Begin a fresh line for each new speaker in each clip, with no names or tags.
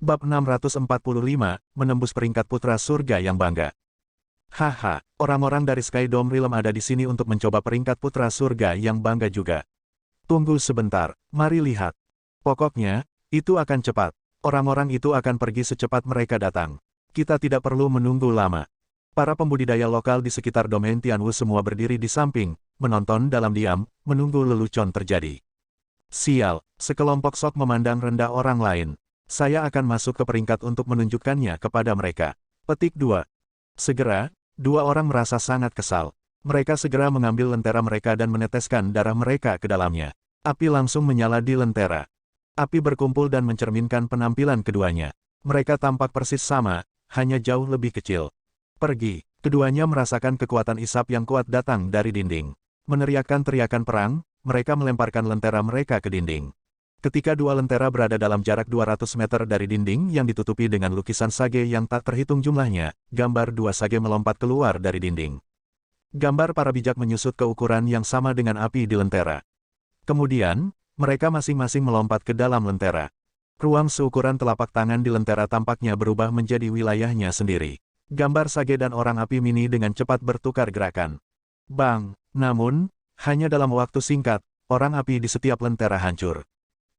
Bab 645, menembus peringkat putra surga yang bangga. Haha, orang-orang dari Skydome Realm ada di sini untuk mencoba peringkat putra surga yang bangga juga. Tunggu sebentar, mari lihat. Pokoknya, itu akan cepat. Orang-orang itu akan pergi secepat mereka datang. Kita tidak perlu menunggu lama. Para pembudidaya lokal di sekitar domain Tianwu semua berdiri di samping, menonton dalam diam, menunggu lelucon terjadi. Sial, sekelompok sok memandang rendah orang lain. Saya akan masuk ke peringkat untuk menunjukkannya kepada mereka. Petik 2. Segera, dua orang merasa sangat kesal. Mereka segera mengambil lentera mereka dan meneteskan darah mereka ke dalamnya. Api langsung menyala di lentera. Api berkumpul dan mencerminkan penampilan keduanya. Mereka tampak persis sama, hanya jauh lebih kecil. Pergi, keduanya merasakan kekuatan isap yang kuat datang dari dinding. Meneriakkan teriakan perang, mereka melemparkan lentera mereka ke dinding. Ketika dua lentera berada dalam jarak 200 meter dari dinding yang ditutupi dengan lukisan sage yang tak terhitung jumlahnya, gambar dua sage melompat keluar dari dinding. Gambar para bijak menyusut ke ukuran yang sama dengan api di lentera. Kemudian, mereka masing-masing melompat ke dalam lentera. Ruang seukuran telapak tangan di lentera tampaknya berubah menjadi wilayahnya sendiri. Gambar sage dan orang api mini dengan cepat bertukar gerakan. Bang! Namun, hanya dalam waktu singkat, orang api di setiap lentera hancur.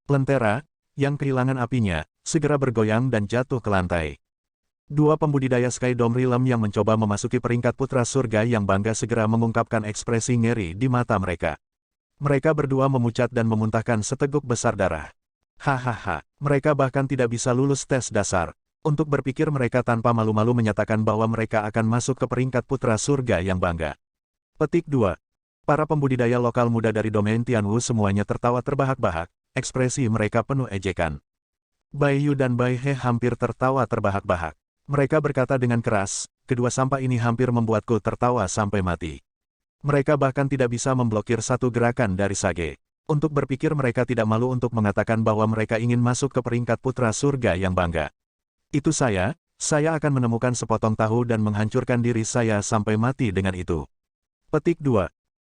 Lentera, yang kehilangan apinya, segera bergoyang dan jatuh ke lantai. Dua pembudidaya Skydome Realm yang mencoba memasuki peringkat putra surga yang bangga segera mengungkapkan ekspresi ngeri di mata mereka. Mereka berdua memucat dan memuntahkan seteguk besar darah. Hahaha, mereka bahkan tidak bisa lulus tes dasar. Untuk berpikir mereka tanpa malu-malu menyatakan bahwa mereka akan masuk ke peringkat putra surga yang bangga. Petik 2. Para pembudidaya lokal muda dari domain Tianwu semuanya tertawa terbahak-bahak. Ekspresi mereka penuh ejekan. Bai Yu dan Bai He hampir tertawa terbahak-bahak. Mereka berkata dengan keras, kedua sampah ini hampir membuatku tertawa sampai mati. Mereka bahkan tidak bisa memblokir satu gerakan dari sage. Untuk berpikir mereka tidak malu untuk mengatakan bahwa mereka ingin masuk ke peringkat putra surga yang bangga. Itu saya akan menemukan sepotong tahu dan menghancurkan diri saya sampai mati dengan itu. Petik 2.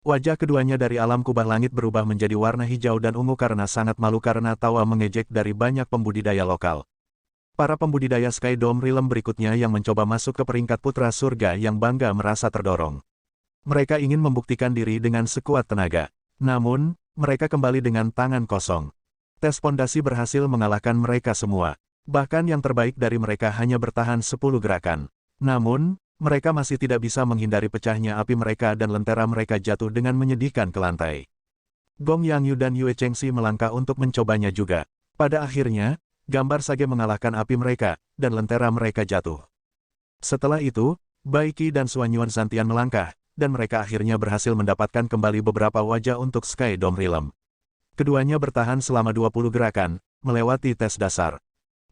Wajah keduanya dari alam kubah langit berubah menjadi warna hijau dan ungu karena sangat malu karena tawa mengejek dari banyak pembudidaya lokal. Para pembudidaya Skydome Realm berikutnya yang mencoba masuk ke peringkat putra surga yang bangga merasa terdorong. Mereka ingin membuktikan diri dengan sekuat tenaga. Namun, mereka kembali dengan tangan kosong. Tes pondasi berhasil mengalahkan mereka semua. Bahkan yang terbaik dari mereka hanya bertahan 10 gerakan. Namun, mereka masih tidak bisa menghindari pecahnya api mereka dan lentera mereka jatuh dengan menyedihkan ke lantai. Gong Yangyu dan Yue Chengxi melangkah untuk mencobanya juga. Pada akhirnya, gambar sage mengalahkan api mereka, dan lentera mereka jatuh. Setelah itu, Bai Qi dan Xuan Yuan Zantian melangkah, dan mereka akhirnya berhasil mendapatkan kembali beberapa wajah untuk Skydome Realm. Keduanya bertahan selama 20 gerakan, melewati tes dasar.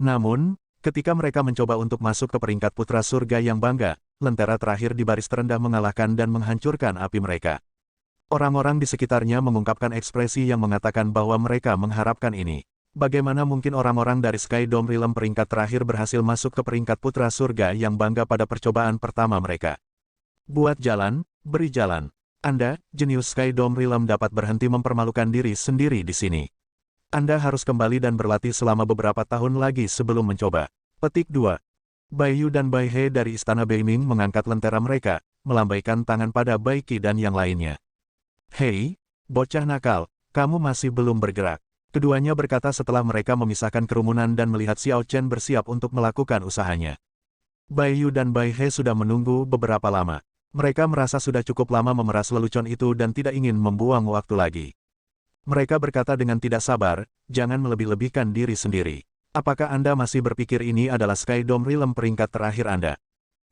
Namun, ketika mereka mencoba untuk masuk ke peringkat putra surga yang bangga, lentera terakhir di baris terendah mengalahkan dan menghancurkan api mereka. Orang-orang di sekitarnya mengungkapkan ekspresi yang mengatakan bahwa mereka mengharapkan ini. Bagaimana mungkin orang-orang dari Skydome Realm peringkat terakhir berhasil masuk ke peringkat putra surga yang bangga pada percobaan pertama mereka? Buat jalan, beri jalan. Anda, jenius Skydome Realm dapat berhenti mempermalukan diri sendiri di sini. Anda harus kembali dan berlatih selama beberapa tahun lagi sebelum mencoba. Petik 2. Bai Yu dan Bai He dari Istana Beiming mengangkat lentera mereka, melambaikan tangan pada Bai Qi dan yang lainnya. Hei, bocah nakal, kamu masih belum bergerak. Keduanya berkata setelah mereka memisahkan kerumunan dan melihat Xiao Chen bersiap untuk melakukan usahanya. Bai Yu dan Bai He sudah menunggu beberapa lama. Mereka merasa sudah cukup lama memeras lelucon itu dan tidak ingin membuang waktu lagi. Mereka berkata dengan tidak sabar, jangan melebih-lebihkan diri sendiri. Apakah Anda masih berpikir ini adalah Skydome Realm peringkat terakhir Anda?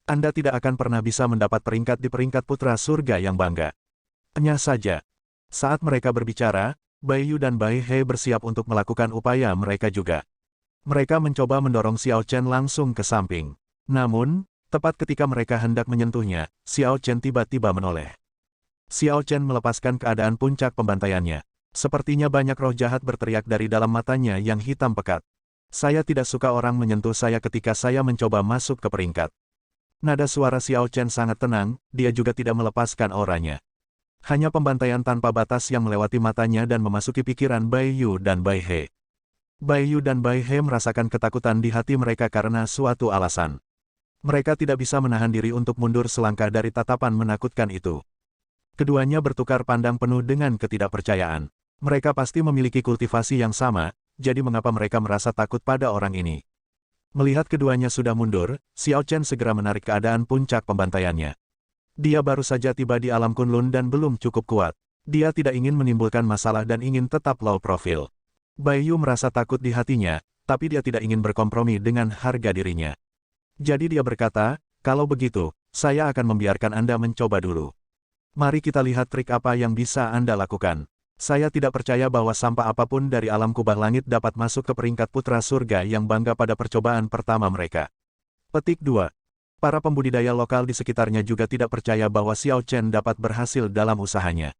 Anda tidak akan pernah bisa mendapat peringkat di peringkat putra surga yang bangga. Hanya saja. Saat mereka berbicara, Bai Yu dan Bai He bersiap untuk melakukan upaya mereka juga. Mereka mencoba mendorong Xiao Chen langsung ke samping. Namun, tepat ketika mereka hendak menyentuhnya, Xiao Chen tiba-tiba menoleh. Xiao Chen melepaskan keadaan puncak pembantaiannya. Sepertinya banyak roh jahat berteriak dari dalam matanya yang hitam pekat. Saya tidak suka orang menyentuh saya ketika saya mencoba masuk ke peringkat. Nada suara Xiao Chen sangat tenang, dia juga tidak melepaskan auranya. Hanya pembantaian tanpa batas yang melewati matanya dan memasuki pikiran Bai Yu dan Bai He. Bai Yu dan Bai He merasakan ketakutan di hati mereka karena suatu alasan. Mereka tidak bisa menahan diri untuk mundur selangkah dari tatapan menakutkan itu. Keduanya bertukar pandang penuh dengan ketidakpercayaan. Mereka pasti memiliki kultivasi yang sama, jadi mengapa mereka merasa takut pada orang ini? Melihat keduanya sudah mundur, Xiao Chen segera menarik keadaan puncak pembantaiannya. Dia baru saja tiba di alam Kunlun dan belum cukup kuat. Dia tidak ingin menimbulkan masalah dan ingin tetap low profile. Bai Yu merasa takut di hatinya, tapi dia tidak ingin berkompromi dengan harga dirinya. Jadi dia berkata, kalau begitu, saya akan membiarkan Anda mencoba dulu. Mari kita lihat trik apa yang bisa Anda lakukan. Saya tidak percaya bahwa sampah apapun dari alam kubah langit dapat masuk ke peringkat putra surga yang bangga pada percobaan pertama mereka. Petik 2. Para pembudidaya lokal di sekitarnya juga tidak percaya bahwa Xiao Chen dapat berhasil dalam usahanya.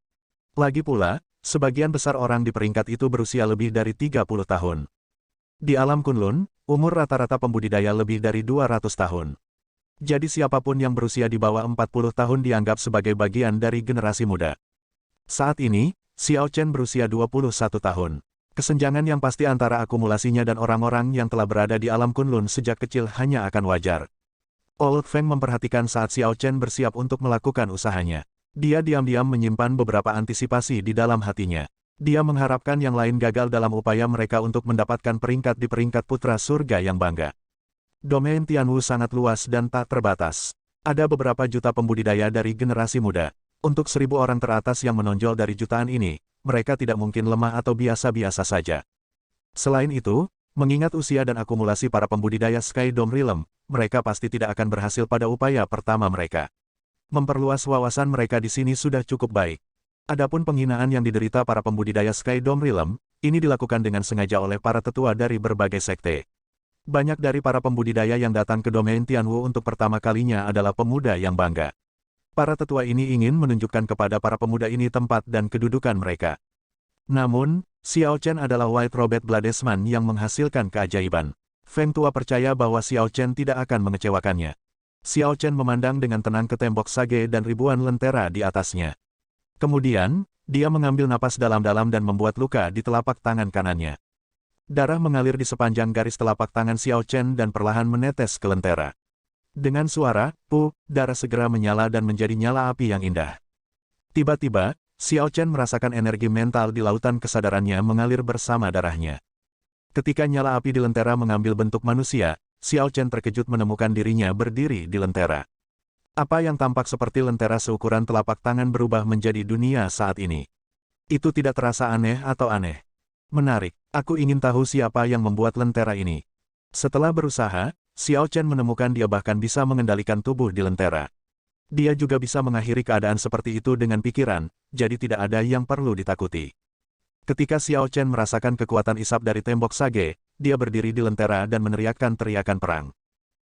Lagi pula, sebagian besar orang di peringkat itu berusia lebih dari 30 tahun. Di alam Kunlun, umur rata-rata pembudidaya lebih dari 200 tahun. Jadi siapapun yang berusia di bawah 40 tahun dianggap sebagai bagian dari generasi muda. Saat ini, Xiao Chen berusia 21 tahun. Kesenjangan yang pasti antara akumulasinya dan orang-orang yang telah berada di alam Kunlun sejak kecil hanya akan wajar. Old Feng memperhatikan saat Xiao Chen bersiap untuk melakukan usahanya. Dia diam-diam menyimpan beberapa antisipasi di dalam hatinya. Dia mengharapkan yang lain gagal dalam upaya mereka untuk mendapatkan peringkat di peringkat putra surga yang bangga. Domain Tianwu sangat luas dan tak terbatas. Ada beberapa juta pembudidaya dari generasi muda. Untuk 1000 orang teratas yang menonjol dari jutaan ini, mereka tidak mungkin lemah atau biasa-biasa saja. Selain itu, mengingat usia dan akumulasi para pembudidaya Sky Dome Realm, mereka pasti tidak akan berhasil pada upaya pertama mereka. Memperluas wawasan mereka di sini sudah cukup baik. Adapun penghinaan yang diderita para pembudidaya Sky Dome Realm, ini dilakukan dengan sengaja oleh para tetua dari berbagai sekte. Banyak dari para pembudidaya yang datang ke domain Tianwu untuk pertama kalinya adalah pemuda yang bangga. Para tetua ini ingin menunjukkan kepada para pemuda ini tempat dan kedudukan mereka. Namun, Xiao Chen adalah White Robed Bladesman yang menghasilkan keajaiban. Feng Tua percaya bahwa Xiao Chen tidak akan mengecewakannya. Xiao Chen memandang dengan tenang ke tembok sage dan ribuan lentera di atasnya. Kemudian, dia mengambil napas dalam-dalam dan membuat luka di telapak tangan kanannya. Darah mengalir di sepanjang garis telapak tangan Xiao Chen dan perlahan menetes ke lentera. Dengan suara, "Puh," darah segera menyala dan menjadi nyala api yang indah. Tiba-tiba, Xiao Chen merasakan energi mental di lautan kesadarannya mengalir bersama darahnya. Ketika nyala api di lentera mengambil bentuk manusia, Xiao Chen terkejut menemukan dirinya berdiri di lentera. Apa yang tampak seperti lentera seukuran telapak tangan berubah menjadi dunia saat ini. Itu tidak terasa aneh atau aneh. Menarik, aku ingin tahu siapa yang membuat lentera ini. Setelah berusaha, Xiao Chen menemukan dia bahkan bisa mengendalikan tubuh di lentera. Dia juga bisa mengakhiri keadaan seperti itu dengan pikiran, jadi tidak ada yang perlu ditakuti. Ketika Xiao Chen merasakan kekuatan isap dari tembok sage, dia berdiri di lentera dan meneriakkan teriakan perang.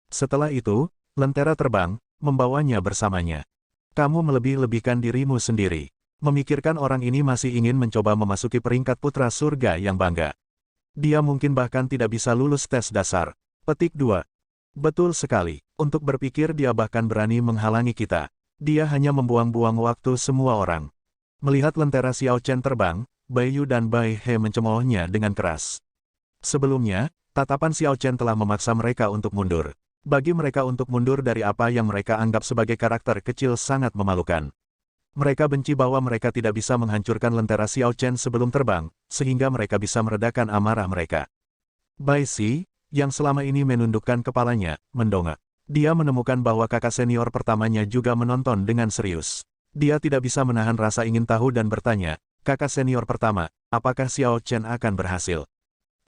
Setelah itu, lentera terbang, membawanya bersamanya. Kamu melebih-lebihkan dirimu sendiri. Memikirkan orang ini masih ingin mencoba memasuki peringkat putra surga yang bangga. Dia mungkin bahkan tidak bisa lulus tes dasar. Petik 2. Betul sekali. Untuk berpikir dia bahkan berani menghalangi kita. Dia hanya membuang-buang waktu semua orang. Melihat lentera Xiao Chen terbang, Bai Yu dan Bai He mencemoohnya dengan keras. Sebelumnya, tatapan Xiao Chen telah memaksa mereka untuk mundur. Bagi mereka untuk mundur dari apa yang mereka anggap sebagai karakter kecil sangat memalukan. Mereka benci bahwa mereka tidak bisa menghancurkan lentera Xiao Chen sebelum terbang, sehingga mereka bisa meredakan amarah mereka. Bai Si, yang selama ini menundukkan kepalanya, mendongak. Dia menemukan bahwa kakak senior pertamanya juga menonton dengan serius. Dia tidak bisa menahan rasa ingin tahu dan bertanya, "Kakak senior pertama, apakah Xiao Chen akan berhasil?"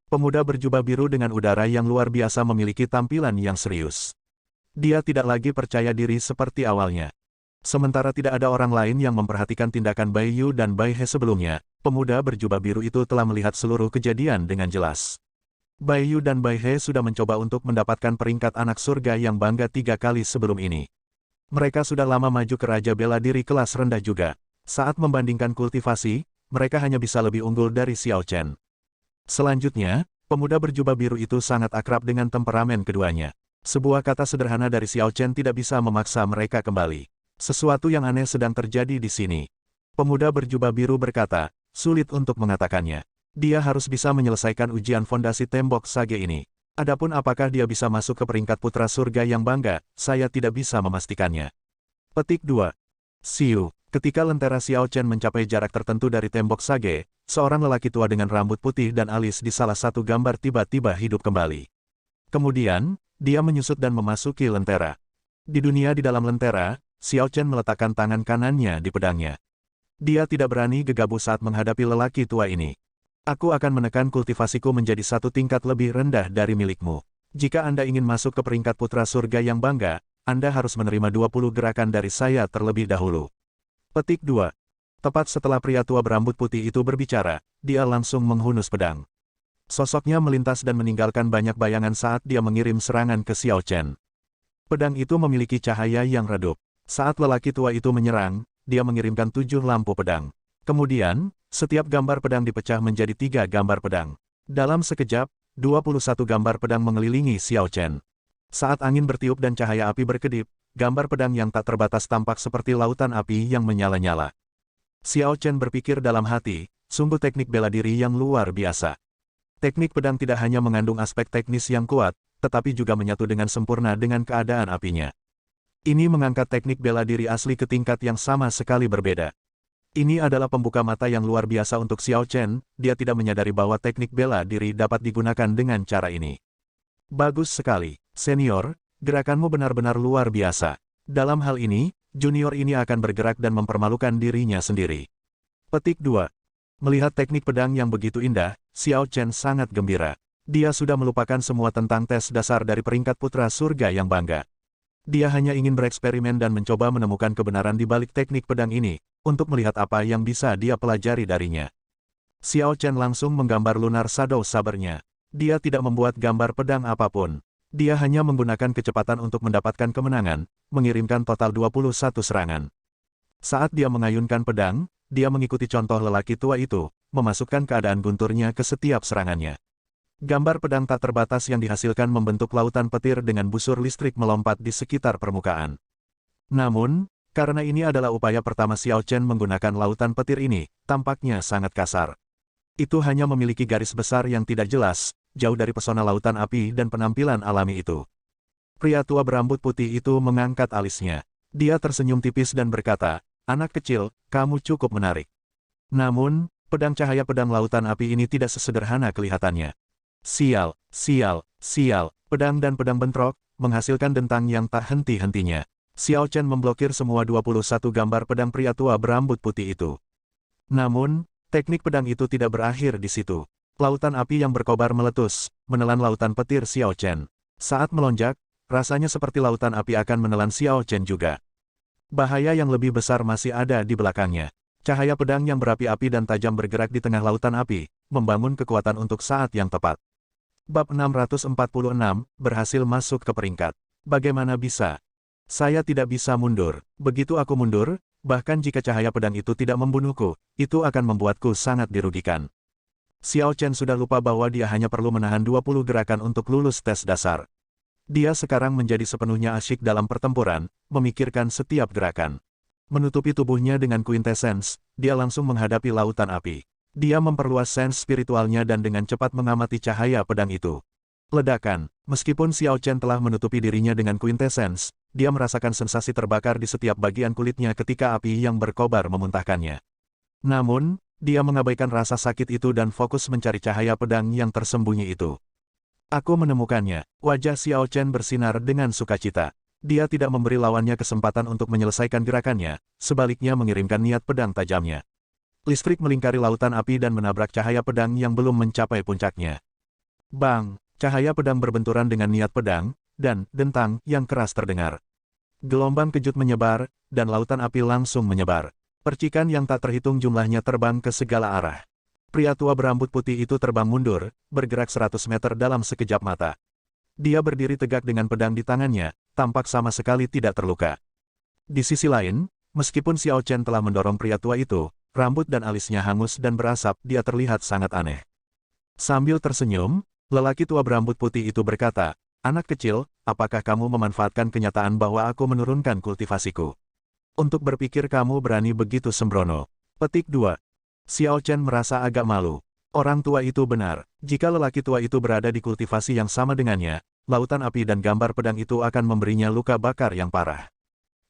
Pemuda berjubah biru dengan udara yang luar biasa memiliki tampilan yang serius. Dia tidak lagi percaya diri seperti awalnya. Sementara tidak ada orang lain yang memperhatikan tindakan Bai Yu dan Bai He sebelumnya, pemuda berjubah biru itu telah melihat seluruh kejadian dengan jelas. Bai Yu dan Bai He sudah mencoba untuk mendapatkan peringkat anak surga yang bangga 3 kali sebelum ini. Mereka sudah lama maju ke Raja Bela Diri kelas rendah juga. Saat membandingkan kultivasi, mereka hanya bisa lebih unggul dari Xiao Chen. Selanjutnya, pemuda berjubah biru itu sangat akrab dengan temperamen keduanya. Sebuah kata sederhana dari Xiao Chen tidak bisa memaksa mereka kembali. Sesuatu yang aneh sedang terjadi di sini. Pemuda berjubah biru berkata, sulit untuk mengatakannya. Dia harus bisa menyelesaikan ujian fondasi tembok sage ini. Adapun apakah dia bisa masuk ke peringkat putra surga yang bangga, saya tidak bisa memastikannya. Petik 2. Siu. Ketika lentera Xiao Chen mencapai jarak tertentu dari tembok sage, seorang lelaki tua dengan rambut putih dan alis di salah satu gambar tiba-tiba hidup kembali. Kemudian, dia menyusut dan memasuki lentera. Di dunia di dalam lentera, Xiao Chen meletakkan tangan kanannya di pedangnya. Dia tidak berani gegabah saat menghadapi lelaki tua ini. Aku akan menekan kultivasiku menjadi satu tingkat lebih rendah dari milikmu. Jika Anda ingin masuk ke peringkat putra surga yang bangga, Anda harus menerima 20 gerakan dari saya terlebih dahulu. Petik 2. Tepat setelah pria tua berambut putih itu berbicara, dia langsung menghunus pedang. Sosoknya melintas dan meninggalkan banyak bayangan saat dia mengirim serangan ke Xiao Chen. Pedang itu memiliki cahaya yang redup. Saat lelaki tua itu menyerang, dia mengirimkan 7 lampu pedang. Kemudian, setiap gambar pedang dipecah menjadi 3 gambar pedang. Dalam sekejap, 21 gambar pedang mengelilingi Xiao Chen. Saat angin bertiup dan cahaya api berkedip, gambar pedang yang tak terbatas tampak seperti lautan api yang menyala-nyala. Xiao Chen berpikir dalam hati, sungguh teknik bela diri yang luar biasa. Teknik pedang tidak hanya mengandung aspek teknis yang kuat, tetapi juga menyatu dengan sempurna dengan keadaan apinya. Ini mengangkat teknik bela diri asli ke tingkat yang sama sekali berbeda. Ini adalah pembuka mata yang luar biasa untuk Xiao Chen, dia tidak menyadari bahwa teknik bela diri dapat digunakan dengan cara ini. Bagus sekali, senior, gerakanmu benar-benar luar biasa. Dalam hal ini, junior ini akan bergerak dan mempermalukan dirinya sendiri. Petik 2. Melihat teknik pedang yang begitu indah, Xiao Chen sangat gembira. Dia sudah melupakan semua tentang tes dasar dari peringkat putra surga yang bangga. Dia hanya ingin bereksperimen dan mencoba menemukan kebenaran di balik teknik pedang ini, untuk melihat apa yang bisa dia pelajari darinya. Xiao Chen langsung menggambar Lunar Shadow Saber-nya. Dia tidak membuat gambar pedang apapun. Dia hanya menggunakan kecepatan untuk mendapatkan kemenangan, mengirimkan total 21 serangan. Saat dia mengayunkan pedang, dia mengikuti contoh lelaki tua itu, memasukkan keadaan gunturnya ke setiap serangannya. Gambar pedang tak terbatas yang dihasilkan membentuk lautan petir dengan busur listrik melompat di sekitar permukaan. Namun, karena ini adalah upaya pertama Xiao Chen menggunakan lautan petir ini, tampaknya sangat kasar. Itu hanya memiliki garis besar yang tidak jelas, jauh dari pesona lautan api dan penampilan alami itu. Pria tua berambut putih itu mengangkat alisnya. Dia tersenyum tipis dan berkata, "Anak kecil, kamu cukup menarik." Namun, pedang cahaya pedang lautan api ini tidak sesederhana kelihatannya. Sial, sial, sial, pedang dan pedang bentrok, menghasilkan dentang yang tak henti-hentinya. Xiao Chen memblokir semua 21 gambar pedang pria tua berambut putih itu. Namun, teknik pedang itu tidak berakhir di situ. Lautan api yang berkobar meletus, menelan lautan petir Xiao Chen. Saat melonjak, rasanya seperti lautan api akan menelan Xiao Chen juga. Bahaya yang lebih besar masih ada di belakangnya. Cahaya pedang yang berapi-api dan tajam bergerak di tengah lautan api, membangun kekuatan untuk saat yang tepat. Bab 646, berhasil masuk ke peringkat. Bagaimana bisa? Saya tidak bisa mundur. Begitu aku mundur, bahkan jika cahaya pedang itu tidak membunuhku, itu akan membuatku sangat dirugikan. Xiao Chen sudah lupa bahwa dia hanya perlu menahan 20 gerakan untuk lulus tes dasar. Dia sekarang menjadi sepenuhnya asyik dalam pertempuran, memikirkan setiap gerakan. Menutupi tubuhnya dengan quintessence, dia langsung menghadapi lautan api. Dia memperluas sense spiritualnya dan dengan cepat mengamati cahaya pedang itu. Ledakan, meskipun Xiao Chen telah menutupi dirinya dengan quintessence, dia merasakan sensasi terbakar di setiap bagian kulitnya ketika api yang berkobar memuntahkannya. Namun, dia mengabaikan rasa sakit itu dan fokus mencari cahaya pedang yang tersembunyi itu. Aku menemukannya. Wajah Xiao Chen bersinar dengan sukacita. Dia tidak memberi lawannya kesempatan untuk menyelesaikan gerakannya, sebaliknya mengirimkan niat pedang tajamnya. Listrik melingkari lautan api dan menabrak cahaya pedang yang belum mencapai puncaknya. Bang! Cahaya pedang berbenturan dengan niat pedang, dan dentang yang keras terdengar. Gelombang kejut menyebar, dan lautan api langsung menyebar. Percikan yang tak terhitung jumlahnya terbang ke segala arah. Pria tua berambut putih itu terbang mundur, bergerak 100 meter dalam sekejap mata. Dia berdiri tegak dengan pedang di tangannya, tampak sama sekali tidak terluka. Di sisi lain, meskipun Xiao Chen telah mendorong pria tua itu, rambut dan alisnya hangus dan berasap, dia terlihat sangat aneh. Sambil tersenyum, lelaki tua berambut putih itu berkata, "Anak kecil, apakah kamu memanfaatkan kenyataan bahwa aku menurunkan kultivasiku? Untuk berpikir kamu berani begitu sembrono." Petik 2. Xiao Chen merasa agak malu. Orang tua itu benar. Jika lelaki tua itu berada di kultivasi yang sama dengannya, lautan api dan gambar pedang itu akan memberinya luka bakar yang parah.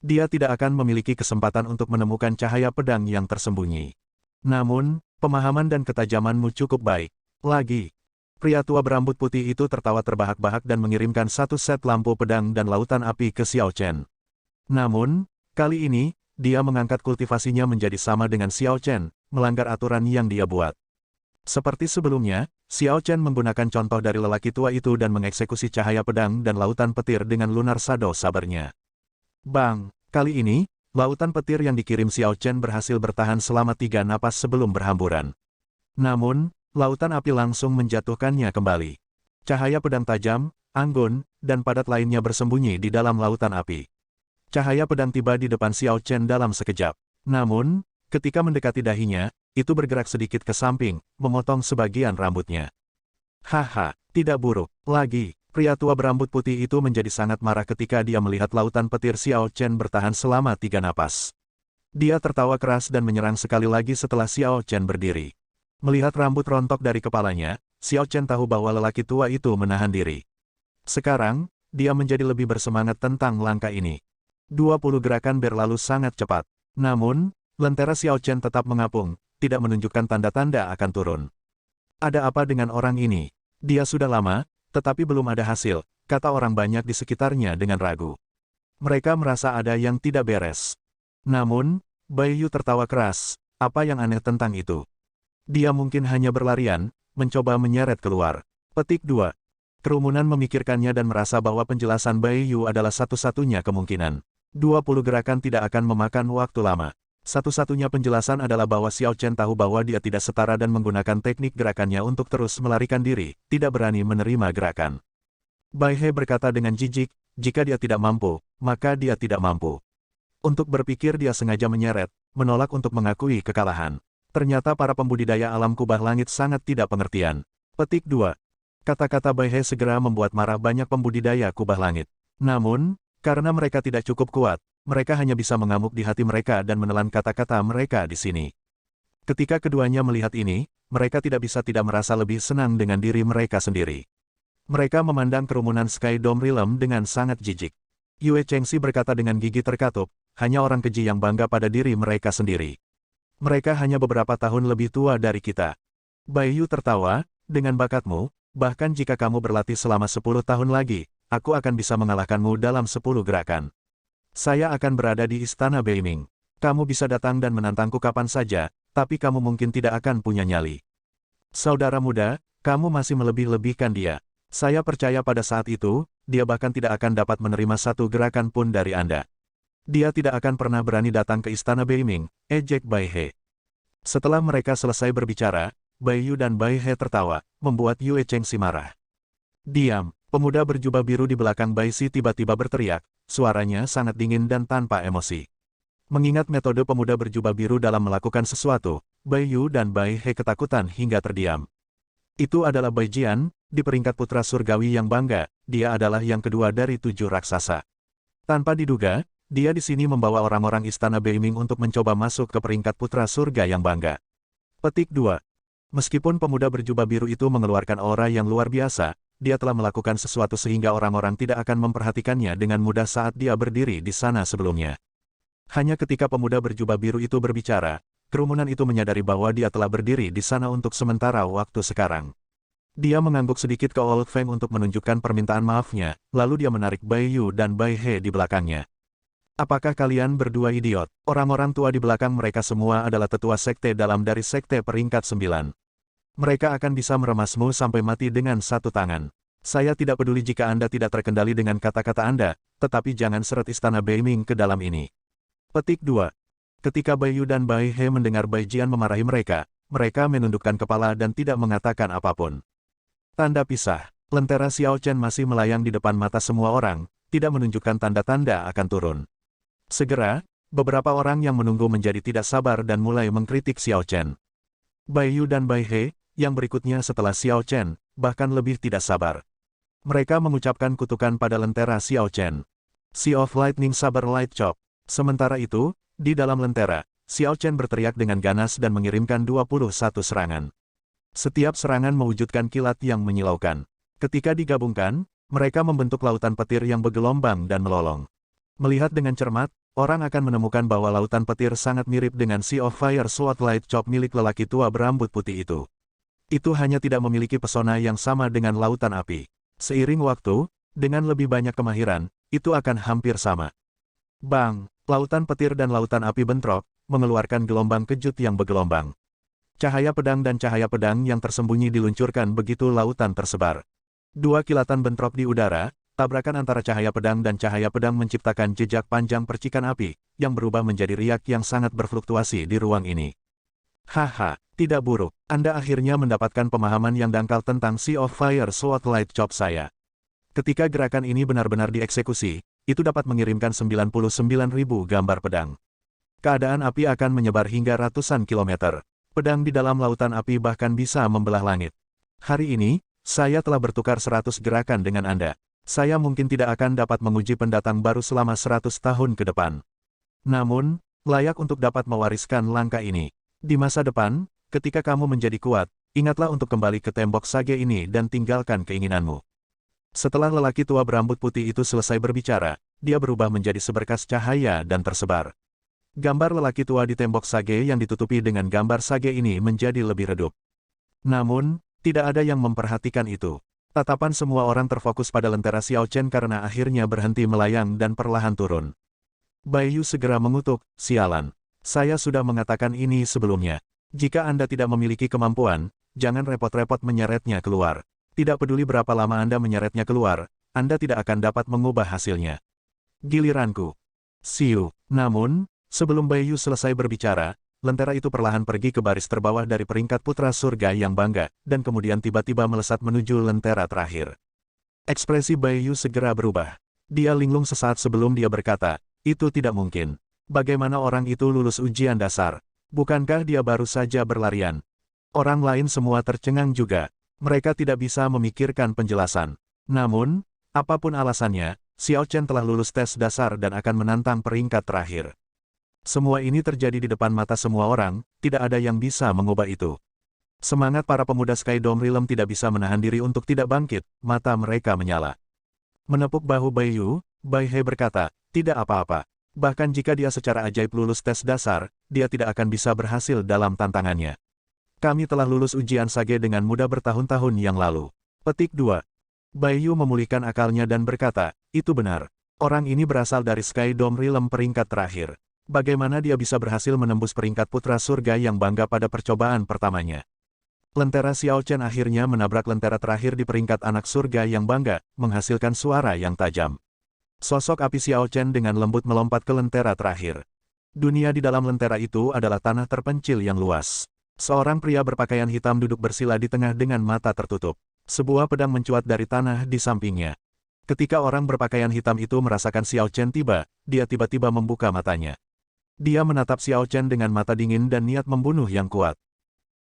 Dia tidak akan memiliki kesempatan untuk menemukan cahaya pedang yang tersembunyi. Namun, pemahaman dan ketajamanmu cukup baik. Lagi, pria tua berambut putih itu tertawa terbahak-bahak dan mengirimkan satu set lampu pedang dan lautan api ke Xiao Chen. Namun, kali ini, dia mengangkat kultivasinya menjadi sama dengan Xiao Chen, melanggar aturan yang dia buat. Seperti sebelumnya, Xiao Chen menggunakan contoh dari lelaki tua itu dan mengeksekusi cahaya pedang dan lautan petir dengan lunar shadow sabernya. Bang, kali ini, lautan petir yang dikirim Xiao Chen berhasil bertahan selama 3 napas sebelum berhamburan. Namun, lautan api langsung menjatuhkannya kembali. Cahaya pedang tajam, anggun, dan padat lainnya bersembunyi di dalam lautan api. Cahaya pedang tiba di depan Xiao Chen dalam sekejap. Namun, ketika mendekati dahinya, itu bergerak sedikit ke samping, memotong sebagian rambutnya. Haha, tidak buruk. Lagi, pria tua berambut putih itu menjadi sangat marah ketika dia melihat lautan petir Xiao Chen bertahan selama 3 napas. Dia tertawa keras dan menyerang sekali lagi setelah Xiao Chen berdiri. Melihat rambut rontok dari kepalanya, Xiao Chen tahu bahwa lelaki tua itu menahan diri. Sekarang, dia menjadi lebih bersemangat tentang langkah ini. 20 gerakan berlalu sangat cepat. Namun, lentera Xiao Chen tetap mengapung, tidak menunjukkan tanda-tanda akan turun. Ada apa dengan orang ini? Dia sudah lama, tetapi belum ada hasil, kata orang banyak di sekitarnya dengan ragu. Mereka merasa ada yang tidak beres. Namun, Bai Yu tertawa keras, apa yang aneh tentang itu? Dia mungkin hanya berlarian, mencoba menyeret keluar. Petik 2. Kerumunan memikirkannya dan merasa bahwa penjelasan Bai Yu adalah satu-satunya kemungkinan. 20 gerakan tidak akan memakan waktu lama. Satu-satunya penjelasan adalah bahwa Xiao Chen tahu bahwa dia tidak setara dan menggunakan teknik gerakannya untuk terus melarikan diri, tidak berani menerima gerakan. Bai He berkata dengan jijik, jika dia tidak mampu, maka dia tidak mampu. Untuk berpikir dia sengaja menyeret, menolak untuk mengakui kekalahan. Ternyata para pembudidaya alam kubah langit sangat tidak pengertian. Petik 2. Kata-kata Bai He segera membuat marah banyak pembudidaya kubah langit. Namun, karena mereka tidak cukup kuat, mereka hanya bisa mengamuk di hati mereka dan menelan kata-kata mereka di sini. Ketika keduanya melihat ini, mereka tidak bisa tidak merasa lebih senang dengan diri mereka sendiri. Mereka memandang kerumunan Sky Dome Realm dengan sangat jijik. Yue Chengxi berkata dengan gigi terkatup, hanya orang keji yang bangga pada diri mereka sendiri. Mereka hanya beberapa tahun lebih tua dari kita. Bai Yu tertawa, dengan bakatmu, bahkan jika kamu berlatih selama 10 tahun lagi, aku akan bisa mengalahkanmu dalam 10 gerakan. Saya akan berada di Istana Beiming. Kamu bisa datang dan menantangku kapan saja, tapi kamu mungkin tidak akan punya nyali. Saudara muda, kamu masih melebih-lebihkan dia. Saya percaya pada saat itu, dia bahkan tidak akan dapat menerima satu gerakan pun dari Anda. Dia tidak akan pernah berani datang ke Istana Beiming, ejek Bai He. Setelah mereka selesai berbicara, Bai Yu dan Bai He tertawa, membuat Yue Chengxi marah. Diam, pemuda berjubah biru di belakang Bai Si tiba-tiba berteriak, suaranya sangat dingin dan tanpa emosi. Mengingat metode pemuda berjubah biru dalam melakukan sesuatu, Bai Yu dan Bai He ketakutan hingga terdiam. Itu adalah Bai Jian, di peringkat putra surgawi yang bangga, dia adalah yang kedua dari 7 raksasa. Tanpa diduga, dia di sini membawa orang-orang Istana Beiming untuk mencoba masuk ke peringkat putra surga yang bangga. Petik 2. Meskipun pemuda berjubah biru itu mengeluarkan aura yang luar biasa, dia telah melakukan sesuatu sehingga orang-orang tidak akan memperhatikannya dengan mudah saat dia berdiri di sana sebelumnya. Hanya ketika pemuda berjubah biru itu berbicara, kerumunan itu menyadari bahwa dia telah berdiri di sana untuk sementara waktu sekarang. Dia mengangguk sedikit ke Old Feng untuk menunjukkan permintaan maafnya, lalu dia menarik Bai Yu dan Bai He di belakangnya. Apakah kalian berdua idiot? Orang-orang tua di belakang mereka semua adalah tetua sekte dalam dari sekte peringkat 9. Mereka akan bisa meremasmu sampai mati dengan satu tangan. Saya tidak peduli jika Anda tidak terkendali dengan kata-kata Anda, tetapi jangan seret Istana Beiming ke dalam ini. Petik 2. Ketika Bai Yu dan Bai He mendengar Bai Jian memarahi mereka menundukkan kepala dan tidak mengatakan apapun. Tanda pisah. Lentera Xiao Chen masih melayang di depan mata semua orang, tidak menunjukkan tanda-tanda akan turun. Segera, beberapa orang yang menunggu menjadi tidak sabar dan mulai mengkritik Xiao Chen. Bai Yu dan Bai He, yang berikutnya setelah Xiao Chen, bahkan lebih tidak sabar. Mereka mengucapkan kutukan pada lentera Xiao Chen. Sea of Lightning Saber Light Chop. Sementara itu, di dalam lentera, Xiao Chen berteriak dengan ganas dan mengirimkan 21 serangan. Setiap serangan mewujudkan kilat yang menyilaukan. Ketika digabungkan, mereka membentuk lautan petir yang bergelombang dan melolong. Melihat dengan cermat, orang akan menemukan bahwa lautan petir sangat mirip dengan Sea of Fire Sword Light Chop milik lelaki tua berambut putih itu. Itu hanya tidak memiliki pesona yang sama dengan lautan api. Seiring waktu, dengan lebih banyak kemahiran, itu akan hampir sama. Bang! Lautan petir dan lautan api bentrok, mengeluarkan gelombang kejut yang bergelombang. Cahaya pedang dan cahaya pedang yang tersembunyi diluncurkan begitu lautan tersebar. Dua kilatan bentrok di udara, tabrakan antara cahaya pedang dan cahaya pedang menciptakan jejak panjang percikan api, yang berubah menjadi riak yang sangat berfluktuasi di ruang ini. Haha, tidak buruk. Anda akhirnya mendapatkan pemahaman yang dangkal tentang Sea of Fire Sword Light Chop saya. Ketika gerakan ini benar-benar dieksekusi, itu dapat mengirimkan 99.000 gambar pedang. Keadaan api akan menyebar hingga ratusan kilometer. Pedang di dalam lautan api bahkan bisa membelah langit. Hari ini, saya telah bertukar 100 gerakan dengan Anda. Saya mungkin tidak akan dapat menguji pendatang baru selama 100 tahun ke depan. Namun, layak untuk dapat mewariskan langkah ini. Di masa depan, ketika kamu menjadi kuat, ingatlah untuk kembali ke tembok sage ini dan tinggalkan keinginanmu. Setelah lelaki tua berambut putih itu selesai berbicara, dia berubah menjadi seberkas cahaya dan tersebar. Gambar lelaki tua di tembok sage yang ditutupi dengan gambar sage ini menjadi lebih redup. Namun, tidak ada yang memperhatikan itu. Tatapan semua orang terfokus pada lentera Xiao Chen karena akhirnya berhenti melayang dan perlahan turun. Bai Yu segera mengutuk, sialan. Saya sudah mengatakan ini sebelumnya. Jika Anda tidak memiliki kemampuan, jangan repot-repot menyeretnya keluar. Tidak peduli berapa lama Anda menyeretnya keluar, Anda tidak akan dapat mengubah hasilnya. Giliranku. Siu. Namun, sebelum Bai Yu selesai berbicara, lentera itu perlahan pergi ke baris terbawah dari peringkat putra surga yang bangga, dan kemudian tiba-tiba melesat menuju lentera terakhir. Ekspresi Bai Yu segera berubah. Dia linglung sesaat sebelum dia berkata, itu tidak mungkin. Bagaimana orang itu lulus ujian dasar? Bukankah dia baru saja berlarian? Orang lain semua tercengang juga. Mereka tidak bisa memikirkan penjelasan. Namun, apapun alasannya, Xiao Chen telah lulus tes dasar dan akan menantang peringkat terakhir. Semua ini terjadi di depan mata semua orang, tidak ada yang bisa mengubah itu. Semangat para pemuda Sky Dome Realm tidak bisa menahan diri untuk tidak bangkit, mata mereka menyala. Menepuk bahu Bai Yu, Bai He berkata, tidak apa-apa. Bahkan jika dia secara ajaib lulus tes dasar, dia tidak akan bisa berhasil dalam tantangannya. Kami telah lulus ujian sage dengan mudah bertahun-tahun yang lalu. Petik 2. Bai Yu memulihkan akalnya dan berkata, itu benar. Orang ini berasal dari Sky Dome Realm peringkat terakhir. Bagaimana dia bisa berhasil menembus peringkat putra surga yang bangga pada percobaan pertamanya? Lentera Xiao Chen akhirnya menabrak lentera terakhir di peringkat anak surga yang bangga, menghasilkan suara yang tajam. Sosok api Xiao Chen dengan lembut melompat ke lentera terakhir. Dunia di dalam lentera itu adalah tanah terpencil yang luas. Seorang pria berpakaian hitam duduk bersila di tengah dengan mata tertutup. Sebuah pedang mencuat dari tanah di sampingnya. Ketika orang berpakaian hitam itu merasakan Xiao Chen tiba, dia tiba-tiba membuka matanya. Dia menatap Xiao Chen dengan mata dingin dan niat membunuh yang kuat.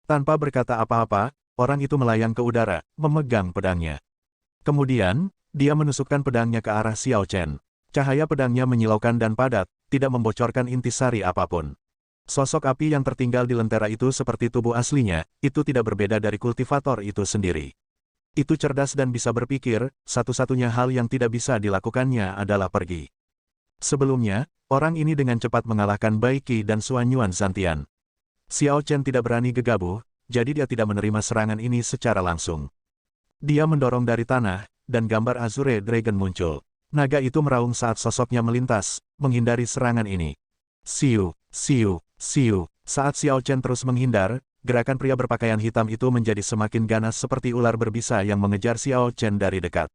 Tanpa berkata apa-apa, orang itu melayang ke udara, memegang pedangnya. Kemudian, dia menusukkan pedangnya ke arah Xiao Chen. Cahaya pedangnya menyilaukan dan padat, tidak membocorkan intisari apapun. Sosok api yang tertinggal di lentera itu seperti tubuh aslinya, itu tidak berbeda dari kultivator itu sendiri. Itu cerdas dan bisa berpikir, satu-satunya hal yang tidak bisa dilakukannya adalah pergi. Sebelumnya, orang ini dengan cepat mengalahkan Bai Qi dan Xuan Yuan Zantian. Xiao Chen tidak berani gegabah, jadi dia tidak menerima serangan ini secara langsung. Dia mendorong dari tanah, dan gambar Azure Dragon muncul. Naga itu meraung saat sosoknya melintas, menghindari serangan ini. Siu, siu, siu. Saat Xiao Chen terus menghindar, gerakan pria berpakaian hitam itu menjadi semakin ganas seperti ular berbisa yang mengejar Xiao Chen dari dekat.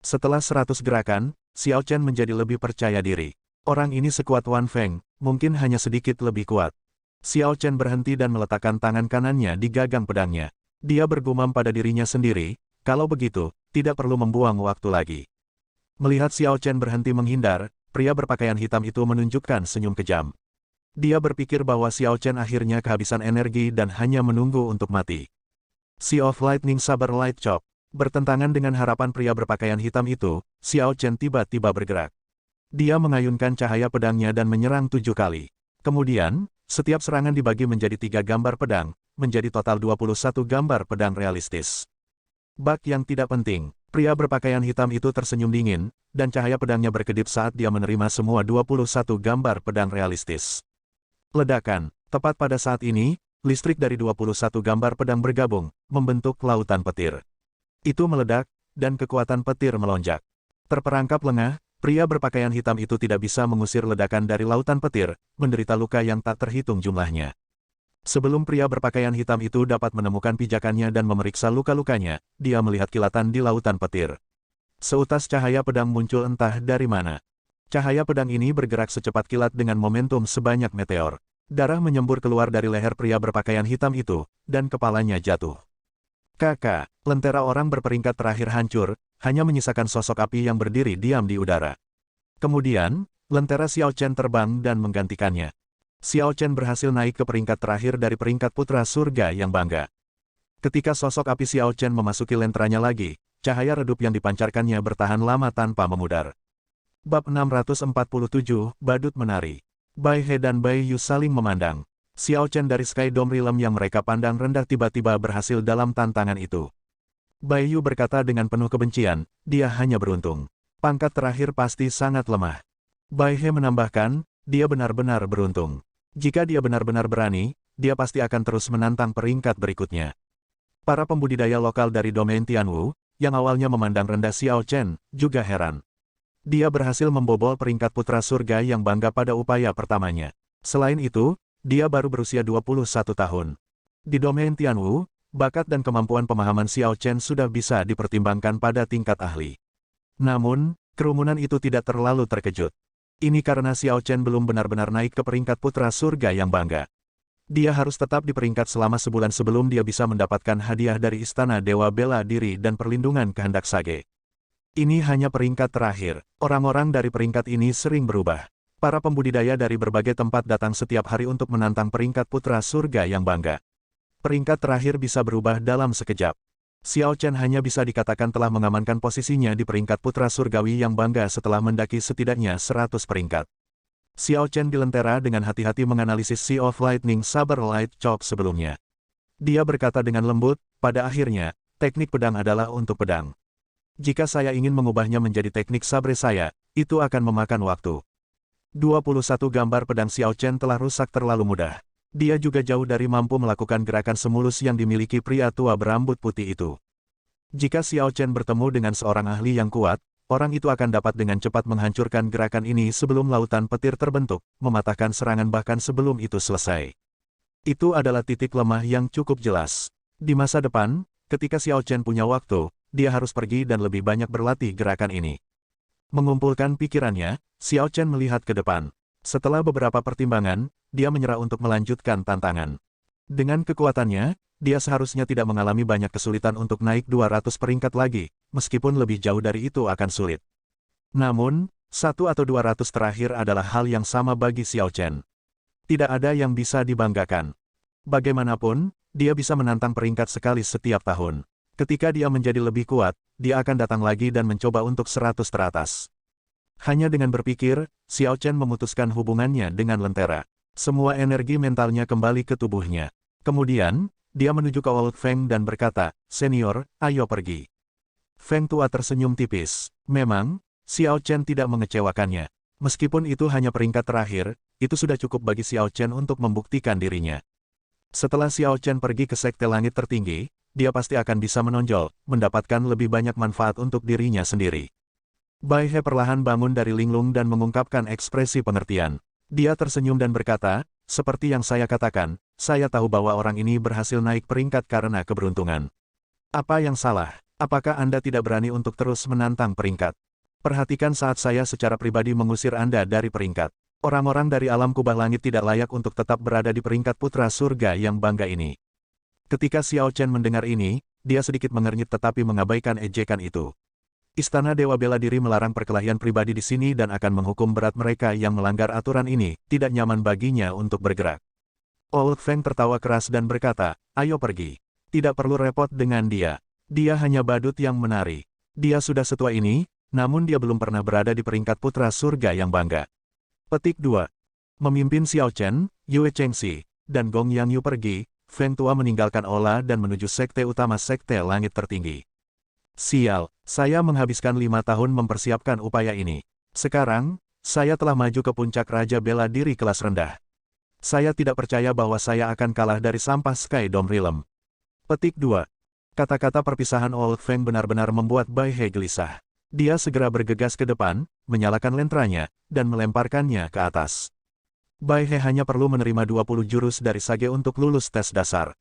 Setelah 100 gerakan, Xiao Chen menjadi lebih percaya diri. Orang ini sekuat Wan Feng, mungkin hanya sedikit lebih kuat. Xiao Chen berhenti dan meletakkan tangan kanannya di gagang pedangnya. Dia bergumam pada dirinya sendiri, kalau begitu, tidak perlu membuang waktu lagi. Melihat Xiao Chen berhenti menghindar, pria berpakaian hitam itu menunjukkan senyum kejam. Dia berpikir bahwa Xiao Chen akhirnya kehabisan energi dan hanya menunggu untuk mati. Sea of Lightning Saber Light Chop. Bertentangan dengan harapan pria berpakaian hitam itu, Xiao Chen tiba-tiba bergerak. Dia mengayunkan cahaya pedangnya dan menyerang 7 kali. Kemudian, setiap serangan dibagi menjadi 3 gambar pedang, menjadi total 21 gambar pedang realistis. Bak yang tidak penting, pria berpakaian hitam itu tersenyum dingin, dan cahaya pedangnya berkedip saat dia menerima semua 21 gambar pedang realistis. Ledakan, tepat pada saat ini, listrik dari 21 gambar pedang bergabung, membentuk lautan petir. Itu meledak, dan kekuatan petir melonjak. Terperangkap lengah, pria berpakaian hitam itu tidak bisa mengusir ledakan dari lautan petir, menderita luka yang tak terhitung jumlahnya. Sebelum pria berpakaian hitam itu dapat menemukan pijakannya dan memeriksa luka-lukanya, dia melihat kilatan di lautan petir. Seutas cahaya pedang muncul entah dari mana. Cahaya pedang ini bergerak secepat kilat dengan momentum sebanyak meteor. Darah menyembur keluar dari leher pria berpakaian hitam itu, dan kepalanya jatuh. Kakak, lentera orang berperingkat terakhir hancur, hanya menyisakan sosok api yang berdiri diam di udara. Kemudian, lentera Xiao Chen terbang dan menggantikannya. Xiao Chen berhasil naik ke peringkat terakhir dari peringkat putra surga yang bangga. Ketika sosok api Xiao Chen memasuki lenteranya lagi, cahaya redup yang dipancarkannya bertahan lama tanpa memudar. Bab 647, Badut Menari. Bai He dan Bai Yu saling memandang. Xiao Chen dari Sky Dome Realm yang mereka pandang rendah tiba-tiba berhasil dalam tantangan itu. Bai Yu berkata dengan penuh kebencian, dia hanya beruntung. Pangkat terakhir pasti sangat lemah. Bai He menambahkan, dia benar-benar beruntung. Jika dia benar-benar berani, dia pasti akan terus menantang peringkat berikutnya. Para pembudidaya lokal dari domain Tianwu, yang awalnya memandang rendah Xiao Chen, juga heran. Dia berhasil membobol peringkat putra surga yang bangga pada upaya pertamanya. Selain itu, dia baru berusia 21 tahun. Di domain Tianwu, bakat dan kemampuan pemahaman Xiao Chen sudah bisa dipertimbangkan pada tingkat ahli. Namun, kerumunan itu tidak terlalu terkejut. Ini karena Xiao Chen belum benar-benar naik ke peringkat putra surga yang bangga. Dia harus tetap di peringkat selama sebulan sebelum dia bisa mendapatkan hadiah dari Istana Dewa Bela Diri dan Perlindungan Kehendak Sage. Ini hanya peringkat terakhir. Orang-orang dari peringkat ini sering berubah. Para pembudidaya dari berbagai tempat datang setiap hari untuk menantang peringkat putra surga yang bangga. Peringkat terakhir bisa berubah dalam sekejap. Xiao Chen hanya bisa dikatakan telah mengamankan posisinya di peringkat putra surgawi yang bangga setelah mendaki setidaknya 100 peringkat. Xiao Chen dilentera dengan hati-hati menganalisis Sea of Lightning Saber Light Chop sebelumnya. Dia berkata dengan lembut, pada akhirnya, teknik pedang adalah untuk pedang. Jika saya ingin mengubahnya menjadi teknik sabre saya, itu akan memakan waktu. 21 gambar pedang Xiao Chen telah rusak terlalu mudah. Dia juga jauh dari mampu melakukan gerakan semulus yang dimiliki pria tua berambut putih itu. Jika Xiao Chen bertemu dengan seorang ahli yang kuat, orang itu akan dapat dengan cepat menghancurkan gerakan ini sebelum lautan petir terbentuk, mematahkan serangan bahkan sebelum itu selesai. Itu adalah titik lemah yang cukup jelas. Di masa depan, ketika Xiao Chen punya waktu, dia harus pergi dan lebih banyak berlatih gerakan ini. Mengumpulkan pikirannya, Xiao Chen melihat ke depan. Setelah beberapa pertimbangan, dia menyerah untuk melanjutkan tantangan. Dengan kekuatannya, dia seharusnya tidak mengalami banyak kesulitan untuk naik 200 peringkat lagi, meskipun lebih jauh dari itu akan sulit. Namun, 1 atau 200 terakhir adalah hal yang sama bagi Xiao Chen. Tidak ada yang bisa dibanggakan. Bagaimanapun, dia bisa menantang peringkat sekali setiap tahun. Ketika dia menjadi lebih kuat, dia akan datang lagi dan mencoba untuk 100 teratas. Hanya dengan berpikir, Xiao Chen memutuskan hubungannya dengan lentera. Semua energi mentalnya kembali ke tubuhnya. Kemudian, dia menuju ke Old Feng dan berkata, "Senior, ayo pergi." Feng tua tersenyum tipis. Memang, Xiao Chen tidak mengecewakannya. Meskipun itu hanya peringkat terakhir, itu sudah cukup bagi Xiao Chen untuk membuktikan dirinya. Setelah Xiao Chen pergi ke sekte langit tertinggi, dia pasti akan bisa menonjol, mendapatkan lebih banyak manfaat untuk dirinya sendiri. Bai He perlahan bangun dari linglung dan mengungkapkan ekspresi pengertian. Dia tersenyum dan berkata, seperti yang saya katakan, saya tahu bahwa orang ini berhasil naik peringkat karena keberuntungan. Apa yang salah? Apakah Anda tidak berani untuk terus menantang peringkat? Perhatikan saat saya secara pribadi mengusir Anda dari peringkat. Orang-orang dari alam kubah langit tidak layak untuk tetap berada di peringkat putra surga yang bangga ini. Ketika Xiao Chen mendengar ini, dia sedikit mengernyit tetapi mengabaikan ejekan itu. Istana Dewa Bela Diri melarang perkelahian pribadi di sini dan akan menghukum berat mereka yang melanggar aturan ini, tidak nyaman baginya untuk bergerak. Old Feng tertawa keras dan berkata, ayo pergi. Tidak perlu repot dengan dia. Dia hanya badut yang menari. Dia sudah setua ini, namun dia belum pernah berada di peringkat putra surga yang bangga. Petik 2. Memimpin Xiao Chen, Yue Chengxi, dan Gong Yang Yu pergi, Feng Tua meninggalkan Ola dan menuju sekte utama sekte langit tertinggi. Sial, saya menghabiskan 5 tahun mempersiapkan upaya ini. Sekarang, saya telah maju ke puncak Raja Bela Diri kelas rendah. Saya tidak percaya bahwa saya akan kalah dari sampah Sky Dome Realm. Petik 2. Kata-kata perpisahan Old Feng benar-benar membuat Bai He gelisah. Dia segera bergegas ke depan, menyalakan lentranya, dan melemparkannya ke atas. Bai He hanya perlu menerima 20 jurus dari Sage untuk lulus tes dasar.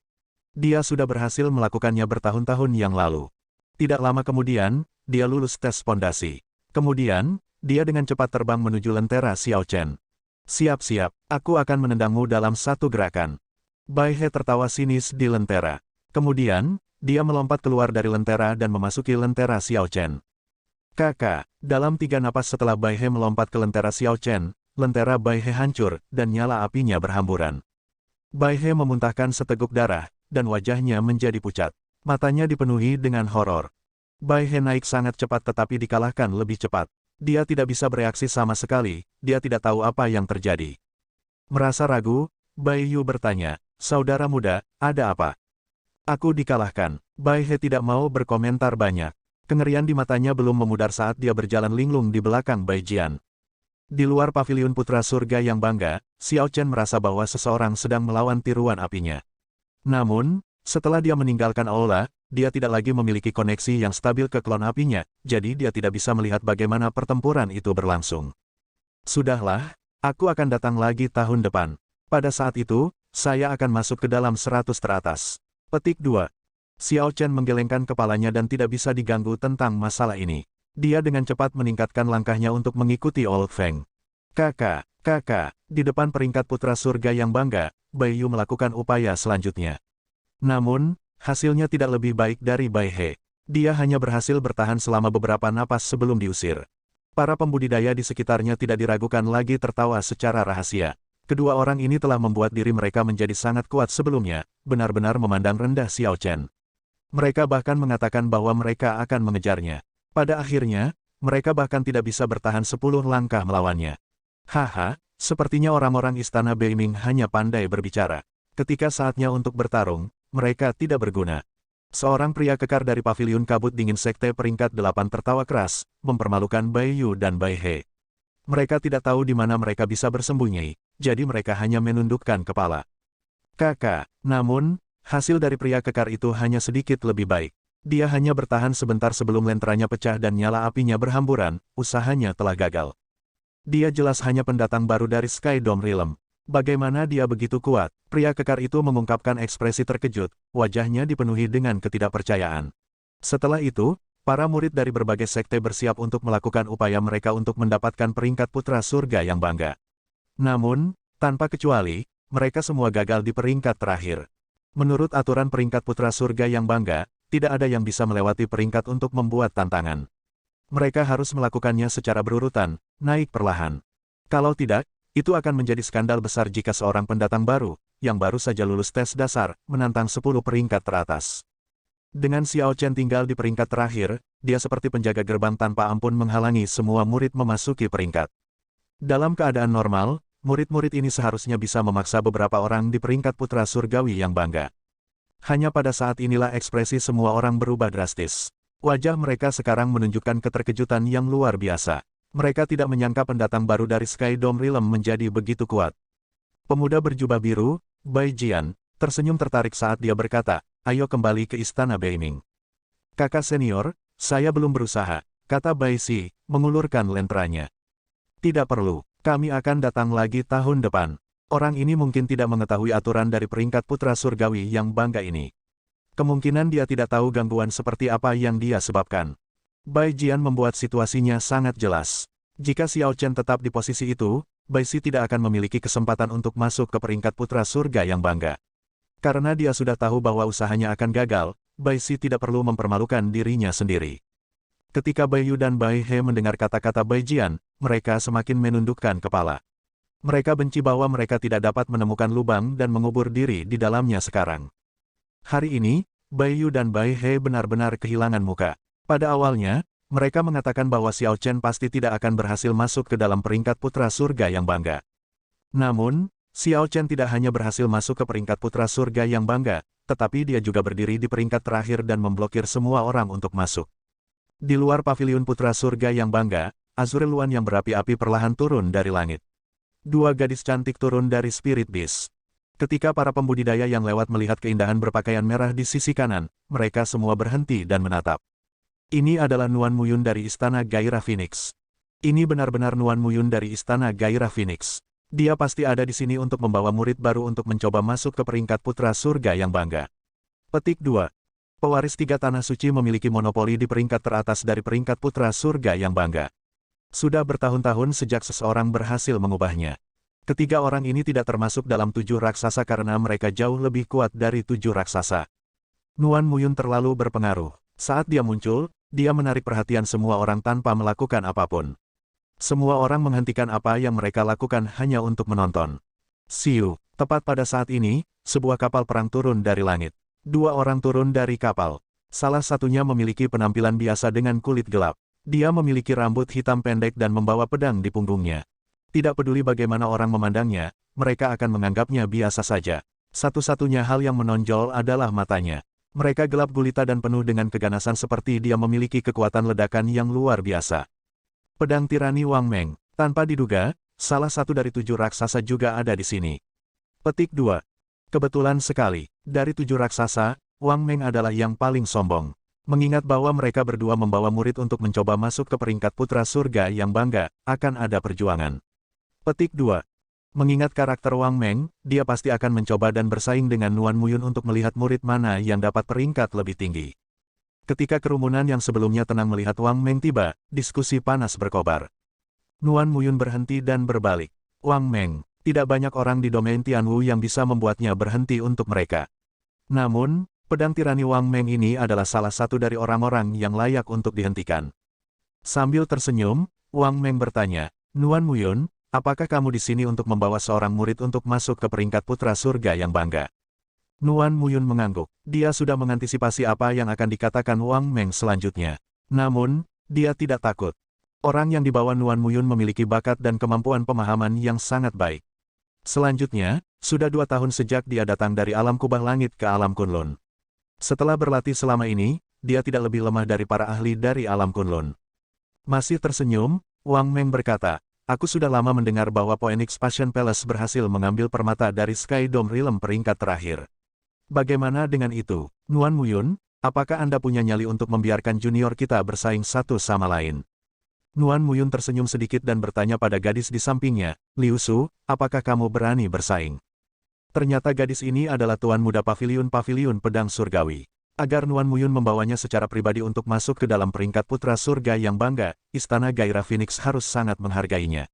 Dia sudah berhasil melakukannya bertahun-tahun yang lalu. Tidak lama kemudian, dia lulus tes pondasi. Kemudian, dia dengan cepat terbang menuju lentera Xiao Chen. Siap-siap, aku akan menendangmu dalam satu gerakan. Bai He tertawa sinis di lentera. Kemudian, dia melompat keluar dari lentera dan memasuki lentera Xiao Chen. Kakak, dalam 3 napas setelah Bai He melompat ke lentera Xiao Chen, lentera Bai He hancur, dan nyala apinya berhamburan. Bai He memuntahkan seteguk darah, dan wajahnya menjadi pucat. Matanya dipenuhi dengan horor. Bai He naik sangat cepat tetapi dikalahkan lebih cepat. Dia tidak bisa bereaksi sama sekali, dia tidak tahu apa yang terjadi. Merasa ragu, Bai Yu bertanya, "Saudara muda, ada apa?" "Aku dikalahkan." Bai He tidak mau berkomentar banyak. Kengerian di matanya belum memudar saat dia berjalan linglung di belakang Bai Jian. Di luar paviliun putra surga yang bangga, Xiao Chen merasa bahwa seseorang sedang melawan tiruan apinya. Namun, setelah dia meninggalkan aula, dia tidak lagi memiliki koneksi yang stabil ke klon apinya, jadi dia tidak bisa melihat bagaimana pertempuran itu berlangsung. Sudahlah, aku akan datang lagi tahun depan. Pada saat itu, saya akan masuk ke dalam 100 teratas. Petik 2. Xiao Chen menggelengkan kepalanya dan tidak bisa diganggu tentang masalah ini. Dia dengan cepat meningkatkan langkahnya untuk mengikuti Old Feng. Kakak, di depan peringkat putra surga yang bangga, Bai Yu melakukan upaya selanjutnya. Namun, hasilnya tidak lebih baik dari Bai He. Dia hanya berhasil bertahan selama beberapa napas sebelum diusir. Para pembudidaya di sekitarnya tidak diragukan lagi tertawa secara rahasia. Kedua orang ini telah membuat diri mereka menjadi sangat kuat sebelumnya, benar-benar memandang rendah Xiao Chen. Mereka bahkan mengatakan bahwa mereka akan mengejarnya. Pada akhirnya, mereka bahkan tidak bisa bertahan 10 langkah melawannya. Haha, sepertinya orang-orang istana Beiming hanya pandai berbicara. Ketika saatnya untuk bertarung, mereka tidak berguna. Seorang pria kekar dari paviliun kabut dingin sekte peringkat 8 tertawa keras, mempermalukan Bai Yu dan Bai He. Mereka tidak tahu di mana mereka bisa bersembunyi, jadi mereka hanya menundukkan kepala. Kakak, namun, hasil dari pria kekar itu hanya sedikit lebih baik. Dia hanya bertahan sebentar sebelum lenteranya pecah dan nyala apinya berhamburan, usahanya telah gagal. Dia jelas hanya pendatang baru dari Sky Dome Realm. Bagaimana dia begitu kuat? Pria kekar itu mengungkapkan ekspresi terkejut, wajahnya dipenuhi dengan ketidakpercayaan. Setelah itu, para murid dari berbagai sekte bersiap untuk melakukan upaya mereka untuk mendapatkan peringkat putra surga yang bangga. Namun, tanpa kecuali, mereka semua gagal di peringkat terakhir. Menurut aturan peringkat putra surga yang bangga, tidak ada yang bisa melewati peringkat untuk membuat tantangan. Mereka harus melakukannya secara berurutan, naik perlahan. Kalau tidak, itu akan menjadi skandal besar jika seorang pendatang baru, yang baru saja lulus tes dasar, menantang 10 peringkat teratas. Dengan Xiao Chen tinggal di peringkat terakhir, dia seperti penjaga gerbang tanpa ampun menghalangi semua murid memasuki peringkat. Dalam keadaan normal, murid-murid ini seharusnya bisa memaksa beberapa orang di peringkat putra surgawi yang bangga. Hanya pada saat inilah ekspresi semua orang berubah drastis. Wajah mereka sekarang menunjukkan keterkejutan yang luar biasa. Mereka tidak menyangka pendatang baru dari Sky Dome Realm menjadi begitu kuat. Pemuda berjubah biru, Bai Jian, tersenyum tertarik saat dia berkata, "Ayo kembali ke istana Beiming." "Kakak senior, saya belum berusaha," kata Bai Si, mengulurkan lenteranya. "Tidak perlu, kami akan datang lagi tahun depan." Orang ini mungkin tidak mengetahui aturan dari peringkat putra surgawi yang bangga ini. Kemungkinan dia tidak tahu gangguan seperti apa yang dia sebabkan. Bai Jian membuat situasinya sangat jelas. Jika Xiao Chen tetap di posisi itu, Bai Si tidak akan memiliki kesempatan untuk masuk ke peringkat putra surga yang bangga. Karena dia sudah tahu bahwa usahanya akan gagal, Bai Si tidak perlu mempermalukan dirinya sendiri. Ketika Bai Yu dan Bai He mendengar kata-kata Bai Jian, mereka semakin menundukkan kepala. Mereka benci bahwa mereka tidak dapat menemukan lubang dan mengubur diri di dalamnya sekarang. Hari ini, Bai Yu dan Bai He benar-benar kehilangan muka. Pada awalnya, mereka mengatakan bahwa Xiao Chen pasti tidak akan berhasil masuk ke dalam peringkat putra surga yang bangga. Namun, Xiao Chen tidak hanya berhasil masuk ke peringkat putra surga yang bangga, tetapi dia juga berdiri di peringkat terakhir dan memblokir semua orang untuk masuk. Di luar paviliun putra surga yang bangga, Azure Luan yang berapi-api perlahan turun dari langit. Dua gadis cantik turun dari Spirit Beast. Ketika para pembudidaya yang lewat melihat keindahan berpakaian merah di sisi kanan, mereka semua berhenti dan menatap. Ini adalah Nuan Muyun dari Istana Gairah Phoenix. Ini benar-benar Nuan Muyun dari Istana Gairah Phoenix. Dia pasti ada di sini untuk membawa murid baru untuk mencoba masuk ke peringkat putra surga yang bangga. Petik 2. Pewaris tiga tanah suci memiliki monopoli di peringkat teratas dari peringkat putra surga yang bangga. Sudah bertahun-tahun sejak seseorang berhasil mengubahnya. Ketiga orang ini tidak termasuk dalam 7 raksasa karena mereka jauh lebih kuat dari 7 raksasa. Nuan Muyun terlalu berpengaruh. Saat dia muncul, dia menarik perhatian semua orang tanpa melakukan apapun. Semua orang menghentikan apa yang mereka lakukan hanya untuk menonton. Siu, tepat pada saat ini, sebuah kapal perang turun dari langit. Dua orang turun dari kapal. Salah satunya memiliki penampilan biasa dengan kulit gelap. Dia memiliki rambut hitam pendek dan membawa pedang di punggungnya. Tidak peduli bagaimana orang memandangnya, mereka akan menganggapnya biasa saja. Satu-satunya hal yang menonjol adalah matanya. Mereka gelap gulita dan penuh dengan keganasan seperti dia memiliki kekuatan ledakan yang luar biasa. Pedang tirani Wang Meng. Tanpa diduga, salah satu dari 7 raksasa juga ada di sini. Petik 2. Kebetulan sekali, dari 7 raksasa, Wang Meng adalah yang paling sombong. Mengingat bahwa mereka berdua membawa murid untuk mencoba masuk ke peringkat putra surga yang bangga, akan ada perjuangan. Petik 2. Mengingat karakter Wang Meng, dia pasti akan mencoba dan bersaing dengan Nuan Muyun untuk melihat murid mana yang dapat peringkat lebih tinggi. Ketika kerumunan yang sebelumnya tenang melihat Wang Meng tiba, diskusi panas berkobar. Nuan Muyun berhenti dan berbalik. Wang Meng, tidak banyak orang di domain Tianwu yang bisa membuatnya berhenti untuk mereka. Namun, pedang tirani Wang Meng ini adalah salah satu dari orang-orang yang layak untuk dihentikan. Sambil tersenyum, Wang Meng bertanya, Nuan Muyun, apakah kamu di sini untuk membawa seorang murid untuk masuk ke peringkat putra surga yang bangga? Nuan Muyun mengangguk. Dia sudah mengantisipasi apa yang akan dikatakan Wang Meng selanjutnya. Namun, dia tidak takut. Orang yang dibawa Nuan Muyun memiliki bakat dan kemampuan pemahaman yang sangat baik. Selanjutnya, sudah 2 tahun sejak dia datang dari alam kubah langit ke alam Kunlun. Setelah berlatih selama ini, dia tidak lebih lemah dari para ahli dari alam Kunlun. Masih tersenyum, Wang Meng berkata, aku sudah lama mendengar bahwa Phoenix Passion Palace berhasil mengambil permata dari Sky Dome Realm peringkat terakhir. Bagaimana dengan itu, Nuan Muyun? Apakah Anda punya nyali untuk membiarkan junior kita bersaing satu sama lain? Nuan Muyun tersenyum sedikit dan bertanya pada gadis di sampingnya, Liu Su, apakah kamu berani bersaing? Ternyata gadis ini adalah tuan muda paviliun pedang surgawi. Agar Nuan Muyun membawanya secara pribadi untuk masuk ke dalam peringkat putra surga yang bangga, Istana Gairah Phoenix harus sangat menghargainya.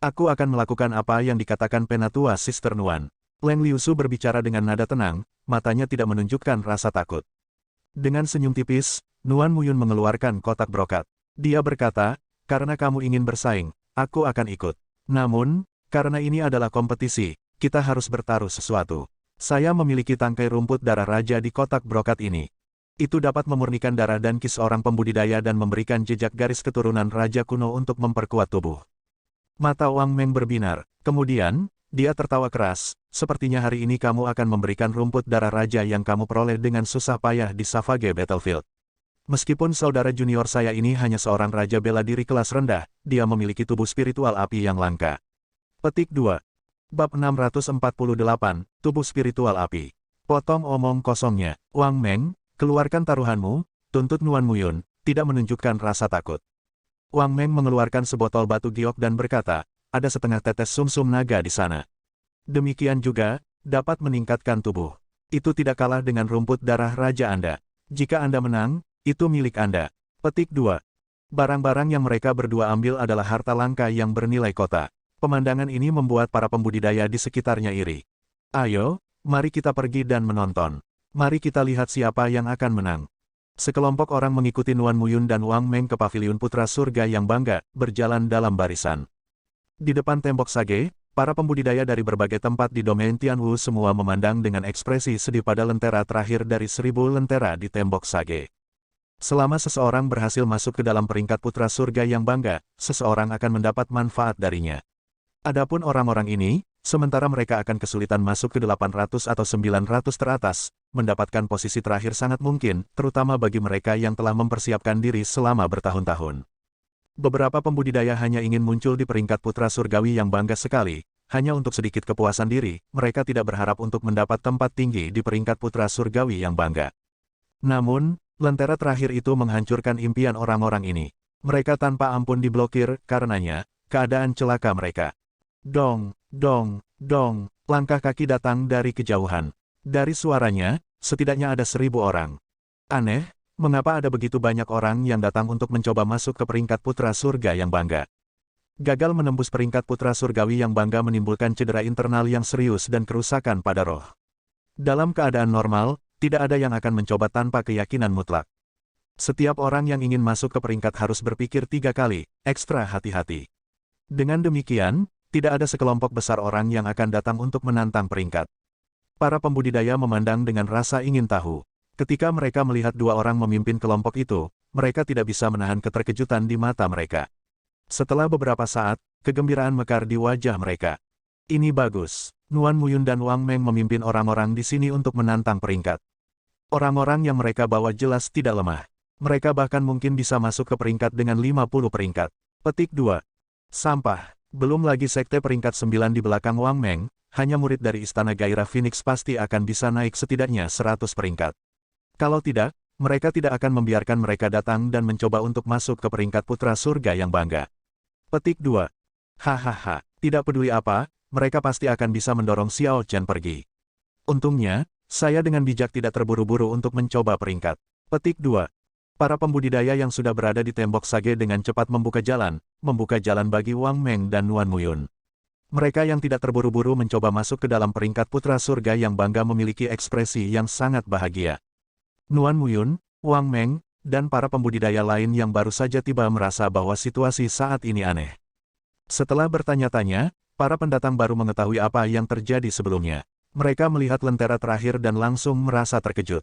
Aku akan melakukan apa yang dikatakan Penatua Sister Nuan. Leng Liusu berbicara dengan nada tenang, matanya tidak menunjukkan rasa takut. Dengan senyum tipis, Nuan Muyun mengeluarkan kotak brokat. Dia berkata, karena kamu ingin bersaing, aku akan ikut. Namun, karena ini adalah kompetisi, kita harus bertaruh sesuatu. Saya memiliki tangkai rumput darah raja di kotak brokat ini. Itu dapat memurnikan darah dan ki seorang pembudidaya dan memberikan jejak garis keturunan raja kuno untuk memperkuat tubuh. Mata Wang Meng berbinar, kemudian, dia tertawa keras, sepertinya hari ini kamu akan memberikan rumput darah raja yang kamu peroleh dengan susah payah di Savage Battlefield. Meskipun saudara junior saya ini hanya seorang raja bela diri kelas rendah, dia memiliki tubuh spiritual api yang langka. Petik 2. Bab 648, Tubuh Spiritual Api. Potong omong kosongnya, Wang Meng, keluarkan taruhanmu, tuntut Nuan Muyun, tidak menunjukkan rasa takut. Wang Meng mengeluarkan sebotol batu giok dan berkata, ada setengah tetes sumsum naga di sana. Demikian juga, dapat meningkatkan tubuh. Itu tidak kalah dengan rumput darah raja Anda. Jika Anda menang, itu milik Anda. Petik 2. Barang-barang yang mereka berdua ambil adalah harta langka yang bernilai kota. Pemandangan ini membuat para pembudidaya di sekitarnya iri. Ayo, mari kita pergi dan menonton. Mari kita lihat siapa yang akan menang. Sekelompok orang mengikuti Nuan Muyun dan Wang Meng ke paviliun putra surga yang bangga, berjalan dalam barisan. Di depan tembok Sage, para pembudidaya dari berbagai tempat di domain Tianwu semua memandang dengan ekspresi sedih pada lentera terakhir dari 1000 lentera di tembok Sage. Selama seseorang berhasil masuk ke dalam peringkat putra surga yang bangga, seseorang akan mendapat manfaat darinya. Adapun orang-orang ini, sementara mereka akan kesulitan masuk ke 800 atau 900 teratas, mendapatkan posisi terakhir sangat mungkin, terutama bagi mereka yang telah mempersiapkan diri selama bertahun-tahun. Beberapa pembudidaya hanya ingin muncul di peringkat putra surgawi yang bangga sekali, hanya untuk sedikit kepuasan diri, mereka tidak berharap untuk mendapat tempat tinggi di peringkat putra surgawi yang bangga. Namun, lentera terakhir itu menghancurkan impian orang-orang ini. Mereka tanpa ampun diblokir, karenanya, keadaan celaka mereka. Dong, dong, dong, langkah kaki datang dari kejauhan. Dari suaranya, setidaknya ada 1000 orang. Aneh, mengapa ada begitu banyak orang yang datang untuk mencoba masuk ke peringkat putra surga yang bangga? Gagal menembus peringkat putra surgawi yang bangga menimbulkan cedera internal yang serius dan kerusakan pada roh. Dalam keadaan normal, tidak ada yang akan mencoba tanpa keyakinan mutlak. Setiap orang yang ingin masuk ke peringkat harus berpikir 3 kali, ekstra hati-hati. Dengan demikian, tidak ada sekelompok besar orang yang akan datang untuk menantang peringkat. Para pembudidaya memandang dengan rasa ingin tahu. Ketika mereka melihat 2 orang memimpin kelompok itu, mereka tidak bisa menahan keterkejutan di mata mereka. Setelah beberapa saat, kegembiraan mekar di wajah mereka. Ini bagus. Nuan Muyun dan Wang Meng memimpin orang-orang di sini untuk menantang peringkat. Orang-orang yang mereka bawa jelas tidak lemah. Mereka bahkan mungkin bisa masuk ke peringkat dengan 50 peringkat. Petik 2. Sampah. Belum lagi sekte peringkat 9 di belakang Wang Meng, hanya murid dari Istana Gairah Phoenix pasti akan bisa naik setidaknya 100 peringkat. Kalau tidak, mereka tidak akan membiarkan mereka datang dan mencoba untuk masuk ke peringkat putra surga yang bangga. Petik 2. Hahaha, tidak peduli apa, mereka pasti akan bisa mendorong Xiao Chen pergi. Untungnya, saya dengan bijak tidak terburu-buru untuk mencoba peringkat. Petik 2. Para pembudidaya yang sudah berada di tembok sage dengan cepat membuka jalan bagi Wang Meng dan Nuan Muyun. Mereka yang tidak terburu-buru mencoba masuk ke dalam peringkat putra surga yang bangga memiliki ekspresi yang sangat bahagia. Nuan Muyun, Wang Meng, dan para pembudidaya lain yang baru saja tiba merasa bahwa situasi saat ini aneh. Setelah bertanya-tanya, para pendatang baru mengetahui apa yang terjadi sebelumnya. Mereka melihat lentera terakhir dan langsung merasa terkejut.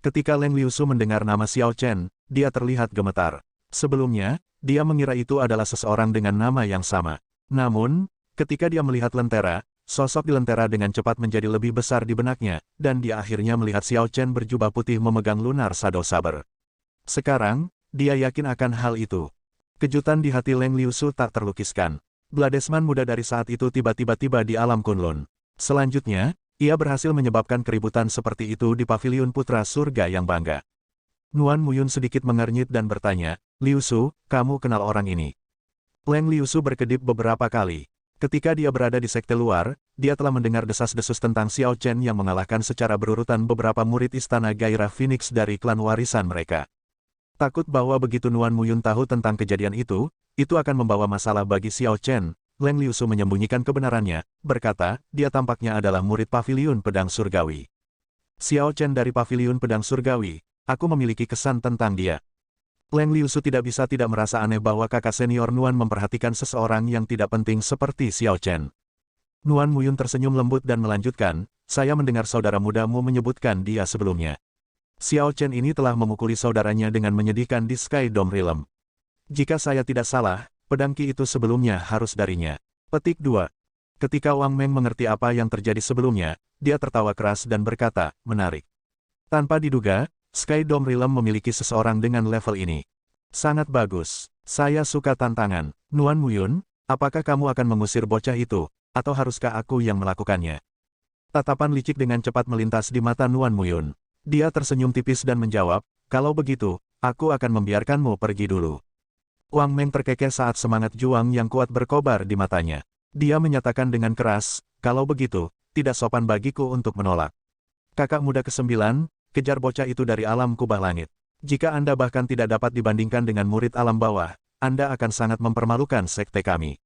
Ketika Leng Liusu mendengar nama Xiao Chen, dia terlihat gemetar. Sebelumnya, dia mengira itu adalah seseorang dengan nama yang sama. Namun, ketika dia melihat lentera, sosok di lentera dengan cepat menjadi lebih besar di benaknya, dan dia akhirnya melihat Xiao Chen berjubah putih memegang lunar Shadow Saber. Sekarang, dia yakin akan hal itu. Kejutan di hati Leng Liusu tak terlukiskan. Bladesman muda dari saat itu tiba-tiba tiba di alam Kunlun. Selanjutnya, ia berhasil menyebabkan keributan seperti itu di paviliun putra surga yang bangga. Nuan Muyun sedikit mengernyit dan bertanya, Liusu, kamu kenal orang ini? Leng Liusu berkedip beberapa kali. Ketika dia berada di sekte luar, dia telah mendengar desas-desus tentang Xiao Chen yang mengalahkan secara berurutan beberapa murid Istana Gairah Phoenix dari klan warisan mereka. Takut bahwa begitu Nuan Muyun tahu tentang kejadian itu akan membawa masalah bagi Xiao Chen. Leng Liusu menyembunyikan kebenarannya, berkata, dia tampaknya adalah murid Paviliun Pedang Surgawi. Xiao Chen dari Paviliun Pedang Surgawi, aku memiliki kesan tentang dia. Leng Liusu tidak bisa tidak merasa aneh bahwa kakak senior Nuan memperhatikan seseorang yang tidak penting seperti Xiao Chen. Nuan Muyun tersenyum lembut dan melanjutkan, saya mendengar saudara mudamu menyebutkan dia sebelumnya. Xiao Chen ini telah memukuli saudaranya dengan menyedihkan di Sky Dome Realm. Jika saya tidak salah, pedang Qi itu sebelumnya harus darinya. Petik 2. Ketika Wang Meng mengerti apa yang terjadi sebelumnya, dia tertawa keras dan berkata, menarik. Tanpa diduga, Sky Dome Realm memiliki seseorang dengan level ini. Sangat bagus. Saya suka tantangan. Nuan Muyun, apakah kamu akan mengusir bocah itu, atau haruskah aku yang melakukannya? Tatapan licik dengan cepat melintas di mata Nuan Muyun. Dia tersenyum tipis dan menjawab, kalau begitu, aku akan membiarkanmu pergi dulu. Wang Meng terkekeh saat semangat juang yang kuat berkobar di matanya. Dia menyatakan dengan keras, kalau begitu, tidak sopan bagiku untuk menolak. Kakak muda ke-9, kejar bocah itu dari alam kubah langit. Jika Anda bahkan tidak dapat dibandingkan dengan murid alam bawah, Anda akan sangat mempermalukan sekte kami.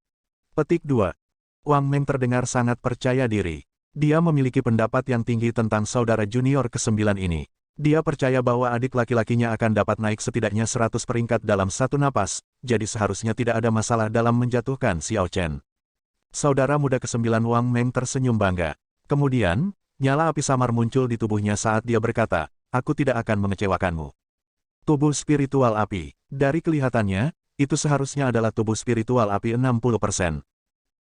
Petik 2. Wang Meng terdengar sangat percaya diri. Dia memiliki pendapat yang tinggi tentang saudara junior ke-9 ini. Dia percaya bahwa adik laki-lakinya akan dapat naik setidaknya 100 peringkat dalam satu napas, jadi seharusnya tidak ada masalah dalam menjatuhkan Xiao Chen. Saudara muda ke-9 Wang Meng tersenyum bangga. Kemudian, nyala api samar muncul di tubuhnya saat dia berkata, aku tidak akan mengecewakanmu. Tubuh spiritual api. Dari kelihatannya, itu seharusnya adalah tubuh spiritual api 60%.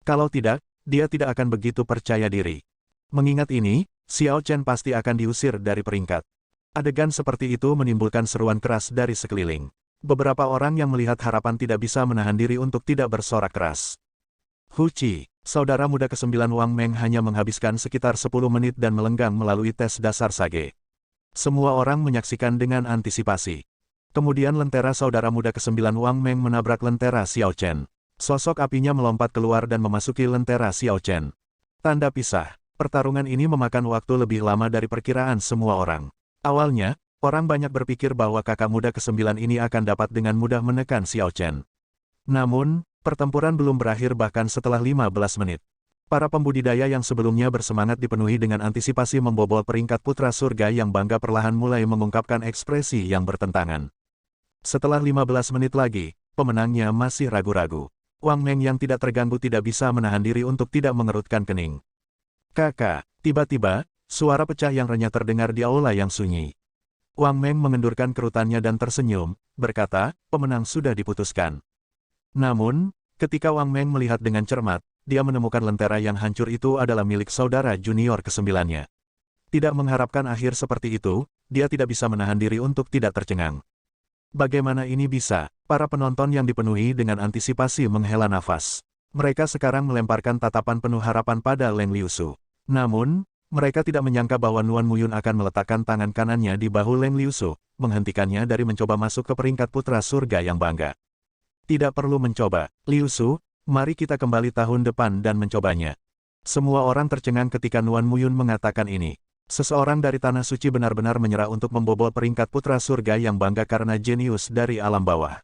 Kalau tidak, dia tidak akan begitu percaya diri. Mengingat ini, Xiao Chen pasti akan diusir dari peringkat. Adegan seperti itu menimbulkan seruan keras dari sekeliling. Beberapa orang yang melihat harapan tidak bisa menahan diri untuk tidak bersorak keras. Hu Qi, saudara muda ke-9 Wang Meng hanya menghabiskan sekitar 10 menit dan melenggang melalui tes dasar Sage. Semua orang menyaksikan dengan antisipasi. Kemudian lentera saudara muda ke-9 Wang Meng menabrak lentera Xiao Chen. Sosok apinya melompat keluar dan memasuki lentera Xiao Chen. Tanda pisah. Pertarungan ini memakan waktu lebih lama dari perkiraan semua orang. Awalnya, orang banyak berpikir bahwa kakak muda ke-9 ini akan dapat dengan mudah menekan Xiao Chen. Namun, pertempuran belum berakhir bahkan setelah 15 menit. Para pembudidaya yang sebelumnya bersemangat dipenuhi dengan antisipasi membobol peringkat putra surga yang bangga perlahan mulai mengungkapkan ekspresi yang bertentangan. Setelah 15 menit lagi, pemenangnya masih ragu-ragu. Wang Meng yang tidak terganggu tidak bisa menahan diri untuk tidak mengerutkan kening. Kakak, tiba-tiba, suara pecah yang renyah terdengar di aula yang sunyi. Wang Meng mengendurkan kerutannya dan tersenyum, berkata, pemenang sudah diputuskan. Namun, ketika Wang Meng melihat dengan cermat, dia menemukan lentera yang hancur itu adalah milik saudara junior ke-9-nya. Tidak mengharapkan akhir seperti itu, dia tidak bisa menahan diri untuk tidak tercengang. Bagaimana ini bisa? Para penonton yang dipenuhi dengan antisipasi menghela nafas. Mereka sekarang melemparkan tatapan penuh harapan pada Leng Liusu. Namun, mereka tidak menyangka bahwa Nuan Muyun akan meletakkan tangan kanannya di bahu Leng Liusu, menghentikannya dari mencoba masuk ke peringkat putra surga yang bangga. Tidak perlu mencoba, Liusu, mari kita kembali tahun depan dan mencobanya. Semua orang tercengang ketika Nuan Muyun mengatakan ini. Seseorang dari Tanah Suci benar-benar menyerah untuk membobol peringkat putra surga yang bangga karena jenius dari alam bawah.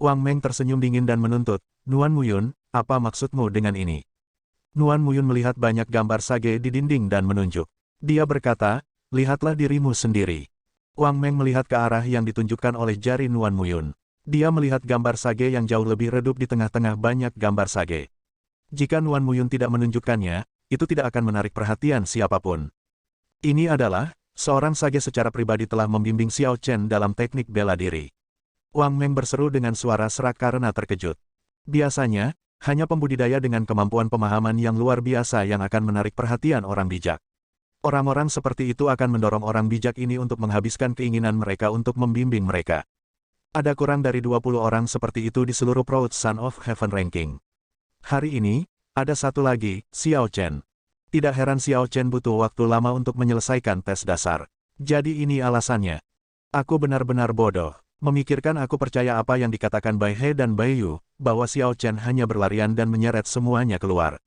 Wang Meng tersenyum dingin dan menuntut, Nuan Muyun, apa maksudmu dengan ini? Nuan Muyun melihat banyak gambar sage di dinding dan menunjuk. Dia berkata, lihatlah dirimu sendiri. Wang Meng melihat ke arah yang ditunjukkan oleh jari Nuan Muyun. Dia melihat gambar sage yang jauh lebih redup di tengah-tengah banyak gambar sage. Jika Nuan Muyun tidak menunjukkannya, itu tidak akan menarik perhatian siapapun. Ini adalah, seorang sage secara pribadi telah membimbing Xiao Chen dalam teknik bela diri. Wang Meng berseru dengan suara serak karena terkejut. Biasanya, hanya pembudidaya dengan kemampuan pemahaman yang luar biasa yang akan menarik perhatian orang bijak. Orang-orang seperti itu akan mendorong orang bijak ini untuk menghabiskan keinginan mereka untuk membimbing mereka. Ada kurang dari 20 orang seperti itu di seluruh Proud Son of Heaven ranking. Hari ini, ada satu lagi, Xiao Chen. Tidak heran Xiao Chen butuh waktu lama untuk menyelesaikan tes dasar. Jadi ini alasannya. Aku benar-benar bodoh. Memikirkan aku percaya apa yang dikatakan Bai He dan Bai Yu, bahwa Xiao Chen hanya berlarian dan menyeret semuanya keluar.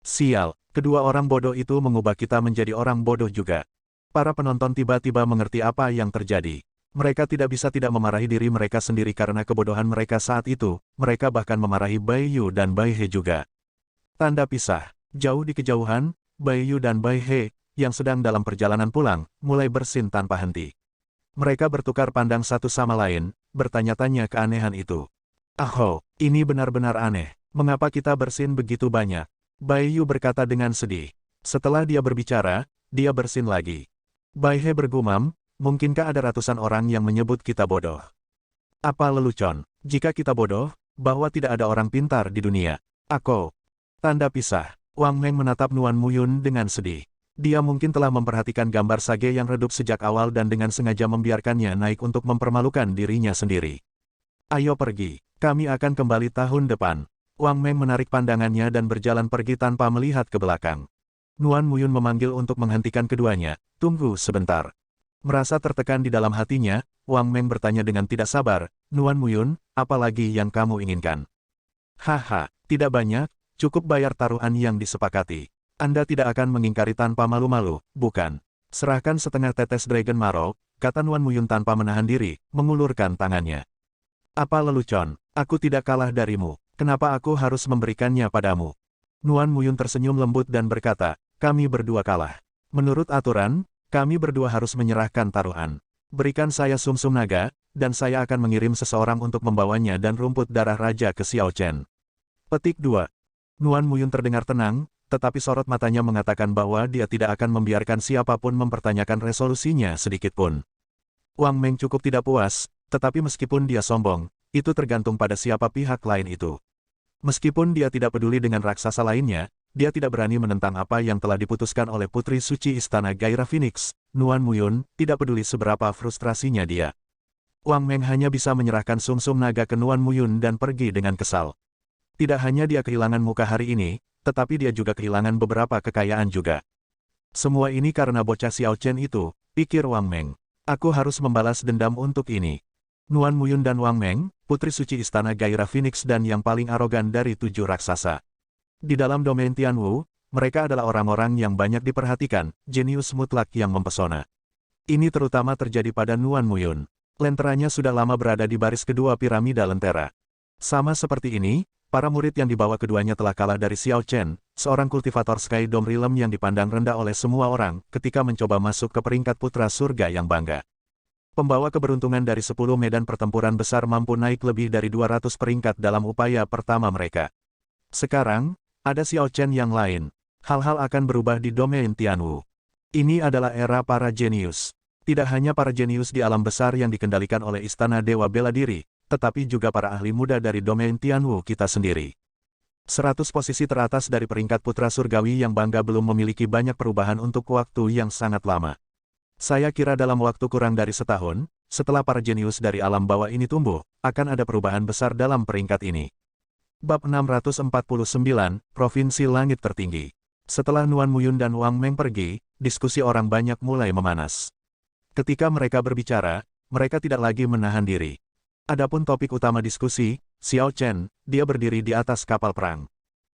Sial, kedua orang bodoh itu mengubah kita menjadi orang bodoh juga. Para penonton tiba-tiba mengerti apa yang terjadi. Mereka tidak bisa tidak memarahi diri mereka sendiri karena kebodohan mereka saat itu, mereka bahkan memarahi Bai Yu dan Bai He juga. Tanda pisah. Jauh di kejauhan, Bai Yu dan Bai He, yang sedang dalam perjalanan pulang, mulai bersin tanpa henti. Mereka bertukar pandang satu sama lain, bertanya-tanya keanehan itu. "Aho, ini benar-benar aneh. Mengapa kita bersin begitu banyak?" Bai Yu berkata dengan sedih. Setelah dia berbicara, dia bersin lagi. Bai He bergumam, mungkinkah ada ratusan orang yang menyebut kita bodoh? Apa lelucon, jika kita bodoh, bahwa tidak ada orang pintar di dunia? Aku. Tanda pisah. Wang Meng menatap Nuan Muyun dengan sedih. Dia mungkin telah memperhatikan gambar sage yang redup sejak awal dan dengan sengaja membiarkannya naik untuk mempermalukan dirinya sendiri. Ayo pergi, kami akan kembali tahun depan. Wang Meng menarik pandangannya dan berjalan pergi tanpa melihat ke belakang. Nuan Muyun memanggil untuk menghentikan keduanya, tunggu sebentar. Merasa tertekan di dalam hatinya, Wang Meng bertanya dengan tidak sabar, Nuan Muyun, apa lagi yang kamu inginkan? Haha, tidak banyak. Cukup bayar taruhan yang disepakati. Anda tidak akan mengingkari tanpa malu-malu, bukan? Serahkan setengah tetes Dragon Marrow, kata Nuan Muyun tanpa menahan diri, mengulurkan tangannya. Apa lelucon? Aku tidak kalah darimu. Kenapa aku harus memberikannya padamu? Nuan Muyun tersenyum lembut dan berkata, kami berdua kalah. Menurut aturan, kami berdua harus menyerahkan taruhan. Berikan saya sumsum naga, dan saya akan mengirim seseorang untuk membawanya dan rumput darah raja ke Xiao Chen. Petik 2. Nuan Muyun terdengar tenang, tetapi sorot matanya mengatakan bahwa dia tidak akan membiarkan siapapun mempertanyakan resolusinya sedikitpun. Wang Meng cukup tidak puas, tetapi meskipun dia sombong, itu tergantung pada siapa pihak lain itu. Meskipun dia tidak peduli dengan raksasa lainnya, dia tidak berani menentang apa yang telah diputuskan oleh Putri Suci Istana Gairah Phoenix, Nuan Muyun, tidak peduli seberapa frustrasinya dia. Wang Meng hanya bisa menyerahkan sumsum naga ke Nuan Muyun dan pergi dengan kesal. Tidak hanya dia kehilangan muka hari ini, tetapi dia juga kehilangan beberapa kekayaan juga. Semua ini karena bocah Xiao Chen itu, pikir Wang Meng. Aku harus membalas dendam untuk ini. Nuan Muyun dan Wang Meng, Putri Suci Istana Gairah Phoenix dan yang paling arogan dari 7 raksasa. Di dalam domain Tianwu, mereka adalah orang-orang yang banyak diperhatikan, jenius mutlak yang mempesona. Ini terutama terjadi pada Nuan Muyun. Lenteranya sudah lama berada di baris kedua piramida lentera. Sama seperti ini, para murid yang dibawa keduanya telah kalah dari Xiao Chen, seorang kultivator Sky Dome Realm yang dipandang rendah oleh semua orang ketika mencoba masuk ke peringkat putra surga yang bangga. Pembawa keberuntungan dari 10 medan pertempuran besar mampu naik lebih dari 200 peringkat dalam upaya pertama mereka. Sekarang, ada Xiao Chen yang lain. Hal-hal akan berubah di domain Tianwu. Ini adalah era para jenius. Tidak hanya para jenius di alam besar yang dikendalikan oleh Istana Dewa Bela Diri, tetapi juga para ahli muda dari domain Tianwu kita sendiri. 100 posisi teratas dari peringkat putra surgawi yang bangga belum memiliki banyak perubahan untuk waktu yang sangat lama. Saya kira dalam waktu kurang dari setahun, setelah para jenius dari alam bawah ini tumbuh, akan ada perubahan besar dalam peringkat ini. Bab 649, Provinsi Langit Tertinggi. Setelah Nuan Muyun dan Wang Meng pergi, diskusi orang banyak mulai memanas. Ketika mereka berbicara, mereka tidak lagi menahan diri. Adapun topik utama diskusi, Xiao Chen, dia berdiri di atas kapal perang.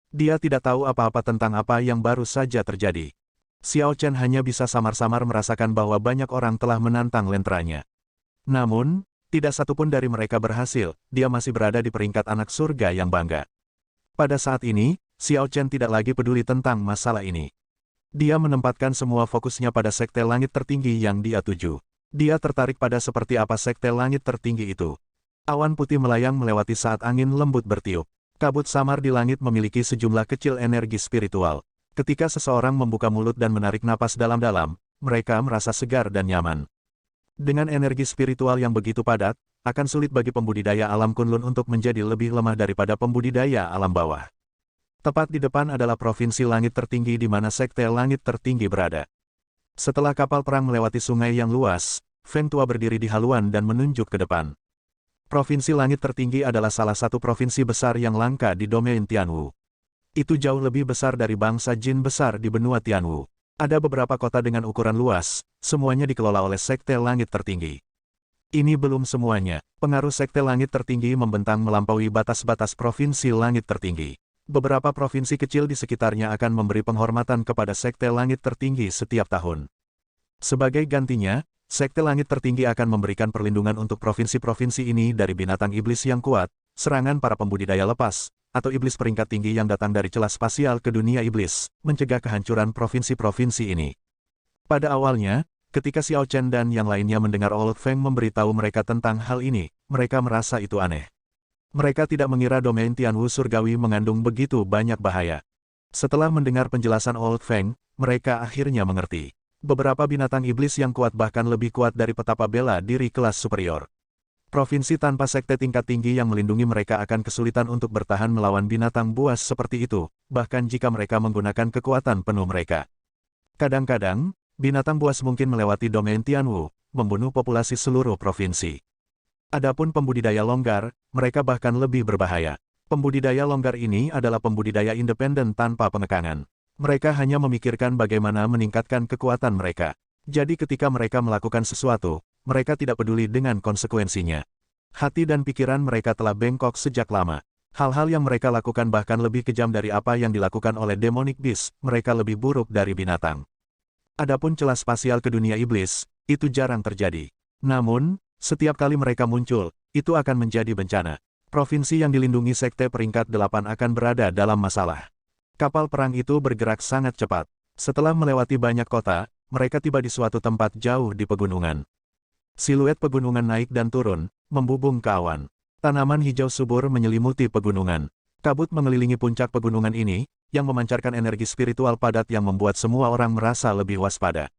Dia tidak tahu apa-apa tentang apa yang baru saja terjadi. Xiao Chen hanya bisa samar-samar merasakan bahwa banyak orang telah menantang lenteranya. Namun, tidak satupun dari mereka berhasil, dia masih berada di peringkat anak surga yang bangga. Pada saat ini, Xiao Chen tidak lagi peduli tentang masalah ini. Dia menempatkan semua fokusnya pada sekte langit tertinggi yang dia tuju. Dia tertarik pada seperti apa sekte langit tertinggi itu. Awan putih melayang melewati saat angin lembut bertiup. Kabut samar di langit memiliki sejumlah kecil energi spiritual. Ketika seseorang membuka mulut dan menarik napas dalam-dalam, mereka merasa segar dan nyaman. Dengan energi spiritual yang begitu padat, akan sulit bagi pembudidaya alam Kunlun untuk menjadi lebih lemah daripada pembudidaya alam bawah. Tepat di depan adalah provinsi langit tertinggi di mana sekte langit tertinggi berada. Setelah kapal perang melewati sungai yang luas, Feng Tua berdiri di haluan dan menunjuk ke depan. Provinsi langit tertinggi adalah salah satu provinsi besar yang langka di domain Tianwu. Itu jauh lebih besar dari bangsa jin besar di benua Tianwu. Ada beberapa kota dengan ukuran luas, semuanya dikelola oleh sekte langit tertinggi. Ini belum semuanya, pengaruh sekte langit tertinggi membentang melampaui batas-batas provinsi langit tertinggi. Beberapa provinsi kecil di sekitarnya akan memberi penghormatan kepada sekte langit tertinggi setiap tahun. Sebagai gantinya, sekte langit tertinggi akan memberikan perlindungan untuk provinsi-provinsi ini dari binatang iblis yang kuat, serangan para pembudidaya lepas, atau iblis peringkat tinggi yang datang dari celah spasial ke dunia iblis, mencegah kehancuran provinsi-provinsi ini. Pada awalnya, ketika Xiao Chen dan yang lainnya mendengar Old Feng memberitahu mereka tentang hal ini, mereka merasa itu aneh. Mereka tidak mengira domain Tianwu surgawi mengandung begitu banyak bahaya. Setelah mendengar penjelasan Old Feng, mereka akhirnya mengerti. Beberapa binatang iblis yang kuat bahkan lebih kuat dari petapa bela diri kelas superior. Provinsi tanpa sekte tingkat tinggi yang melindungi mereka akan kesulitan untuk bertahan melawan binatang buas seperti itu, bahkan jika mereka menggunakan kekuatan penuh mereka. Kadang-kadang, binatang buas mungkin melewati domain Tianwu, membunuh populasi seluruh provinsi. Adapun pembudidaya longgar, mereka bahkan lebih berbahaya. Pembudidaya longgar ini adalah pembudidaya independen tanpa penekangan. Mereka hanya memikirkan bagaimana meningkatkan kekuatan mereka. Jadi ketika mereka melakukan sesuatu, mereka tidak peduli dengan konsekuensinya. Hati dan pikiran mereka telah bengkok sejak lama. Hal-hal yang mereka lakukan bahkan lebih kejam dari apa yang dilakukan oleh demonic beast, mereka lebih buruk dari binatang. Adapun celah spasial ke dunia iblis, itu jarang terjadi. Namun, setiap kali mereka muncul, itu akan menjadi bencana. Provinsi yang dilindungi sekte peringkat 8 akan berada dalam masalah. Kapal perang itu bergerak sangat cepat. Setelah melewati banyak kota, mereka tiba di suatu tempat jauh di pegunungan. Siluet pegunungan naik dan turun, membubung ke awan. Tanaman hijau subur menyelimuti pegunungan. Kabut mengelilingi puncak pegunungan ini, yang memancarkan energi spiritual padat yang membuat semua orang merasa lebih waspada.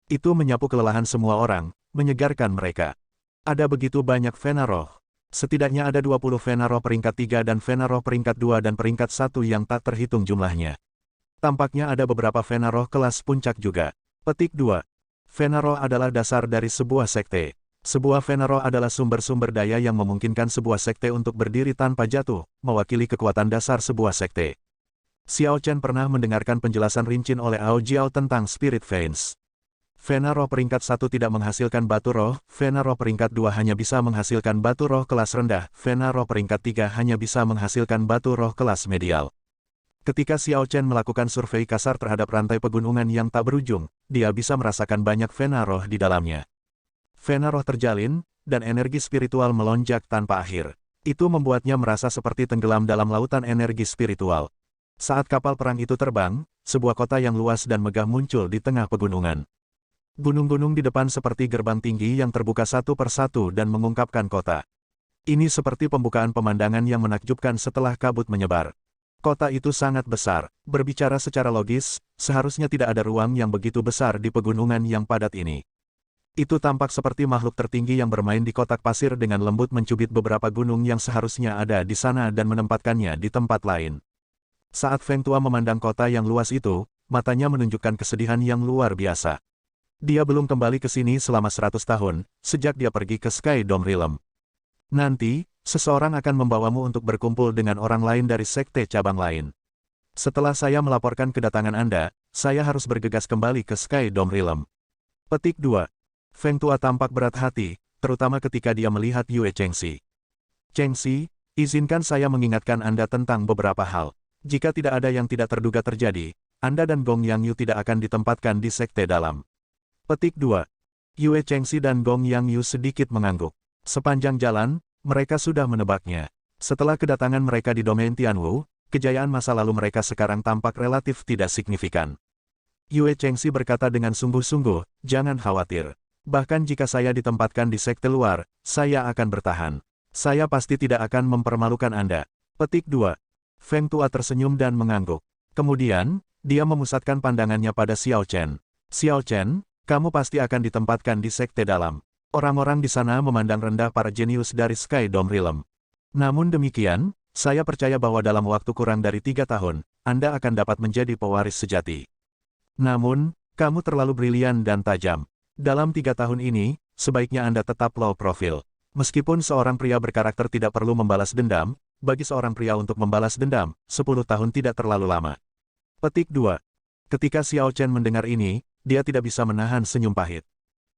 Itu menyapu kelelahan semua orang, menyegarkan mereka. Ada begitu banyak Vena Roh. Setidaknya ada 20 Vena Roh peringkat 3 dan Vena Roh peringkat 2 dan peringkat 1 yang tak terhitung jumlahnya. Tampaknya ada beberapa Vena Roh kelas puncak juga. Petik 2. Vena Roh adalah dasar dari sebuah sekte. Sebuah Vena Roh adalah sumber-sumber daya yang memungkinkan sebuah sekte untuk berdiri tanpa jatuh, mewakili kekuatan dasar sebuah sekte. Xiao Chen pernah mendengarkan penjelasan rinci oleh Ao Jiao tentang Spirit Veins. Vena Roh peringkat 1 tidak menghasilkan batu roh, Vena Roh peringkat 2 hanya bisa menghasilkan batu roh kelas rendah, Vena Roh peringkat 3 hanya bisa menghasilkan batu roh kelas medial. Ketika Xiao Chen melakukan survei kasar terhadap rantai pegunungan yang tak berujung, dia bisa merasakan banyak Vena Roh di dalamnya. Vena Roh terjalin, dan energi spiritual melonjak tanpa akhir. Itu membuatnya merasa seperti tenggelam dalam lautan energi spiritual. Saat kapal perang itu terbang, sebuah kota yang luas dan megah muncul di tengah pegunungan. Gunung-gunung di depan seperti gerbang tinggi yang terbuka satu persatu dan mengungkapkan kota. Ini seperti pembukaan pemandangan yang menakjubkan setelah kabut menyebar. Kota itu sangat besar. Berbicara secara logis, seharusnya tidak ada ruang yang begitu besar di pegunungan yang padat ini. Itu tampak seperti makhluk tertinggi yang bermain di kotak pasir dengan lembut mencubit beberapa gunung yang seharusnya ada di sana dan menempatkannya di tempat lain. Saat Feng Tua memandang kota yang luas itu, matanya menunjukkan kesedihan yang luar biasa. Dia belum kembali ke sini selama 100 tahun, sejak dia pergi ke Sky Dome Realm. Nanti, seseorang akan membawamu untuk berkumpul dengan orang lain dari sekte cabang lain. Setelah saya melaporkan kedatangan Anda, saya harus bergegas kembali ke Sky Dome Realm. Petik 2. Feng Tua tampak berat hati, terutama ketika dia melihat Yue Chengxi. Chengxi, izinkan saya mengingatkan Anda tentang beberapa hal. Jika tidak ada yang tidak terduga terjadi, Anda dan Gong Yang Yu tidak akan ditempatkan di sekte dalam. Petik 2. Yue Chengxi dan Gong Yang Yu sedikit mengangguk. Sepanjang jalan, mereka sudah menebaknya. Setelah kedatangan mereka di domain Tianwu, kejayaan masa lalu mereka sekarang tampak relatif tidak signifikan. Yue Chengxi berkata dengan sungguh-sungguh, jangan khawatir. Bahkan jika saya ditempatkan di sekte luar, saya akan bertahan. Saya pasti tidak akan mempermalukan Anda. Petik 2. Feng Tua tersenyum dan mengangguk. Kemudian, dia memusatkan pandangannya pada Xiao Chen. Xiao Chen, kamu pasti akan ditempatkan di sekte dalam. Orang-orang di sana memandang rendah para jenius dari Sky Dome Realm. Namun demikian, saya percaya bahwa dalam waktu kurang dari 3 tahun, Anda akan dapat menjadi pewaris sejati. Namun, kamu terlalu brilian dan tajam. Dalam 3 tahun ini, sebaiknya Anda tetap low profile. Meskipun seorang pria berkarakter tidak perlu membalas dendam, bagi seorang pria untuk membalas dendam, 10 tahun tidak terlalu lama. Petik 2. Ketika Xiao Chen mendengar ini, dia tidak bisa menahan senyum pahit.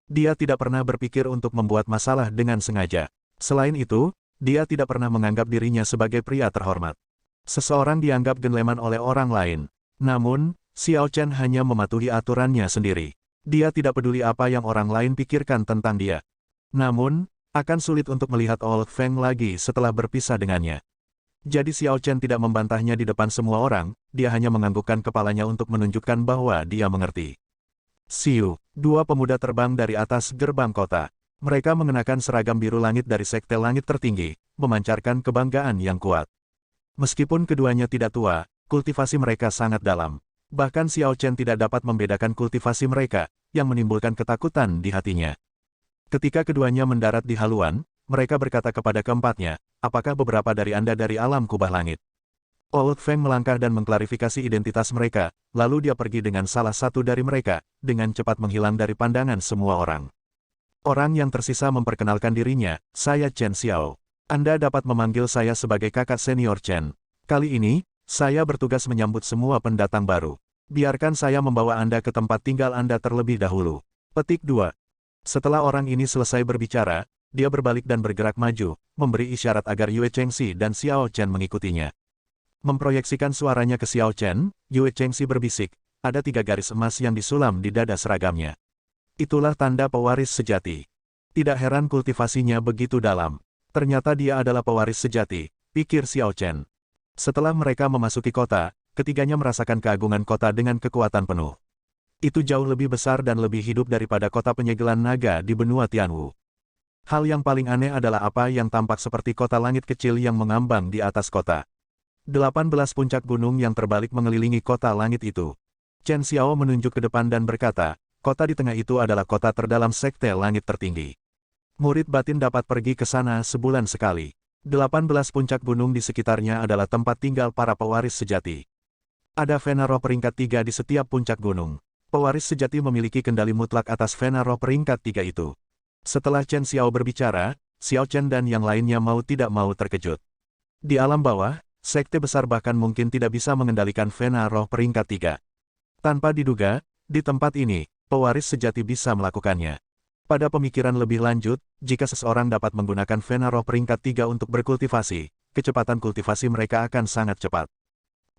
Dia tidak pernah berpikir untuk membuat masalah dengan sengaja. Selain itu, dia tidak pernah menganggap dirinya sebagai pria terhormat. Seseorang dianggap gentleman oleh orang lain. Namun, Xiao Chen hanya mematuhi aturannya sendiri. Dia tidak peduli apa yang orang lain pikirkan tentang dia. Namun, akan sulit untuk melihat Old Feng lagi setelah berpisah dengannya. Jadi Xiao Chen tidak membantahnya di depan semua orang, dia hanya menganggukkan kepalanya untuk menunjukkan bahwa dia mengerti. Siu, dua pemuda terbang dari atas gerbang kota. Mereka mengenakan seragam biru langit dari sekte langit tertinggi, memancarkan kebanggaan yang kuat. Meskipun keduanya tidak tua, kultivasi mereka sangat dalam. Bahkan Xiao Chen tidak dapat membedakan kultivasi mereka, yang menimbulkan ketakutan di hatinya. Ketika keduanya mendarat di haluan, mereka berkata kepada keempatnya, apakah beberapa dari Anda dari alam kubah langit? Old Feng melangkah dan mengklarifikasi identitas mereka, lalu dia pergi dengan salah satu dari mereka, dengan cepat menghilang dari pandangan semua orang. Orang yang tersisa memperkenalkan dirinya, saya Chen Xiao. Anda dapat memanggil saya sebagai kakak senior Chen. Kali ini, saya bertugas menyambut semua pendatang baru. Biarkan saya membawa Anda ke tempat tinggal Anda terlebih dahulu. Petik 2. Setelah orang ini selesai berbicara, dia berbalik dan bergerak maju, memberi isyarat agar Yue Chengxi dan Xiao Chen mengikutinya. Memproyeksikan suaranya ke Xiao Chen, Yue Chengxi berbisik, ada 3 garis emas yang disulam di dada seragamnya. Itulah tanda pewaris sejati. Tidak heran kultivasinya begitu dalam. Ternyata dia adalah pewaris sejati, pikir Xiao Chen. Setelah mereka memasuki kota, ketiganya merasakan keagungan kota dengan kekuatan penuh. Itu jauh lebih besar dan lebih hidup daripada kota penyegelan naga di benua Tianwu. Hal yang paling aneh adalah apa yang tampak seperti kota langit kecil yang mengambang di atas kota. 18 puncak gunung yang terbalik mengelilingi kota langit itu. Chen Xiao menunjuk ke depan dan berkata, kota di tengah itu adalah kota terdalam sekte langit tertinggi. Murid batin dapat pergi ke sana sebulan sekali. 18 puncak gunung di sekitarnya adalah tempat tinggal para pewaris sejati. Ada Venaro peringkat 3 di setiap puncak gunung. Pewaris sejati memiliki kendali mutlak atas Venaro peringkat 3 itu. Setelah Chen Xiao berbicara, Xiao Chen dan yang lainnya mau tidak mau terkejut. Di alam bawah, sekte besar bahkan mungkin tidak bisa mengendalikan Venaro peringkat 3. Tanpa diduga, di tempat ini, pewaris sejati bisa melakukannya. Pada pemikiran lebih lanjut, jika seseorang dapat menggunakan Venaro peringkat 3 untuk berkultivasi, kecepatan kultivasi mereka akan sangat cepat.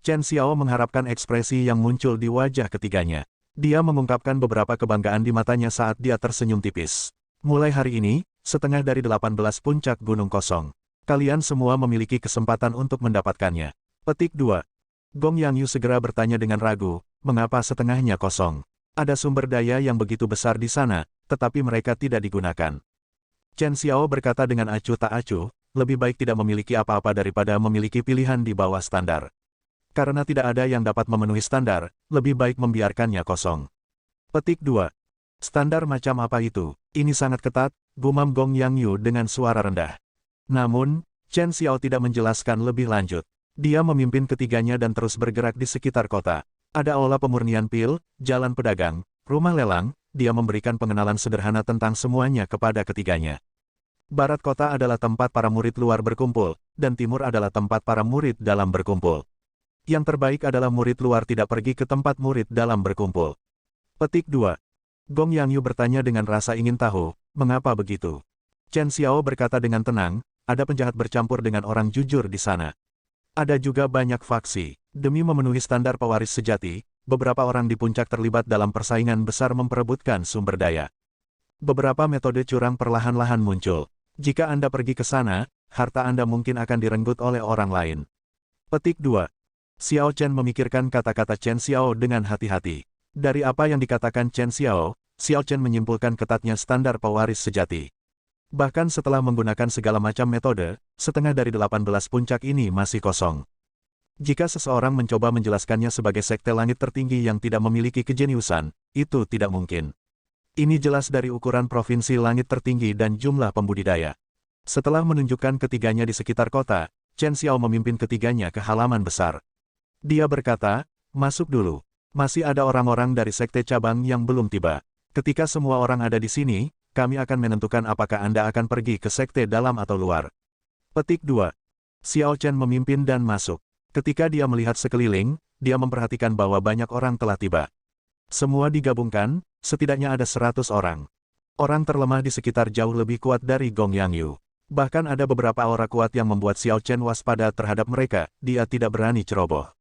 Chen Xiao mengharapkan ekspresi yang muncul di wajah ketiganya. Dia mengungkapkan beberapa kebanggaan di matanya saat dia tersenyum tipis. Mulai hari ini, setengah dari 18 puncak gunung kosong. Kalian semua memiliki kesempatan untuk mendapatkannya. Petik 2. Gong Yangyu segera bertanya dengan ragu, mengapa setengahnya kosong? Ada sumber daya yang begitu besar di sana, tetapi mereka tidak digunakan. Chen Xiao berkata dengan acuh tak acuh, lebih baik tidak memiliki apa-apa daripada memiliki pilihan di bawah standar. Karena tidak ada yang dapat memenuhi standar, lebih baik membiarkannya kosong. Petik 2. Standar macam apa itu? Ini sangat ketat, gumam Gong Yangyu dengan suara rendah. Namun, Chen Xiao tidak menjelaskan lebih lanjut. Dia memimpin ketiganya dan terus bergerak di sekitar kota. Ada aula pemurnian pil, jalan pedagang, rumah lelang, dia memberikan pengenalan sederhana tentang semuanya kepada ketiganya. Barat kota adalah tempat para murid luar berkumpul, dan timur adalah tempat para murid dalam berkumpul. Yang terbaik adalah murid luar tidak pergi ke tempat murid dalam berkumpul. Petik 2. Gong Yangyu bertanya dengan rasa ingin tahu, mengapa begitu? Chen Xiao berkata dengan tenang, ada penjahat bercampur dengan orang jujur di sana. Ada juga banyak faksi. Demi memenuhi standar pewaris sejati, beberapa orang di puncak terlibat dalam persaingan besar memperebutkan sumber daya. Beberapa metode curang perlahan-lahan muncul. Jika Anda pergi ke sana, harta Anda mungkin akan direnggut oleh orang lain. Petik 2. Xiao Chen memikirkan kata-kata Chen Xiao dengan hati-hati. Dari apa yang dikatakan Chen Xiao, Xiao Chen menyimpulkan ketatnya standar pewaris sejati. Bahkan setelah menggunakan segala macam metode, setengah dari 18 puncak ini masih kosong. Jika seseorang mencoba menjelaskannya sebagai sekte langit tertinggi yang tidak memiliki kejeniusan, itu tidak mungkin. Ini jelas dari ukuran provinsi langit tertinggi dan jumlah pembudidaya. Setelah menunjukkan ketiganya di sekitar kota, Chen Xiao memimpin ketiganya ke halaman besar. Dia berkata, masuk dulu. Masih ada orang-orang dari sekte cabang yang belum tiba. Ketika semua orang ada di sini, kami akan menentukan apakah Anda akan pergi ke sekte dalam atau luar. Petik 2. Xiao Chen memimpin dan masuk. Ketika dia melihat sekeliling, dia memperhatikan bahwa banyak orang telah tiba. Semua digabungkan, setidaknya ada 100 orang. Orang terlemah di sekitar jauh lebih kuat dari Gong Yangyu. Bahkan ada beberapa aura kuat yang membuat Xiao Chen waspada terhadap mereka, dia tidak berani ceroboh.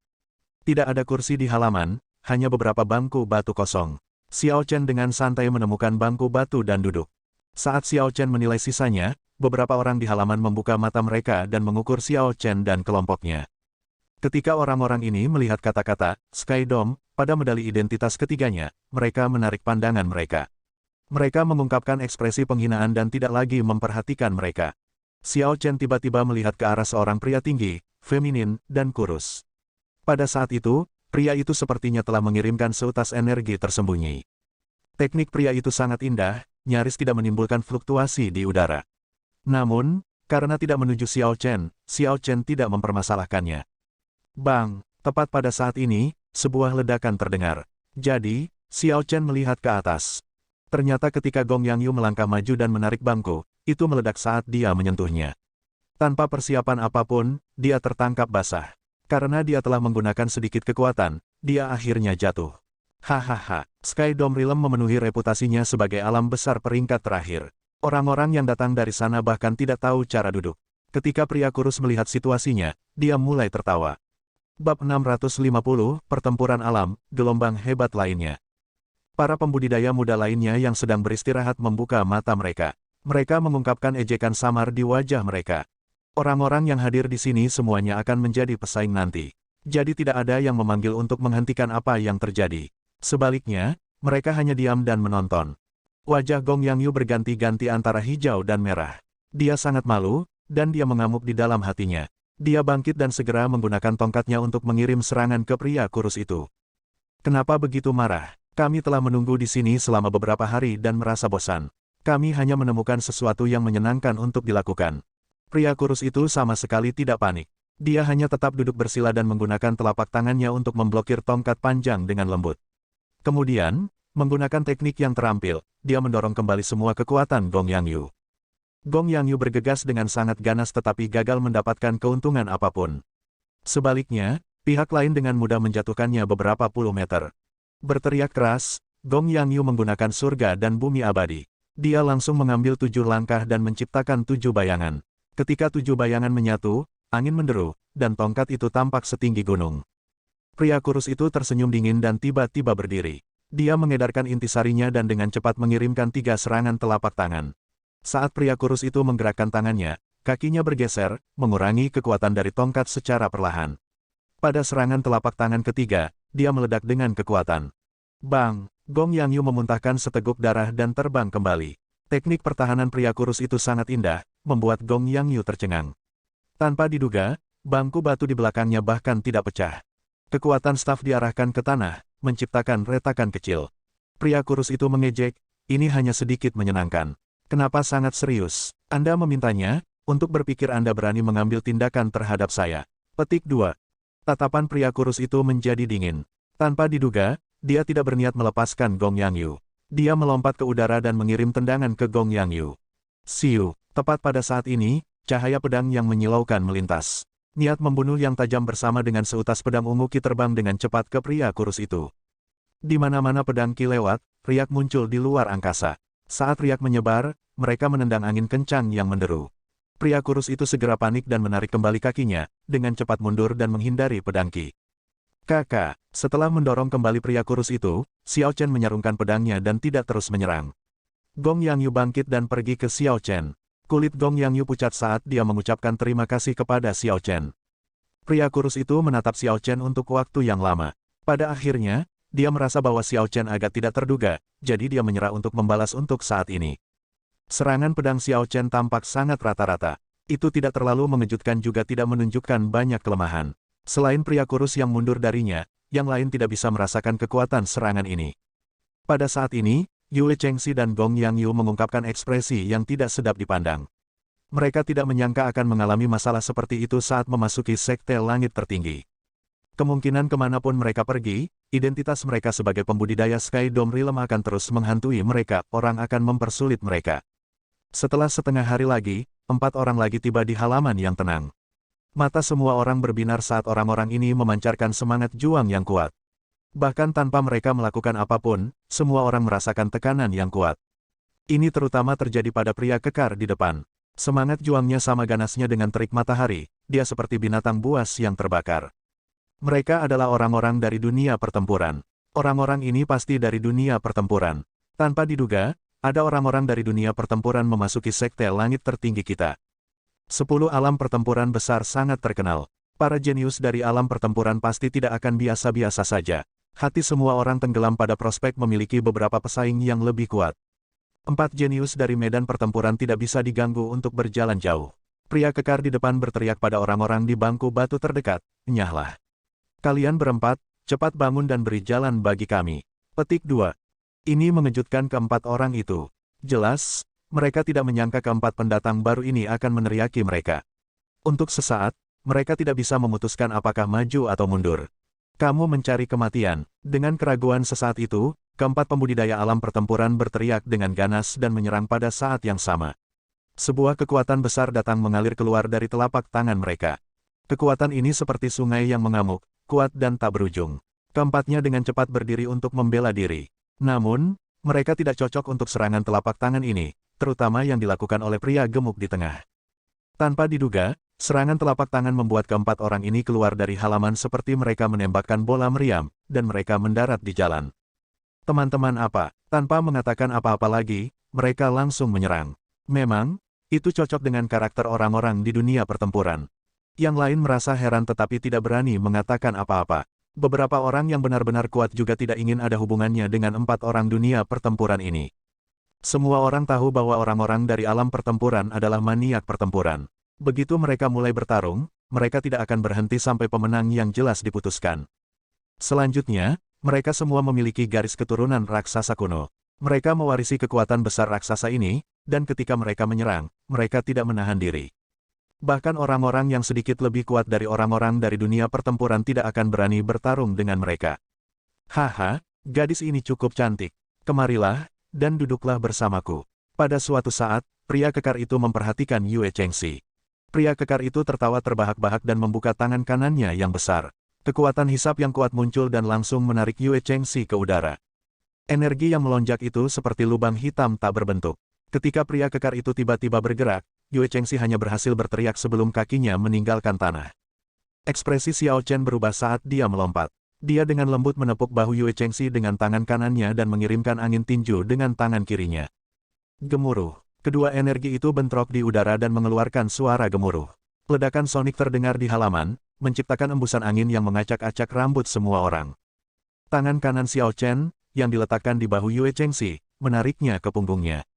Tidak ada kursi di halaman, hanya beberapa bangku batu kosong. Xiao Chen dengan santai menemukan bangku batu dan duduk. Saat Xiao Chen menilai sisanya, beberapa orang di halaman membuka mata mereka dan mengukur Xiao Chen dan kelompoknya. Ketika orang-orang ini melihat kata-kata Sky Dome pada medali identitas ketiganya, mereka menarik pandangan mereka. Mereka mengungkapkan ekspresi penghinaan dan tidak lagi memperhatikan mereka. Xiao Chen tiba-tiba melihat ke arah seorang pria tinggi, feminin, dan kurus. Pada saat itu, pria itu sepertinya telah mengirimkan seutas energi tersembunyi. Teknik pria itu sangat indah, nyaris tidak menimbulkan fluktuasi di udara. Namun, karena tidak menuju Xiao Chen tidak mempermasalahkannya. Bang, tepat pada saat ini, sebuah ledakan terdengar. Jadi, Xiao Chen melihat ke atas. Ternyata ketika Gong Yangyu melangkah maju dan menarik bangku, itu meledak saat dia menyentuhnya. Tanpa persiapan apapun, dia tertangkap basah. Karena dia telah menggunakan sedikit kekuatan, dia akhirnya jatuh. Hahaha, Sky Dome Realm memenuhi reputasinya sebagai alam besar peringkat terakhir. Orang-orang yang datang dari sana bahkan tidak tahu cara duduk. Ketika pria kurus melihat situasinya, dia mulai tertawa. Bab 650, Pertempuran Alam, gelombang hebat lainnya. Para pembudidaya muda lainnya yang sedang beristirahat membuka mata mereka. Mereka mengungkapkan ejekan samar di wajah mereka. Orang-orang yang hadir di sini semuanya akan menjadi pesaing nanti. Jadi tidak ada yang memanggil untuk menghentikan apa yang terjadi. Sebaliknya, mereka hanya diam dan menonton. Wajah Gong Yangyu berganti-ganti antara hijau dan merah. Dia sangat malu, dan dia mengamuk di dalam hatinya. Dia bangkit dan segera menggunakan tongkatnya untuk mengirim serangan ke pria kurus itu. Kenapa begitu marah? Kami telah menunggu di sini selama beberapa hari dan merasa bosan. Kami hanya menemukan sesuatu yang menyenangkan untuk dilakukan. Pria kurus itu sama sekali tidak panik. Dia hanya tetap duduk bersila dan menggunakan telapak tangannya untuk memblokir tongkat panjang dengan lembut. Kemudian, menggunakan teknik yang terampil, dia mendorong kembali semua kekuatan Gong Yangyu. Gong Yangyu bergegas dengan sangat ganas tetapi gagal mendapatkan keuntungan apapun. Sebaliknya, pihak lain dengan mudah menjatuhkannya beberapa puluh meter. Berteriak keras, Gong Yangyu menggunakan surga dan bumi abadi. Dia langsung mengambil 7 langkah dan menciptakan 7 bayangan. Ketika 7 bayangan menyatu, angin menderu, dan tongkat itu tampak setinggi gunung. Pria kurus itu tersenyum dingin dan tiba-tiba berdiri. Dia mengedarkan intisarinya dan dengan cepat mengirimkan 3 serangan telapak tangan. Saat pria kurus itu menggerakkan tangannya, kakinya bergeser, mengurangi kekuatan dari tongkat secara perlahan. Pada serangan telapak tangan ketiga, dia meledak dengan kekuatan. Bang! Gong Yangyu memuntahkan seteguk darah dan terbang kembali. Teknik pertahanan pria kurus itu sangat indah, membuat Gong Yangyu tercengang. Tanpa diduga, bangku batu di belakangnya bahkan tidak pecah. Kekuatan staf diarahkan ke tanah, menciptakan retakan kecil. Pria kurus itu mengejek, ini hanya sedikit menyenangkan. Kenapa sangat serius? Anda memintanya, untuk berpikir Anda berani mengambil tindakan terhadap saya. Petik 2. Tatapan pria kurus itu menjadi dingin. Tanpa diduga, dia tidak berniat melepaskan Gong Yangyu. Dia melompat ke udara dan mengirim tendangan ke Gong Yangyu. Siu, tepat pada saat ini, cahaya pedang yang menyilaukan melintas. Niat membunuh yang tajam bersama dengan seutas pedang ungu Ki terbang dengan cepat ke pria kurus itu. Di mana-mana pedang Ki lewat, riak muncul di luar angkasa. Saat riak menyebar, mereka menendang angin kencang yang menderu. Pria kurus itu segera panik dan menarik kembali kakinya, dengan cepat mundur dan menghindari pedang Ki. Kakak, setelah mendorong kembali pria kurus itu, Xiao Chen menyarungkan pedangnya dan tidak terus menyerang. Gong Yangyu bangkit dan pergi ke Xiao Chen. Kulit Gong Yangyu pucat saat dia mengucapkan terima kasih kepada Xiao Chen. Pria kurus itu menatap Xiao Chen untuk waktu yang lama. Pada akhirnya, dia merasa bahwa Xiao Chen agak tidak terduga, jadi dia menyerah untuk membalas untuk saat ini. Serangan pedang Xiao Chen tampak sangat rata-rata. Itu tidak terlalu mengejutkan juga tidak menunjukkan banyak kelemahan. Selain pria kurus yang mundur darinya, yang lain tidak bisa merasakan kekuatan serangan ini. Pada saat ini, Yue Chengxi dan Gong Yangyu mengungkapkan ekspresi yang tidak sedap dipandang. Mereka tidak menyangka akan mengalami masalah seperti itu saat memasuki sekte langit tertinggi. Kemungkinan kemanapun mereka pergi, identitas mereka sebagai pembudidaya Sky Dome Realm akan terus menghantui mereka, orang akan mempersulit mereka. Setelah setengah hari lagi, 4 orang lagi tiba di halaman yang tenang. Mata semua orang berbinar saat orang-orang ini memancarkan semangat juang yang kuat. Bahkan tanpa mereka melakukan apapun, semua orang merasakan tekanan yang kuat. Ini terutama terjadi pada pria kekar di depan. Semangat juangnya sama ganasnya dengan terik matahari, dia seperti binatang buas yang terbakar. Mereka adalah orang-orang dari dunia pertempuran. Orang-orang ini pasti dari dunia pertempuran. Tanpa diduga, ada orang-orang dari dunia pertempuran memasuki sekte langit tertinggi kita. 10 alam pertempuran besar sangat terkenal. Para jenius dari alam pertempuran pasti tidak akan biasa-biasa saja. Hati semua orang tenggelam pada prospek memiliki beberapa pesaing yang lebih kuat. 4 jenius dari medan pertempuran tidak bisa diganggu untuk berjalan jauh. Pria kekar di depan berteriak pada orang-orang di bangku batu terdekat, "Nyahlah. Kalian berempat, cepat bangun dan beri jalan bagi kami." Petik 2. Ini mengejutkan keempat orang itu. Jelas, mereka tidak menyangka keempat pendatang baru ini akan meneriaki mereka. Untuk sesaat, mereka tidak bisa memutuskan apakah maju atau mundur. Kamu mencari kematian. Dengan keraguan sesaat itu, keempat pembudidaya alam pertempuran berteriak dengan ganas dan menyerang pada saat yang sama. Sebuah kekuatan besar datang mengalir keluar dari telapak tangan mereka. Kekuatan ini seperti sungai yang mengamuk, kuat dan tak berujung. Keempatnya dengan cepat berdiri untuk membela diri. Namun, mereka tidak cocok untuk serangan telapak tangan ini, terutama yang dilakukan oleh pria gemuk di tengah. Tanpa diduga, serangan telapak tangan membuat keempat orang ini keluar dari halaman seperti mereka menembakkan bola meriam, dan mereka mendarat di jalan. Teman-teman apa, tanpa mengatakan apa-apa lagi, mereka langsung menyerang. Memang, itu cocok dengan karakter orang-orang di dunia pertempuran. Yang lain merasa heran tetapi tidak berani mengatakan apa-apa. Beberapa orang yang benar-benar kuat juga tidak ingin ada hubungannya dengan 4 orang dunia pertempuran ini. Semua orang tahu bahwa orang-orang dari alam pertempuran adalah maniak pertempuran. Begitu mereka mulai bertarung, mereka tidak akan berhenti sampai pemenang yang jelas diputuskan. Selanjutnya, mereka semua memiliki garis keturunan raksasa kuno. Mereka mewarisi kekuatan besar raksasa ini, dan ketika mereka menyerang, mereka tidak menahan diri. Bahkan orang-orang yang sedikit lebih kuat dari orang-orang dari dunia pertempuran tidak akan berani bertarung dengan mereka. Haha, gadis ini cukup cantik. Kemarilah, dan duduklah bersamaku. Pada suatu saat, pria kekar itu memperhatikan Yue Chengxi. Pria kekar itu tertawa terbahak-bahak dan membuka tangan kanannya yang besar. Kekuatan hisap yang kuat muncul dan langsung menarik Yue Chengxi ke udara. Energi yang melonjak itu seperti lubang hitam tak berbentuk. Ketika pria kekar itu tiba-tiba bergerak, Yue Chengxi hanya berhasil berteriak sebelum kakinya meninggalkan tanah. Ekspresi Xiao Chen berubah saat dia melompat. Dia dengan lembut menepuk bahu Yue Chengxi dengan tangan kanannya dan mengirimkan angin tinju dengan tangan kirinya. Gemuruh. Kedua energi itu bentrok di udara dan mengeluarkan suara gemuruh. Ledakan sonik terdengar di halaman, menciptakan embusan angin yang mengacak-acak rambut semua orang. Tangan kanan Xiao Chen, yang diletakkan di bahu Yue Chengxi, menariknya ke punggungnya.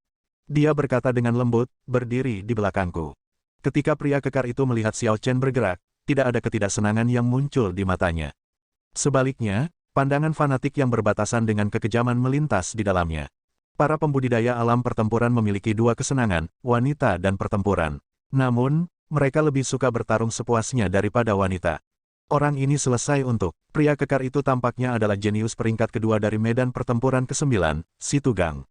Dia berkata dengan lembut, berdiri di belakangku. Ketika pria kekar itu melihat Xiao Chen bergerak, tidak ada ketidaksenangan yang muncul di matanya. Sebaliknya, pandangan fanatik yang berbatasan dengan kekejaman melintas di dalamnya. Para pembudidaya alam pertempuran memiliki dua kesenangan, wanita dan pertempuran. Namun, mereka lebih suka bertarung sepuasnya daripada wanita. Orang ini selesai untuk. Pria kekar itu tampaknya adalah jenius peringkat kedua dari medan pertempuran ke-9, Situgang.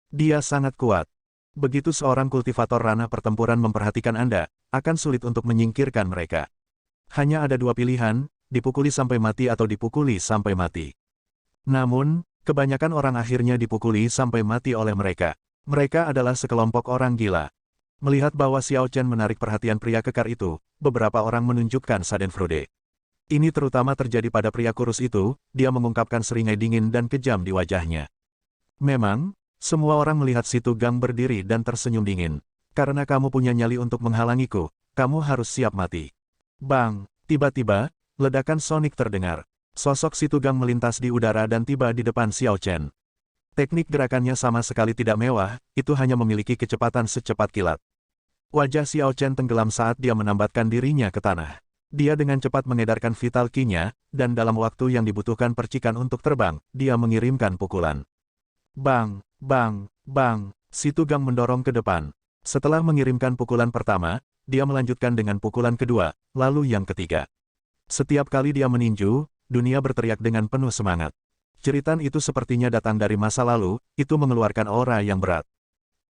Dia sangat kuat. Begitu seorang kultivator ranah pertempuran memperhatikan Anda, akan sulit untuk menyingkirkan mereka. Hanya ada dua pilihan, dipukuli sampai mati atau dipukuli sampai mati. Namun, kebanyakan orang akhirnya dipukuli sampai mati oleh mereka. Mereka adalah sekelompok orang gila. Melihat bahwa Xiao Chen menarik perhatian pria kekar itu, beberapa orang menunjukkan Schadenfreude. Ini terutama terjadi pada pria kurus itu, dia mengungkapkan seringai dingin dan kejam di wajahnya. Memang, semua orang melihat Situgang berdiri dan tersenyum dingin. Karena kamu punya nyali untuk menghalangiku, kamu harus siap mati. Bang! Tiba-tiba, ledakan sonik terdengar. Sosok Situgang melintas di udara dan tiba di depan Xiao Chen. Teknik gerakannya sama sekali tidak mewah, itu hanya memiliki kecepatan secepat kilat. Wajah Xiao Chen tenggelam saat dia menambatkan dirinya ke tanah. Dia dengan cepat mengedarkan vital ki-nya, dan dalam waktu yang dibutuhkan percikan untuk terbang, dia mengirimkan pukulan. Bang! Bang! Bang! Situgang mendorong ke depan. Setelah mengirimkan pukulan pertama, dia melanjutkan dengan pukulan kedua, lalu yang ketiga. Setiap kali dia meninju, dunia berteriak dengan penuh semangat. Jeritan itu sepertinya datang dari masa lalu, itu mengeluarkan aura yang berat.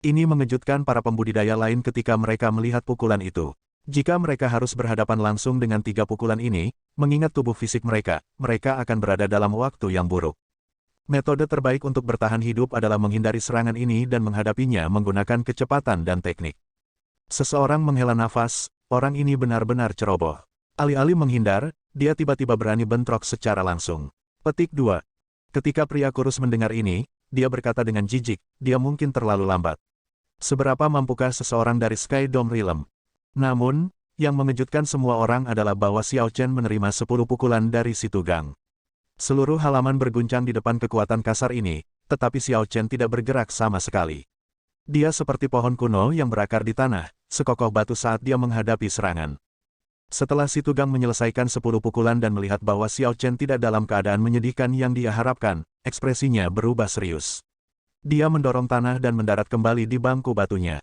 Ini mengejutkan para pembudidaya lain ketika mereka melihat pukulan itu. Jika mereka harus berhadapan langsung dengan tiga pukulan ini, mengingat tubuh fisik mereka, mereka akan berada dalam waktu yang buruk. Metode terbaik untuk bertahan hidup adalah menghindari serangan ini dan menghadapinya menggunakan kecepatan dan teknik. Seseorang menghela nafas, orang ini benar-benar ceroboh. Alih-alih menghindar, dia tiba-tiba berani bentrok secara langsung. Petik 2. Ketika pria kurus mendengar ini, dia berkata dengan jijik, dia mungkin terlalu lambat. Seberapa mampukah seseorang dari Sky Dome Realm? Namun, yang mengejutkan semua orang adalah bahwa Xiao Chen menerima 10 pukulan dari Situgang. Seluruh halaman berguncang di depan kekuatan kasar ini, tetapi Xiao Chen tidak bergerak sama sekali. Dia seperti pohon kuno yang berakar di tanah, sekokoh batu saat dia menghadapi serangan. Setelah Situgang menyelesaikan 10 pukulan dan melihat bahwa Xiao Chen tidak dalam keadaan menyedihkan yang dia harapkan, ekspresinya berubah serius. Dia mendorong tanah dan mendarat kembali di bangku batunya.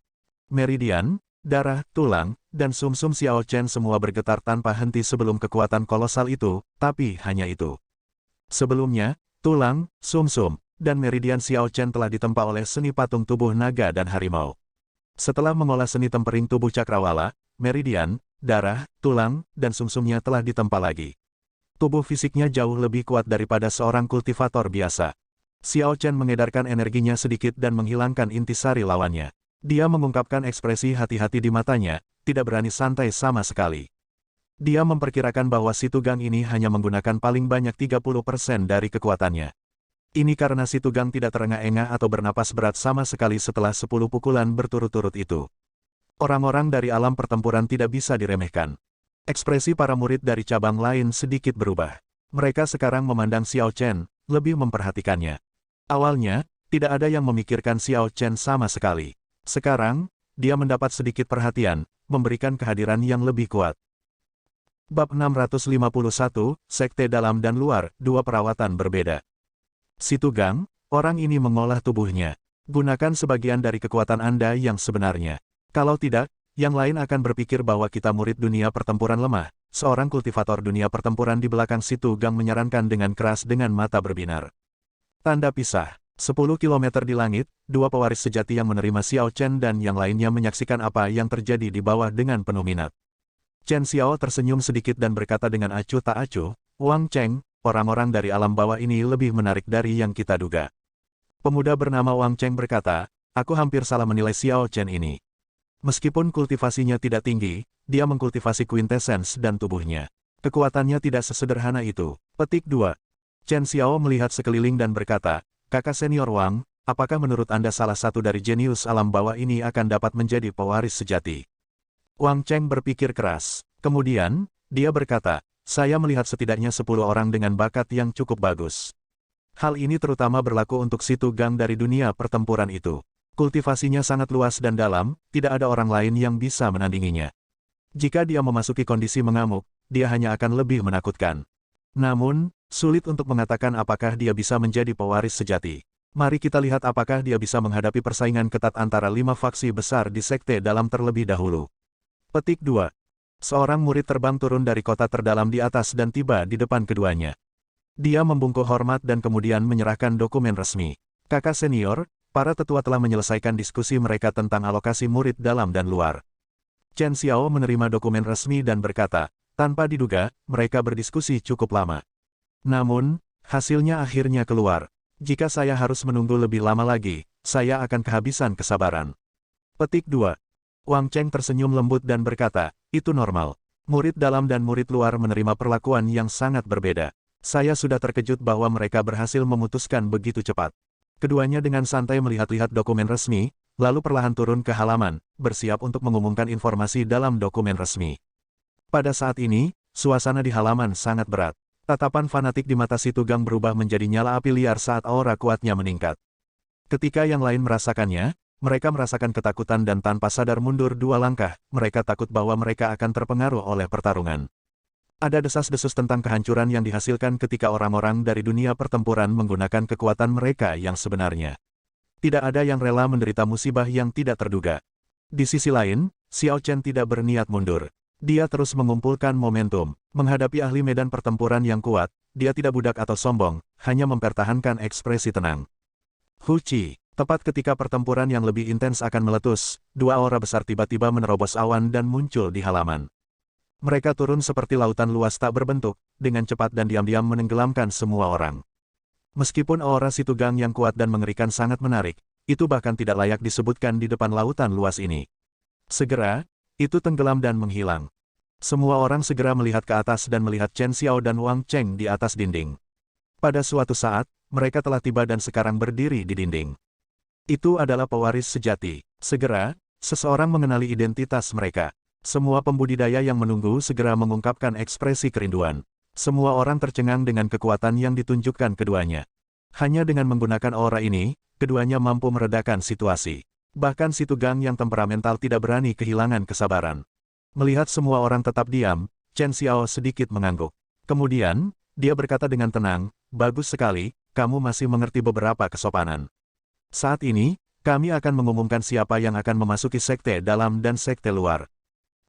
Meridian, darah, tulang, dan sumsum Xiao Chen semua bergetar tanpa henti sebelum kekuatan kolosal itu, tapi hanya itu. Sebelumnya, tulang, sumsum, dan meridian Xiao Chen telah ditempa oleh seni patung tubuh naga dan harimau. Setelah mengolah seni tempering tubuh cakrawala, meridian, darah, tulang, dan sumsumnya telah ditempa lagi. Tubuh fisiknya jauh lebih kuat daripada seorang kultivator biasa. Xiao Chen mengedarkan energinya sedikit dan menghilangkan intisari lawannya. Dia mengungkapkan ekspresi hati-hati di matanya, tidak berani santai sama sekali. Dia memperkirakan bahwa Situgang ini hanya menggunakan paling banyak 30% dari kekuatannya. Ini karena Situgang tidak terengah-engah atau bernapas berat sama sekali setelah 10 pukulan berturut-turut itu. Orang-orang dari alam pertempuran tidak bisa diremehkan. Ekspresi para murid dari cabang lain sedikit berubah. Mereka sekarang memandang Xiao Chen, lebih memperhatikannya. Awalnya, tidak ada yang memikirkan Xiao Chen sama sekali. Sekarang, dia mendapat sedikit perhatian, memberikan kehadiran yang lebih kuat. Bab 651, Sekte Dalam dan Luar, dua perawatan berbeda. Situgang, orang ini mengolah tubuhnya. Gunakan sebagian dari kekuatan Anda yang sebenarnya. Kalau tidak, Yang lain akan berpikir bahwa kita murid dunia pertempuran lemah. Seorang kultivator dunia pertempuran di belakang situ Gang menyarankan dengan keras dengan mata berbinar. Tanda pisah. 10 kilometer di langit, dua pewaris sejati yang menerima Xiao Chen dan yang lainnya menyaksikan apa yang terjadi di bawah dengan penuh minat. Chen Xiao tersenyum sedikit dan berkata dengan acuh tak acuh, Wang Cheng, orang-orang dari alam bawah ini lebih menarik dari yang kita duga. Pemuda bernama Wang Cheng berkata, aku hampir salah menilai Xiao Chen ini. Meskipun kultivasinya tidak tinggi, dia mengkultivasi quintessence dan tubuhnya. Kekuatannya tidak sesederhana itu. Petik 2. Chen Xiao melihat sekeliling dan berkata, Kakak senior Wang, apakah menurut Anda salah satu dari jenius alam bawah ini akan dapat menjadi pewaris sejati? Wang Cheng berpikir keras. Kemudian, dia berkata, saya melihat setidaknya 10 orang dengan bakat yang cukup bagus. Hal ini terutama berlaku untuk situ Gang dari dunia pertempuran itu. Kultivasinya sangat luas dan dalam, tidak ada orang lain yang bisa menandinginya. Jika dia memasuki kondisi mengamuk, dia hanya akan lebih menakutkan. Namun, sulit untuk mengatakan apakah dia bisa menjadi pewaris sejati. Mari kita lihat apakah dia bisa menghadapi persaingan ketat antara 5 faksi besar di sekte dalam terlebih dahulu. Petik 2. Seorang murid terbang turun dari kota terdalam di atas dan tiba di depan keduanya. Dia membungkuk hormat dan kemudian menyerahkan dokumen resmi. Kakak senior, para tetua telah menyelesaikan diskusi mereka tentang alokasi murid dalam dan luar. Chen Xiao menerima dokumen resmi dan berkata, tanpa diduga, mereka berdiskusi cukup lama. Namun, hasilnya akhirnya keluar. Jika saya harus menunggu lebih lama lagi, saya akan kehabisan kesabaran. Petik 2. Wang Cheng tersenyum lembut dan berkata, itu normal. Murid dalam dan murid luar menerima perlakuan yang sangat berbeda. Saya sudah terkejut bahwa mereka berhasil memutuskan begitu cepat. Keduanya dengan santai melihat-lihat dokumen resmi, lalu perlahan turun ke halaman, bersiap untuk mengumumkan informasi dalam dokumen resmi. Pada saat ini, suasana di halaman sangat berat. Tatapan fanatik di mata situ Gang berubah menjadi nyala api liar saat aura kuatnya meningkat. Ketika yang lain merasakannya, mereka merasakan ketakutan dan tanpa sadar mundur 2 langkah, mereka takut bahwa mereka akan terpengaruh oleh pertarungan. Ada desas-desus tentang kehancuran yang dihasilkan ketika orang-orang dari dunia pertempuran menggunakan kekuatan mereka yang sebenarnya. Tidak ada yang rela menderita musibah yang tidak terduga. Di sisi lain, Xiao Chen tidak berniat mundur. Dia terus mengumpulkan momentum. Menghadapi ahli medan pertempuran yang kuat, dia tidak budak atau sombong, hanya mempertahankan ekspresi tenang. Hu Qi, tepat ketika pertempuran yang lebih intens akan meletus, 2 aura besar tiba-tiba menerobos awan dan muncul di halaman. Mereka turun seperti lautan luas tak berbentuk, dengan cepat dan diam-diam menenggelamkan semua orang. Meskipun aura situ Gang yang kuat dan mengerikan sangat menarik, itu bahkan tidak layak disebutkan di depan lautan luas ini. Segera, itu tenggelam dan menghilang. Semua orang segera melihat ke atas dan melihat Chen Xiao dan Wang Cheng di atas dinding. Pada suatu saat, mereka telah tiba dan sekarang berdiri di dinding. Itu adalah pewaris sejati. Segera, seseorang mengenali identitas mereka. Semua pembudidaya yang menunggu segera mengungkapkan ekspresi kerinduan. Semua orang tercengang dengan kekuatan yang ditunjukkan keduanya. Hanya dengan menggunakan aura ini, keduanya mampu meredakan situasi. Bahkan situ Gang yang temperamental tidak berani kehilangan kesabaran. Melihat semua orang tetap diam, Chen Xiao sedikit mengangguk. Kemudian, dia berkata dengan tenang, bagus sekali, kamu masih mengerti beberapa kesopanan. Saat ini, kami akan mengumumkan siapa yang akan memasuki sekte dalam dan sekte luar.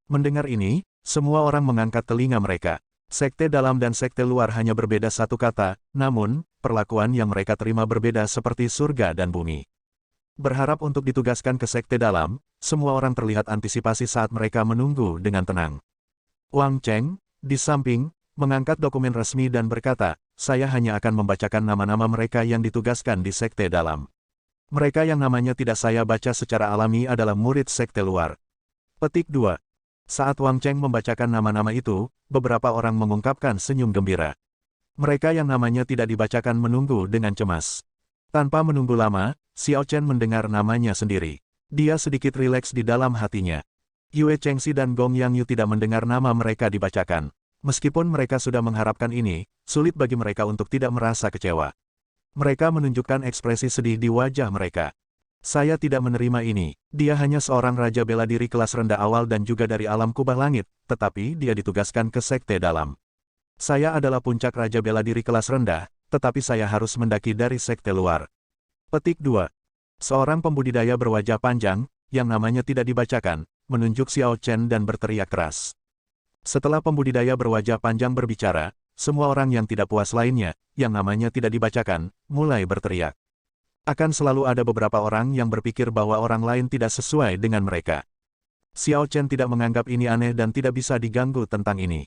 Mendengar ini, semua orang mengangkat telinga mereka. Sekte dalam dan sekte luar hanya berbeda satu kata, namun, perlakuan yang mereka terima berbeda seperti surga dan bumi. Berharap untuk ditugaskan ke sekte dalam, semua orang terlihat antisipasi saat mereka menunggu dengan tenang. Wang Cheng, di samping, mengangkat dokumen resmi dan berkata, saya hanya akan membacakan nama-nama mereka yang ditugaskan di sekte dalam. Mereka yang namanya tidak saya baca secara alami adalah murid sekte luar. Petik 2. Saat Wang Cheng membacakan nama-nama itu, beberapa orang mengungkapkan senyum gembira. Mereka yang namanya tidak dibacakan menunggu dengan cemas. Tanpa menunggu lama, Xiao Chen mendengar namanya sendiri. Dia sedikit rileks di dalam hatinya. Yue Chengxi dan Gong Yang Yu tidak mendengar nama mereka dibacakan. Meskipun mereka sudah mengharapkan ini, sulit bagi mereka untuk tidak merasa kecewa. Mereka menunjukkan ekspresi sedih di wajah mereka. Saya tidak menerima ini. Dia hanya seorang raja bela diri kelas rendah awal dan juga dari alam kubah langit, tetapi dia ditugaskan ke sekte dalam. Saya adalah puncak raja bela diri kelas rendah, tetapi saya harus mendaki dari sekte luar. Petik 2. Seorang pembudidaya berwajah panjang, yang namanya tidak dibacakan, menunjuk Xiao Chen dan berteriak keras. Setelah pembudidaya berwajah panjang berbicara, semua orang yang tidak puas lainnya, yang namanya tidak dibacakan, mulai berteriak. Akan selalu ada beberapa orang yang berpikir bahwa orang lain tidak sesuai dengan mereka. Xiao Chen tidak menganggap ini aneh dan tidak bisa diganggu tentang ini.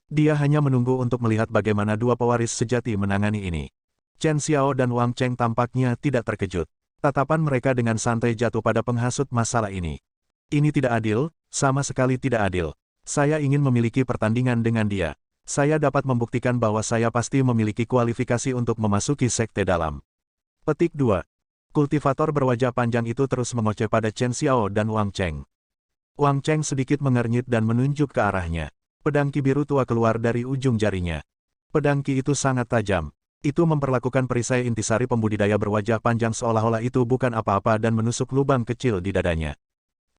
Dia hanya menunggu untuk melihat bagaimana dua pewaris sejati menangani ini. Chen Xiao dan Wang Cheng tampaknya tidak terkejut. Tatapan mereka dengan santai jatuh pada penghasut masalah ini. Ini tidak adil, sama sekali tidak adil. Saya ingin memiliki pertandingan dengan dia. Saya dapat membuktikan bahwa saya pasti memiliki kualifikasi untuk memasuki sekte dalam. Petik 2. Kultivator berwajah panjang itu terus mengoceh pada Chen Xiao dan Wang Cheng. Wang Cheng sedikit mengernyit dan menunjuk ke arahnya. Pedang ki biru tua keluar dari ujung jarinya. Pedang ki itu sangat tajam. Itu memperlakukan perisai intisari pembudidaya berwajah panjang seolah-olah itu bukan apa-apa dan menusuk lubang kecil di dadanya.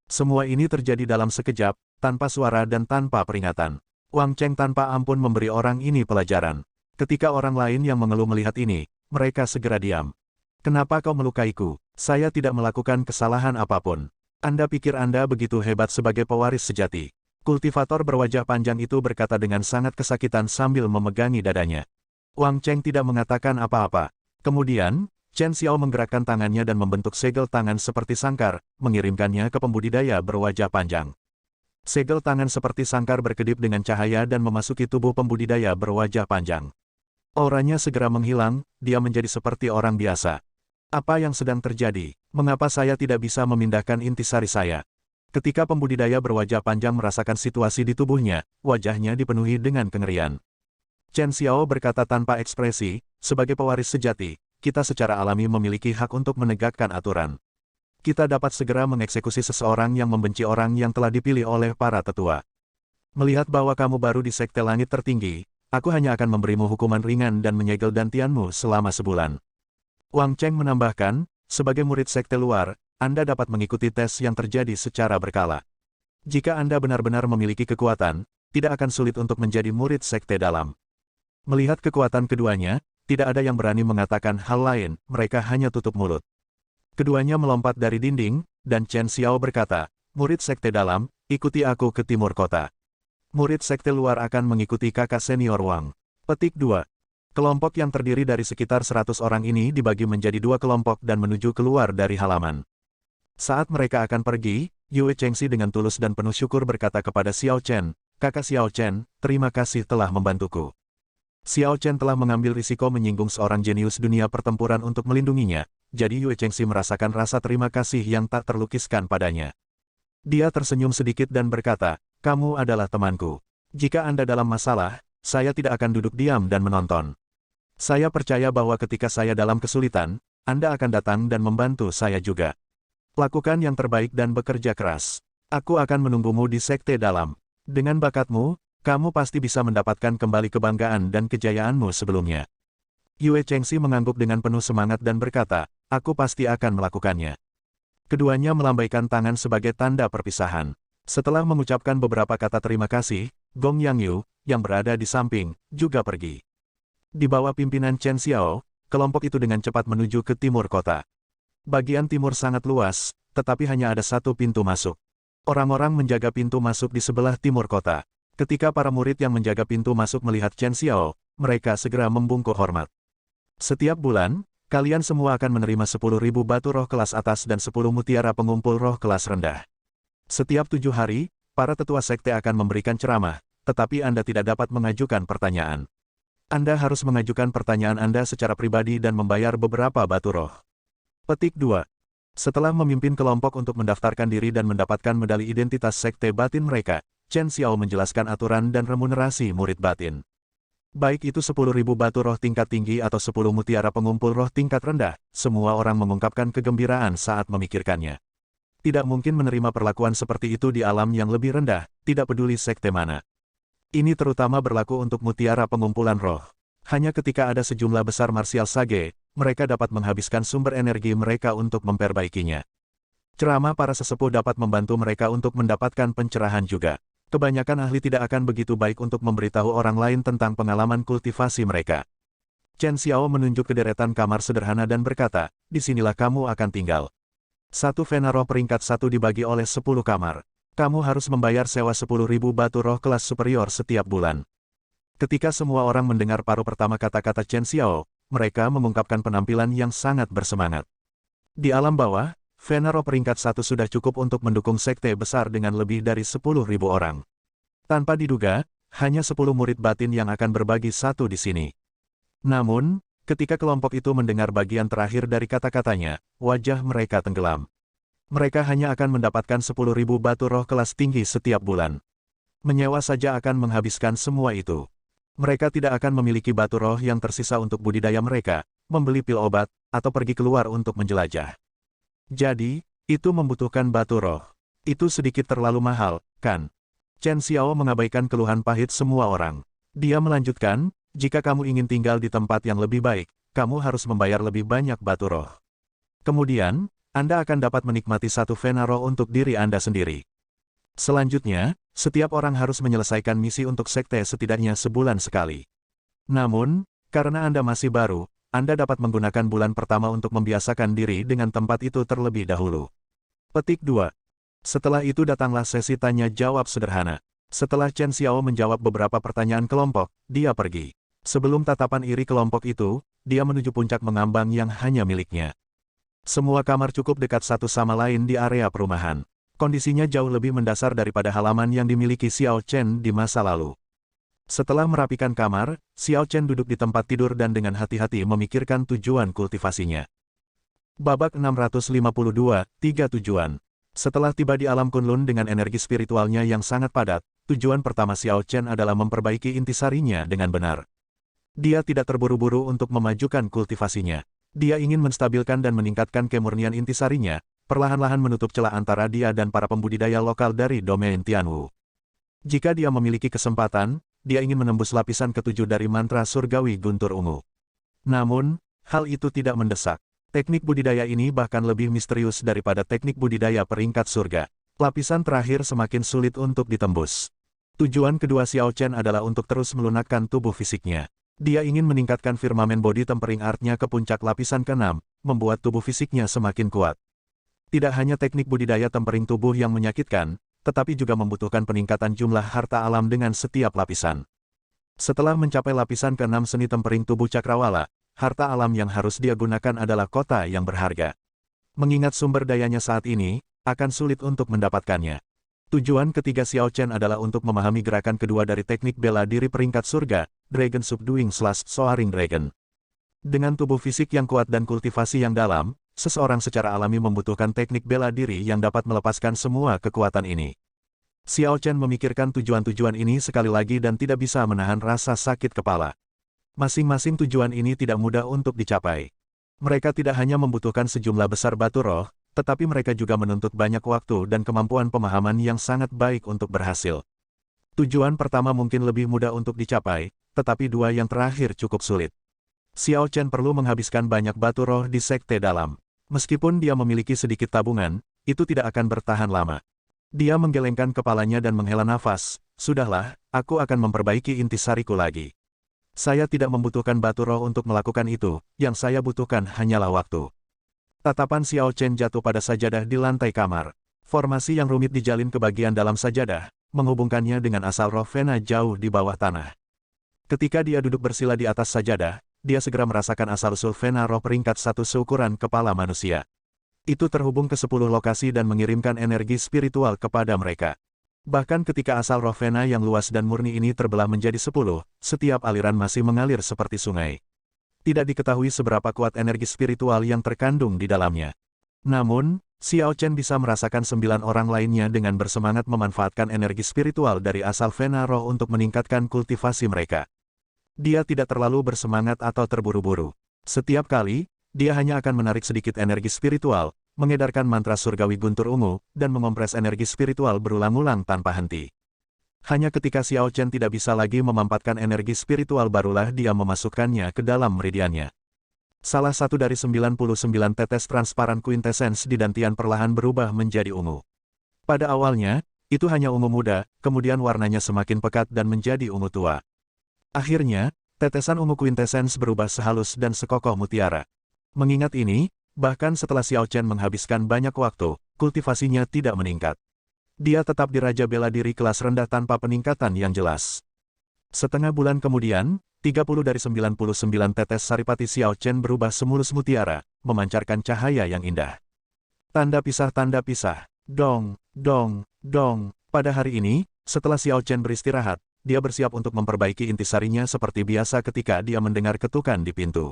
Semua ini terjadi dalam sekejap, tanpa suara dan tanpa peringatan. Wang Cheng tanpa ampun memberi orang ini pelajaran. Ketika orang lain yang mengeluh melihat ini, mereka segera diam. Kenapa kau melukaiku? Saya tidak melakukan kesalahan apapun. Anda pikir Anda begitu hebat sebagai pewaris sejati. Kultivator berwajah panjang itu berkata dengan sangat kesakitan sambil memegangi dadanya. Wang Cheng tidak mengatakan apa-apa. Kemudian, Chen Xiao menggerakkan tangannya dan membentuk segel tangan seperti sangkar, mengirimkannya ke pembudidaya berwajah panjang. Segel tangan seperti sangkar berkedip dengan cahaya dan memasuki tubuh pembudidaya berwajah panjang. Auranya segera menghilang, dia menjadi seperti orang biasa. Apa yang sedang terjadi? Mengapa saya tidak bisa memindahkan intisari saya? Ketika pembudidaya berwajah panjang merasakan situasi di tubuhnya, wajahnya dipenuhi dengan kengerian. Chen Xiao berkata tanpa ekspresi, sebagai pewaris sejati, kita secara alami memiliki hak untuk menegakkan aturan. Kita dapat segera mengeksekusi seseorang yang membenci orang yang telah dipilih oleh para tetua. Melihat bahwa kamu baru di sekte langit tertinggi, aku hanya akan memberimu hukuman ringan dan menyegel dantianmu selama sebulan. Wang Cheng menambahkan, sebagai murid sekte luar, Anda dapat mengikuti tes yang terjadi secara berkala. Jika Anda benar-benar memiliki kekuatan, tidak akan sulit untuk menjadi murid sekte dalam. Melihat kekuatan keduanya, tidak ada yang berani mengatakan hal lain, mereka hanya tutup mulut. Keduanya melompat dari dinding, dan Chen Xiao berkata, murid sekte dalam, ikuti aku ke timur kota. Murid sekte luar akan mengikuti kakak senior Wang. Petik 2. Kelompok yang terdiri dari sekitar 100 orang ini dibagi menjadi dua kelompok dan menuju keluar dari halaman. Saat mereka akan pergi, Yue Chengxi dengan tulus dan penuh syukur berkata kepada Xiao Chen, kakak Xiao Chen, terima kasih telah membantuku. Xiao Chen telah mengambil risiko menyinggung seorang jenius dunia pertempuran untuk melindunginya, jadi Yue Chengxi merasakan rasa terima kasih yang tak terlukiskan padanya. Dia tersenyum sedikit dan berkata, kamu adalah temanku. Jika Anda dalam masalah, saya tidak akan duduk diam dan menonton. Saya percaya bahwa ketika saya dalam kesulitan, Anda akan datang dan membantu saya juga. Lakukan yang terbaik dan bekerja keras. Aku akan menunggumu di sekte dalam. Dengan bakatmu, kamu pasti bisa mendapatkan kembali kebanggaan dan kejayaanmu sebelumnya. Yue Chengxi mengangguk dengan penuh semangat dan berkata, aku pasti akan melakukannya. Keduanya melambaikan tangan sebagai tanda perpisahan. Setelah mengucapkan beberapa kata terima kasih, Gong Yangyu, yang berada di samping, juga pergi. Di bawah pimpinan Chen Xiao, kelompok itu dengan cepat menuju ke timur kota. Bagian timur sangat luas, tetapi hanya ada satu pintu masuk. Orang-orang menjaga pintu masuk di sebelah timur kota. Ketika para murid yang menjaga pintu masuk melihat Chen Xiao, mereka segera membungkuk hormat. Setiap bulan, kalian semua akan menerima 10.000 batu roh kelas atas dan 10 mutiara pengumpul roh kelas rendah. Setiap 7 hari, para tetua sekte akan memberikan ceramah, tetapi Anda tidak dapat mengajukan pertanyaan. Anda harus mengajukan pertanyaan Anda secara pribadi dan membayar beberapa batu roh. Petik 2. Setelah memimpin kelompok untuk mendaftarkan diri dan mendapatkan medali identitas sekte batin mereka, Chen Xiao menjelaskan aturan dan remunerasi murid batin. Baik itu 10.000 batu roh tingkat tinggi atau 10 mutiara pengumpul roh tingkat rendah, semua orang mengungkapkan kegembiraan saat memikirkannya. Tidak mungkin menerima perlakuan seperti itu di alam yang lebih rendah, tidak peduli sekte mana. Ini terutama berlaku untuk mutiara pengumpulan roh. Hanya ketika ada sejumlah besar martial sage, mereka dapat menghabiskan sumber energi mereka untuk memperbaikinya. Ceramah para sesepuh dapat membantu mereka untuk mendapatkan pencerahan juga. Kebanyakan ahli tidak akan begitu baik untuk memberitahu orang lain tentang pengalaman kultivasi mereka. Chen Xiao menunjuk ke deretan kamar sederhana dan berkata, disinilah kamu akan tinggal. Satu vena roh peringkat 1 dibagi oleh 10 kamar. Kamu harus membayar sewa 10.000 batu roh kelas superior setiap bulan. Ketika semua orang mendengar paruh pertama kata-kata Chen Xiao, mereka mengungkapkan penampilan yang sangat bersemangat. Di alam bawah, Venero peringkat 1 sudah cukup untuk mendukung sekte besar dengan lebih dari 10.000 orang. Tanpa diduga, hanya 10 murid batin yang akan berbagi satu di sini. Namun, ketika kelompok itu mendengar bagian terakhir dari kata-katanya, wajah mereka tenggelam. Mereka hanya akan mendapatkan 10.000 batu roh kelas tinggi setiap bulan. Menyewa saja akan menghabiskan semua itu. Mereka tidak akan memiliki batu roh yang tersisa untuk budidaya mereka, membeli pil obat, atau pergi keluar untuk menjelajah. Jadi, itu membutuhkan batu roh. Itu sedikit terlalu mahal, kan? Chen Xiao mengabaikan keluhan pahit semua orang. Dia melanjutkan, jika kamu ingin tinggal di tempat yang lebih baik, kamu harus membayar lebih banyak batu roh. Kemudian, Anda akan dapat menikmati satu Venero untuk diri Anda sendiri. Selanjutnya, setiap orang harus menyelesaikan misi untuk sekte setidaknya sebulan sekali. Namun, karena Anda masih baru, Anda dapat menggunakan bulan pertama untuk membiasakan diri dengan tempat itu terlebih dahulu. Petik 2. Setelah itu datanglah sesi tanya-jawab sederhana. Setelah Chen Xiao menjawab beberapa pertanyaan kelompok, dia pergi. Sebelum tatapan iri kelompok itu, dia menuju puncak mengambang yang hanya miliknya. Semua kamar cukup dekat satu sama lain di area perumahan. Kondisinya jauh lebih mendasar daripada halaman yang dimiliki Xiao Chen di masa lalu. Setelah merapikan kamar, Xiao Chen duduk di tempat tidur dan dengan hati-hati memikirkan tujuan kultivasinya. Babak 652, 3 tujuan. Setelah tiba di alam Kunlun dengan energi spiritualnya yang sangat padat, tujuan pertama Xiao Chen adalah memperbaiki intisarinya dengan benar. Dia tidak terburu-buru untuk memajukan kultivasinya. Dia ingin menstabilkan dan meningkatkan kemurnian intisarinya, perlahan-lahan menutup celah antara dia dan para pembudidaya lokal dari domain Tianwu. Jika dia memiliki kesempatan, dia ingin menembus lapisan ketujuh dari mantra surgawi guntur ungu. Namun, hal itu tidak mendesak. Teknik budidaya ini bahkan lebih misterius daripada teknik budidaya peringkat surga. Lapisan terakhir semakin sulit untuk ditembus. Tujuan kedua Xiao Chen adalah untuk terus melunakkan tubuh fisiknya. Dia ingin meningkatkan firmamen body tempering art-nya ke puncak lapisan ke-6, membuat tubuh fisiknya semakin kuat. Tidak hanya teknik budidaya tempering tubuh yang menyakitkan, tetapi juga membutuhkan peningkatan jumlah harta alam dengan setiap lapisan. Setelah mencapai lapisan ke-6 seni tempering tubuh cakrawala, harta alam yang harus dia gunakan adalah kota yang berharga. Mengingat sumber dayanya saat ini, akan sulit untuk mendapatkannya. Tujuan ketiga Xiao Chen adalah untuk memahami gerakan kedua dari teknik bela diri peringkat surga, Dragon Subduing / Soaring Dragon. Dengan tubuh fisik yang kuat dan kultivasi yang dalam, seseorang secara alami membutuhkan teknik bela diri yang dapat melepaskan semua kekuatan ini. Xiao Chen memikirkan tujuan-tujuan ini sekali lagi dan tidak bisa menahan rasa sakit kepala. Masing-masing tujuan ini tidak mudah untuk dicapai. Mereka tidak hanya membutuhkan sejumlah besar batu roh, tetapi mereka juga menuntut banyak waktu dan kemampuan pemahaman yang sangat baik untuk berhasil. Tujuan pertama mungkin lebih mudah untuk dicapai, tetapi dua yang terakhir cukup sulit. Xiao Chen perlu menghabiskan banyak batu roh di sekte dalam. Meskipun dia memiliki sedikit tabungan, itu tidak akan bertahan lama. Dia menggelengkan kepalanya dan menghela nafas, "Sudahlah, aku akan memperbaiki intisariku lagi. Saya tidak membutuhkan batu roh untuk melakukan itu, yang saya butuhkan hanyalah waktu." Tatapan Xiao Chen jatuh pada sajadah di lantai kamar. Formasi yang rumit dijalin ke bagian dalam sajadah, menghubungkannya dengan asal roh Vena jauh di bawah tanah. Ketika dia duduk bersila di atas sajadah, dia segera merasakan asal-usul Vena roh peringkat 1 seukuran kepala manusia. Itu terhubung ke 10 lokasi dan mengirimkan energi spiritual kepada mereka. Bahkan ketika asal roh Vena yang luas dan murni ini terbelah menjadi 10, setiap aliran masih mengalir seperti sungai. Tidak diketahui seberapa kuat energi spiritual yang terkandung di dalamnya. Namun, Xiao Chen bisa merasakan 9 orang lainnya dengan bersemangat memanfaatkan energi spiritual dari asal Vena roh untuk meningkatkan kultivasi mereka. Dia tidak terlalu bersemangat atau terburu-buru. Setiap kali, dia hanya akan menarik sedikit energi spiritual, mengedarkan mantra surgawi guntur ungu, dan mengompres energi spiritual berulang-ulang tanpa henti. Hanya ketika Xiao Chen tidak bisa lagi memampatkan energi spiritual barulah dia memasukkannya ke dalam meridiannya. Salah satu dari 99 tetes transparan quintessence di dantian perlahan berubah menjadi ungu. Pada awalnya, itu hanya ungu muda, kemudian warnanya semakin pekat dan menjadi ungu tua. Akhirnya, tetesan ungu quintessence berubah sehalus dan sekokoh mutiara. Mengingat ini, bahkan setelah Xiao Chen menghabiskan banyak waktu, kultivasinya tidak meningkat. Dia tetap di Raja Bela Diri kelas rendah tanpa peningkatan yang jelas. Setengah bulan kemudian, 30 dari 99 tetes saripati Xiao Chen berubah semulus mutiara, memancarkan cahaya yang indah. Tanda pisah, tanda pisah. Dong, dong, dong. Pada hari ini, setelah Xiao Chen beristirahat, dia bersiap untuk memperbaiki intisarinya seperti biasa ketika dia mendengar ketukan di pintu.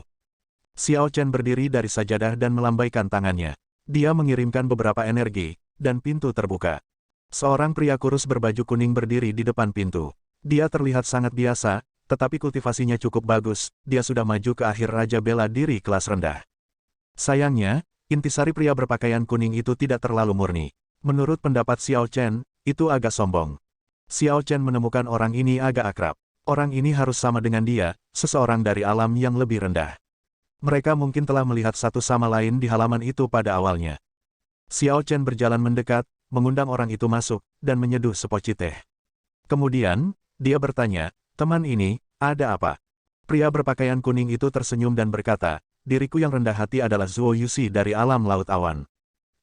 Xiao Chen berdiri dari sajadah dan melambaikan tangannya. Dia mengirimkan beberapa energi, dan pintu terbuka. Seorang pria kurus berbaju kuning berdiri di depan pintu. Dia terlihat sangat biasa, tetapi kultivasinya cukup bagus, dia sudah maju ke akhir Raja Bela Diri kelas rendah. Sayangnya, intisari pria berpakaian kuning itu tidak terlalu murni. Menurut pendapat Xiao Chen, itu agak sombong. Xiao Chen menemukan orang ini agak akrab. Orang ini harus sama dengan dia, seseorang dari alam yang lebih rendah. Mereka mungkin telah melihat satu sama lain di halaman itu pada awalnya. Xiao Chen berjalan mendekat, mengundang orang itu masuk, dan menyeduh sepoci teh. Kemudian, dia bertanya, "Teman ini, ada apa?" Pria berpakaian kuning itu tersenyum dan berkata, "Diriku yang rendah hati adalah Zuo Yuxi dari alam laut awan.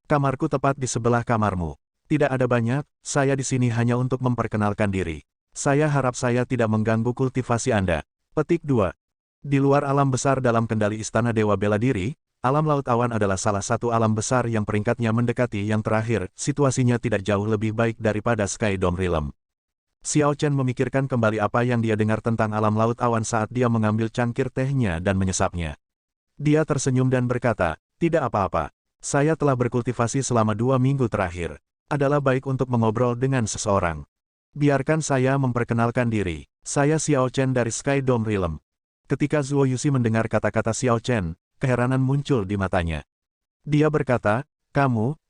Kamarku tepat di sebelah kamarmu. Tidak ada banyak, saya di sini hanya untuk memperkenalkan diri. Saya harap saya tidak mengganggu kultivasi Anda." Petik 2. Di luar alam besar dalam kendali Istana Dewa Bela Diri, alam laut awan adalah salah satu alam besar yang peringkatnya mendekati yang terakhir, situasinya tidak jauh lebih baik daripada Sky Dome Realm. Xiao Chen memikirkan kembali apa yang dia dengar tentang alam laut awan saat dia mengambil cangkir tehnya dan menyesapnya. Dia tersenyum dan berkata, "Tidak apa-apa. Saya telah berkultivasi selama 2 minggu terakhir. Adalah baik untuk mengobrol dengan seseorang. Biarkan saya memperkenalkan diri. Saya Xiao Chen dari Sky Dome Realm." Ketika Zuo Yuxi mendengar kata-kata Xiao Chen, keheranan muncul di matanya. Dia berkata,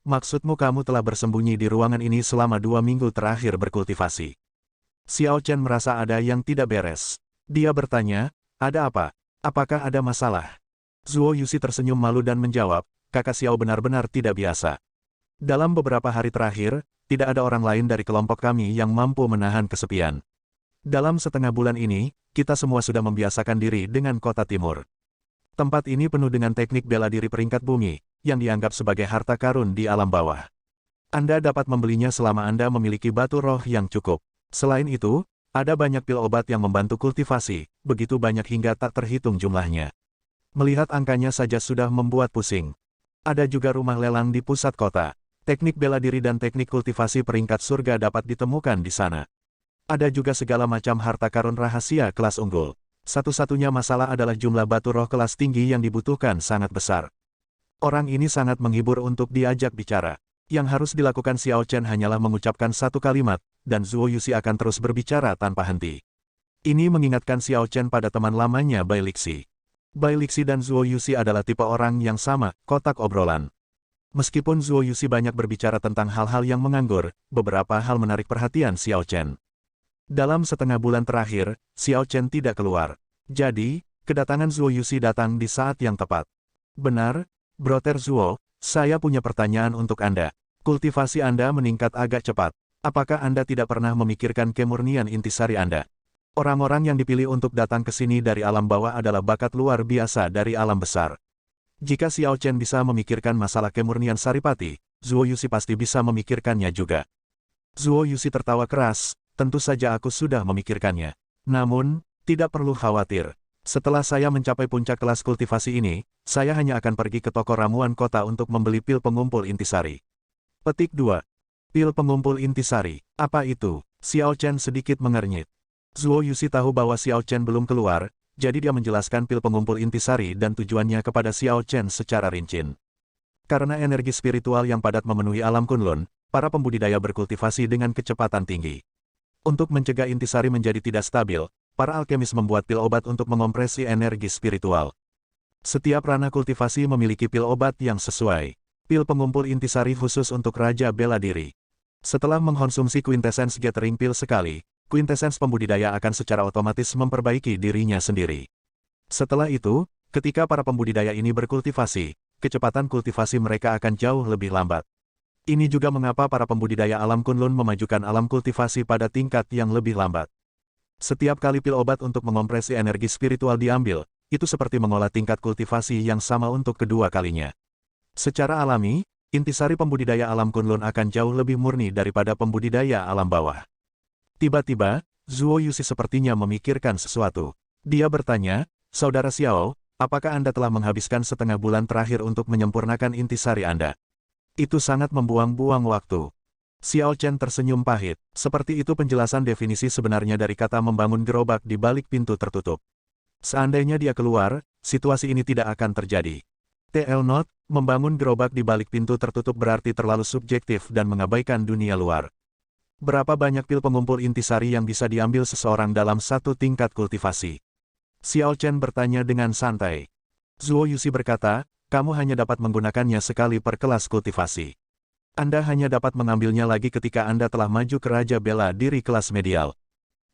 maksudmu kamu telah bersembunyi di ruangan ini selama 2 minggu terakhir berkultivasi." Xiao Chen merasa ada yang tidak beres. Dia bertanya, "Ada apa? Apakah ada masalah?" Zuo Yuxi tersenyum malu dan menjawab, "Kakak Xiao benar-benar tidak biasa. Dalam beberapa hari terakhir, tidak ada orang lain dari kelompok kami yang mampu menahan kesepian. Dalam setengah bulan ini, kita semua sudah membiasakan diri dengan kota timur. Tempat ini penuh dengan teknik bela diri peringkat bumi, yang dianggap sebagai harta karun di alam bawah. Anda dapat membelinya selama Anda memiliki batu roh yang cukup. Selain itu, ada banyak pil obat yang membantu kultivasi, begitu banyak hingga tak terhitung jumlahnya. Melihat angkanya saja sudah membuat pusing. Ada juga rumah lelang di pusat kota. Teknik bela diri dan teknik kultivasi peringkat surga dapat ditemukan di sana. Ada juga segala macam harta karun rahasia kelas unggul. Satu-satunya masalah adalah jumlah batu roh kelas tinggi yang dibutuhkan sangat besar. Orang ini sangat menghibur untuk diajak bicara. Yang harus dilakukan Xiao Chen hanyalah mengucapkan satu kalimat, dan Zuo Yuxi akan terus berbicara tanpa henti. Ini mengingatkan Xiao Chen pada teman lamanya Bai Lixi. Bai Lixi dan Zuo Yuxi adalah tipe orang yang sama, kotak obrolan. Meskipun Zuo Yuxi banyak berbicara tentang hal-hal yang menganggur, beberapa hal menarik perhatian Xiao Chen. Dalam setengah bulan terakhir, Xiao Chen tidak keluar. Jadi, kedatangan Zuo Yuxi datang di saat yang tepat. "Benar, Brother Zuo, saya punya pertanyaan untuk Anda. Kultivasi Anda meningkat agak cepat. Apakah Anda tidak pernah memikirkan kemurnian intisari Anda? Orang-orang yang dipilih untuk datang ke sini dari alam bawah adalah bakat luar biasa dari alam besar. Jika Xiao Chen bisa memikirkan masalah kemurnian saripati, Zuo Yuxi pasti bisa memikirkannya juga." Zuo Yuxi tertawa keras, "Tentu saja aku sudah memikirkannya. Namun, tidak perlu khawatir. Setelah saya mencapai puncak kelas kultivasi ini, saya hanya akan pergi ke toko ramuan kota untuk membeli pil pengumpul intisari." Petik 2. Pil pengumpul intisari. Apa itu? Xiao Chen sedikit mengernyit. Zuo Yuxi tahu bahwa Xiao Chen belum keluar, jadi dia menjelaskan pil pengumpul intisari dan tujuannya kepada Xiao Chen secara rinci. Karena energi spiritual yang padat memenuhi alam Kunlun, para pembudidaya berkultivasi dengan kecepatan tinggi. Untuk mencegah intisari menjadi tidak stabil, para alkemis membuat pil obat untuk menkompresi energi spiritual. Setiap ranah kultivasi memiliki pil obat yang sesuai. Pil pengumpul intisari khusus untuk Raja Bela Diri. Setelah mengkonsumsi Quintessence Gathering Pill sekali, Quintessence pembudidaya akan secara otomatis memperbaiki dirinya sendiri. Setelah itu, ketika para pembudidaya ini berkultivasi, kecepatan kultivasi mereka akan jauh lebih lambat. Ini juga mengapa para pembudidaya alam Kunlun memajukan alam kultivasi pada tingkat yang lebih lambat. Setiap kali pil obat untuk menkompresi energi spiritual diambil, itu seperti mengolah tingkat kultivasi yang sama untuk kedua kalinya. Secara alami, intisari pembudidaya alam Kunlun akan jauh lebih murni daripada pembudidaya alam bawah. Tiba-tiba, Zuo Yusi sepertinya memikirkan sesuatu. Dia bertanya, Saudara Xiao, apakah Anda telah menghabiskan setengah bulan terakhir untuk menyempurnakan intisari Anda? Itu sangat membuang-buang waktu. Xiao Chen tersenyum pahit. Seperti itu penjelasan definisi sebenarnya dari kata membangun gerobak di balik pintu tertutup. Seandainya dia keluar, situasi ini tidak akan terjadi. TL Note, membangun gerobak di balik pintu tertutup berarti terlalu subjektif dan mengabaikan dunia luar. Berapa banyak pil pengumpul intisari yang bisa diambil seseorang dalam satu tingkat kultivasi? Xiao Chen bertanya dengan santai. Zuo Yusi berkata, kamu hanya dapat menggunakannya sekali per kelas kultivasi. Anda hanya dapat mengambilnya lagi ketika Anda telah maju ke Raja Bela Diri kelas medial.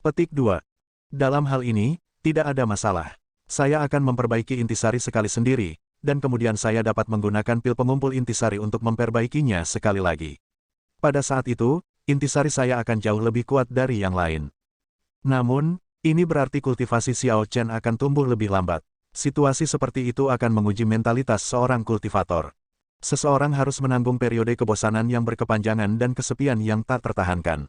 Petik 2. Dalam hal ini, tidak ada masalah. Saya akan memperbaiki intisari sekali sendiri, dan kemudian saya dapat menggunakan pil pengumpul intisari untuk memperbaikinya sekali lagi. Pada saat itu, intisari saya akan jauh lebih kuat dari yang lain. Namun, ini berarti kultivasi Xiao Chen akan tumbuh lebih lambat. Situasi seperti itu akan menguji mentalitas seorang kultivator. Seseorang harus menanggung periode kebosanan yang berkepanjangan dan kesepian yang tak tertahankan.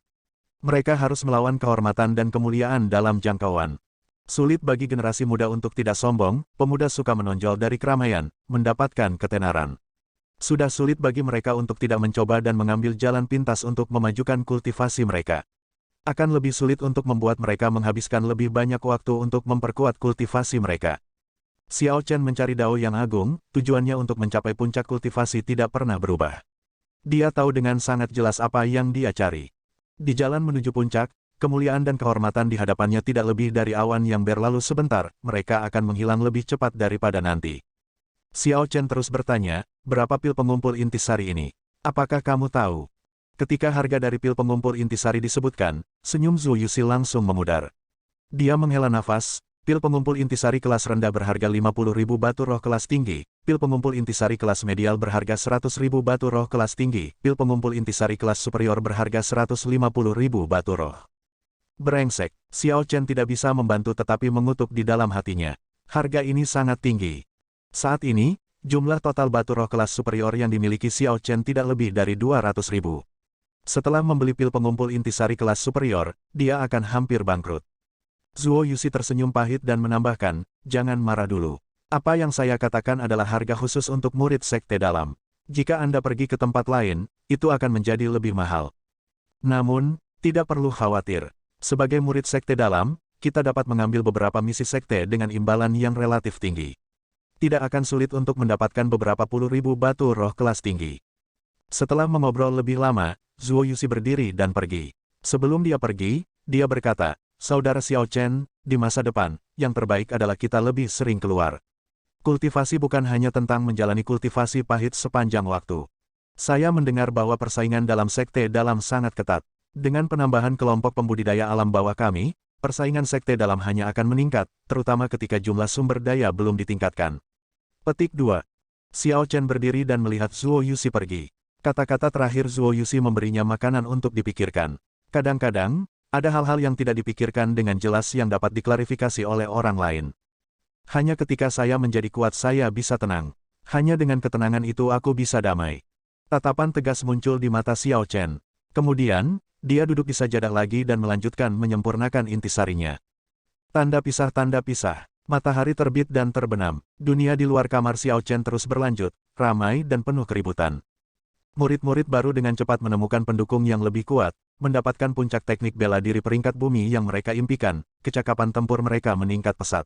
Mereka harus melawan kehormatan dan kemuliaan dalam jangkauan. Sulit bagi generasi muda untuk tidak sombong, pemuda suka menonjol dari keramaian, mendapatkan ketenaran. Sudah sulit bagi mereka untuk tidak mencoba dan mengambil jalan pintas untuk memajukan kultivasi mereka. Akan lebih sulit untuk membuat mereka menghabiskan lebih banyak waktu untuk memperkuat kultivasi mereka. Xiao Chen mencari dao yang agung, tujuannya untuk mencapai puncak kultivasi tidak pernah berubah. Dia tahu dengan sangat jelas apa yang dia cari. Di jalan menuju puncak, kemuliaan dan kehormatan di hadapannya tidak lebih dari awan yang berlalu sebentar, mereka akan menghilang lebih cepat daripada nanti. Xiao Chen terus bertanya, berapa pil pengumpul intisari ini? Apakah kamu tahu? Ketika harga dari pil pengumpul intisari disebutkan, senyum Zuo Yusi langsung memudar. Dia menghela nafas, pil pengumpul intisari kelas rendah berharga 50.000 batu roh kelas tinggi, pil pengumpul intisari kelas medial berharga 100.000 batu roh kelas tinggi, pil pengumpul intisari kelas superior berharga 150.000 batu roh. Brengsek, Xiao Chen tidak bisa membantu tetapi mengutuk di dalam hatinya. Harga ini sangat tinggi. Saat ini, jumlah total batu roh kelas superior yang dimiliki Xiao Chen tidak lebih dari 200.000. Setelah membeli pil pengumpul intisari kelas superior, dia akan hampir bangkrut. Zuo Yusi tersenyum pahit dan menambahkan, jangan marah dulu. Apa yang saya katakan adalah harga khusus untuk murid sekte dalam. Jika Anda pergi ke tempat lain, itu akan menjadi lebih mahal. Namun, tidak perlu khawatir. Sebagai murid sekte dalam, kita dapat mengambil beberapa misi sekte dengan imbalan yang relatif tinggi. Tidak akan sulit untuk mendapatkan beberapa puluh ribu batu roh kelas tinggi. Setelah mengobrol lebih lama, Zuo Yusi berdiri dan pergi. Sebelum dia pergi, dia berkata, Saudara Xiao Chen, di masa depan, yang terbaik adalah kita lebih sering keluar. Kultivasi bukan hanya tentang menjalani kultivasi pahit sepanjang waktu. Saya mendengar bahwa persaingan dalam sekte dalam sangat ketat. Dengan penambahan kelompok pembudidaya alam bawah kami, persaingan sekte dalam hanya akan meningkat, terutama ketika jumlah sumber daya belum ditingkatkan. Petik 2. Xiao Chen berdiri dan melihat Zuo Yusi pergi. Kata-kata terakhir Zuo Yusi memberinya makanan untuk dipikirkan. Kadang-kadang, ada hal-hal yang tidak dipikirkan dengan jelas yang dapat diklarifikasi oleh orang lain. Hanya ketika saya menjadi kuat saya bisa tenang. Hanya dengan ketenangan itu aku bisa damai. Tatapan tegas muncul di mata Xiao Chen. Kemudian, dia duduk di sajadah lagi dan melanjutkan menyempurnakan intisarinya. Tanda pisah, matahari terbit dan terbenam. Dunia di luar kamar Xiao Chen terus berlanjut, ramai dan penuh keributan. Murid-murid baru dengan cepat menemukan pendukung yang lebih kuat, mendapatkan puncak teknik bela diri peringkat bumi yang mereka impikan, kecakapan tempur mereka meningkat pesat.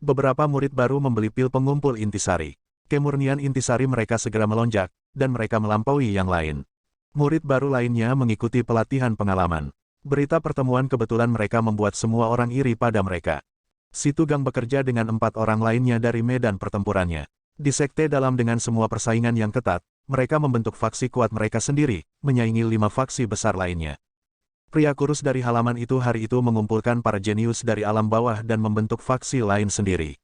Beberapa murid baru membeli pil pengumpul intisari. Kemurnian intisari mereka segera melonjak, dan mereka melampaui yang lain. Murid baru lainnya mengikuti pelatihan pengalaman. Berita pertemuan kebetulan mereka membuat semua orang iri pada mereka. Si Tugang bekerja dengan 4 orang lainnya dari medan pertempurannya. Di sekte dalam dengan semua persaingan yang ketat, mereka membentuk faksi kuat mereka sendiri, menyaingi 5 faksi besar lainnya. Pria kurus dari halaman itu hari itu mengumpulkan para jenius dari alam bawah dan membentuk faksi lain sendiri.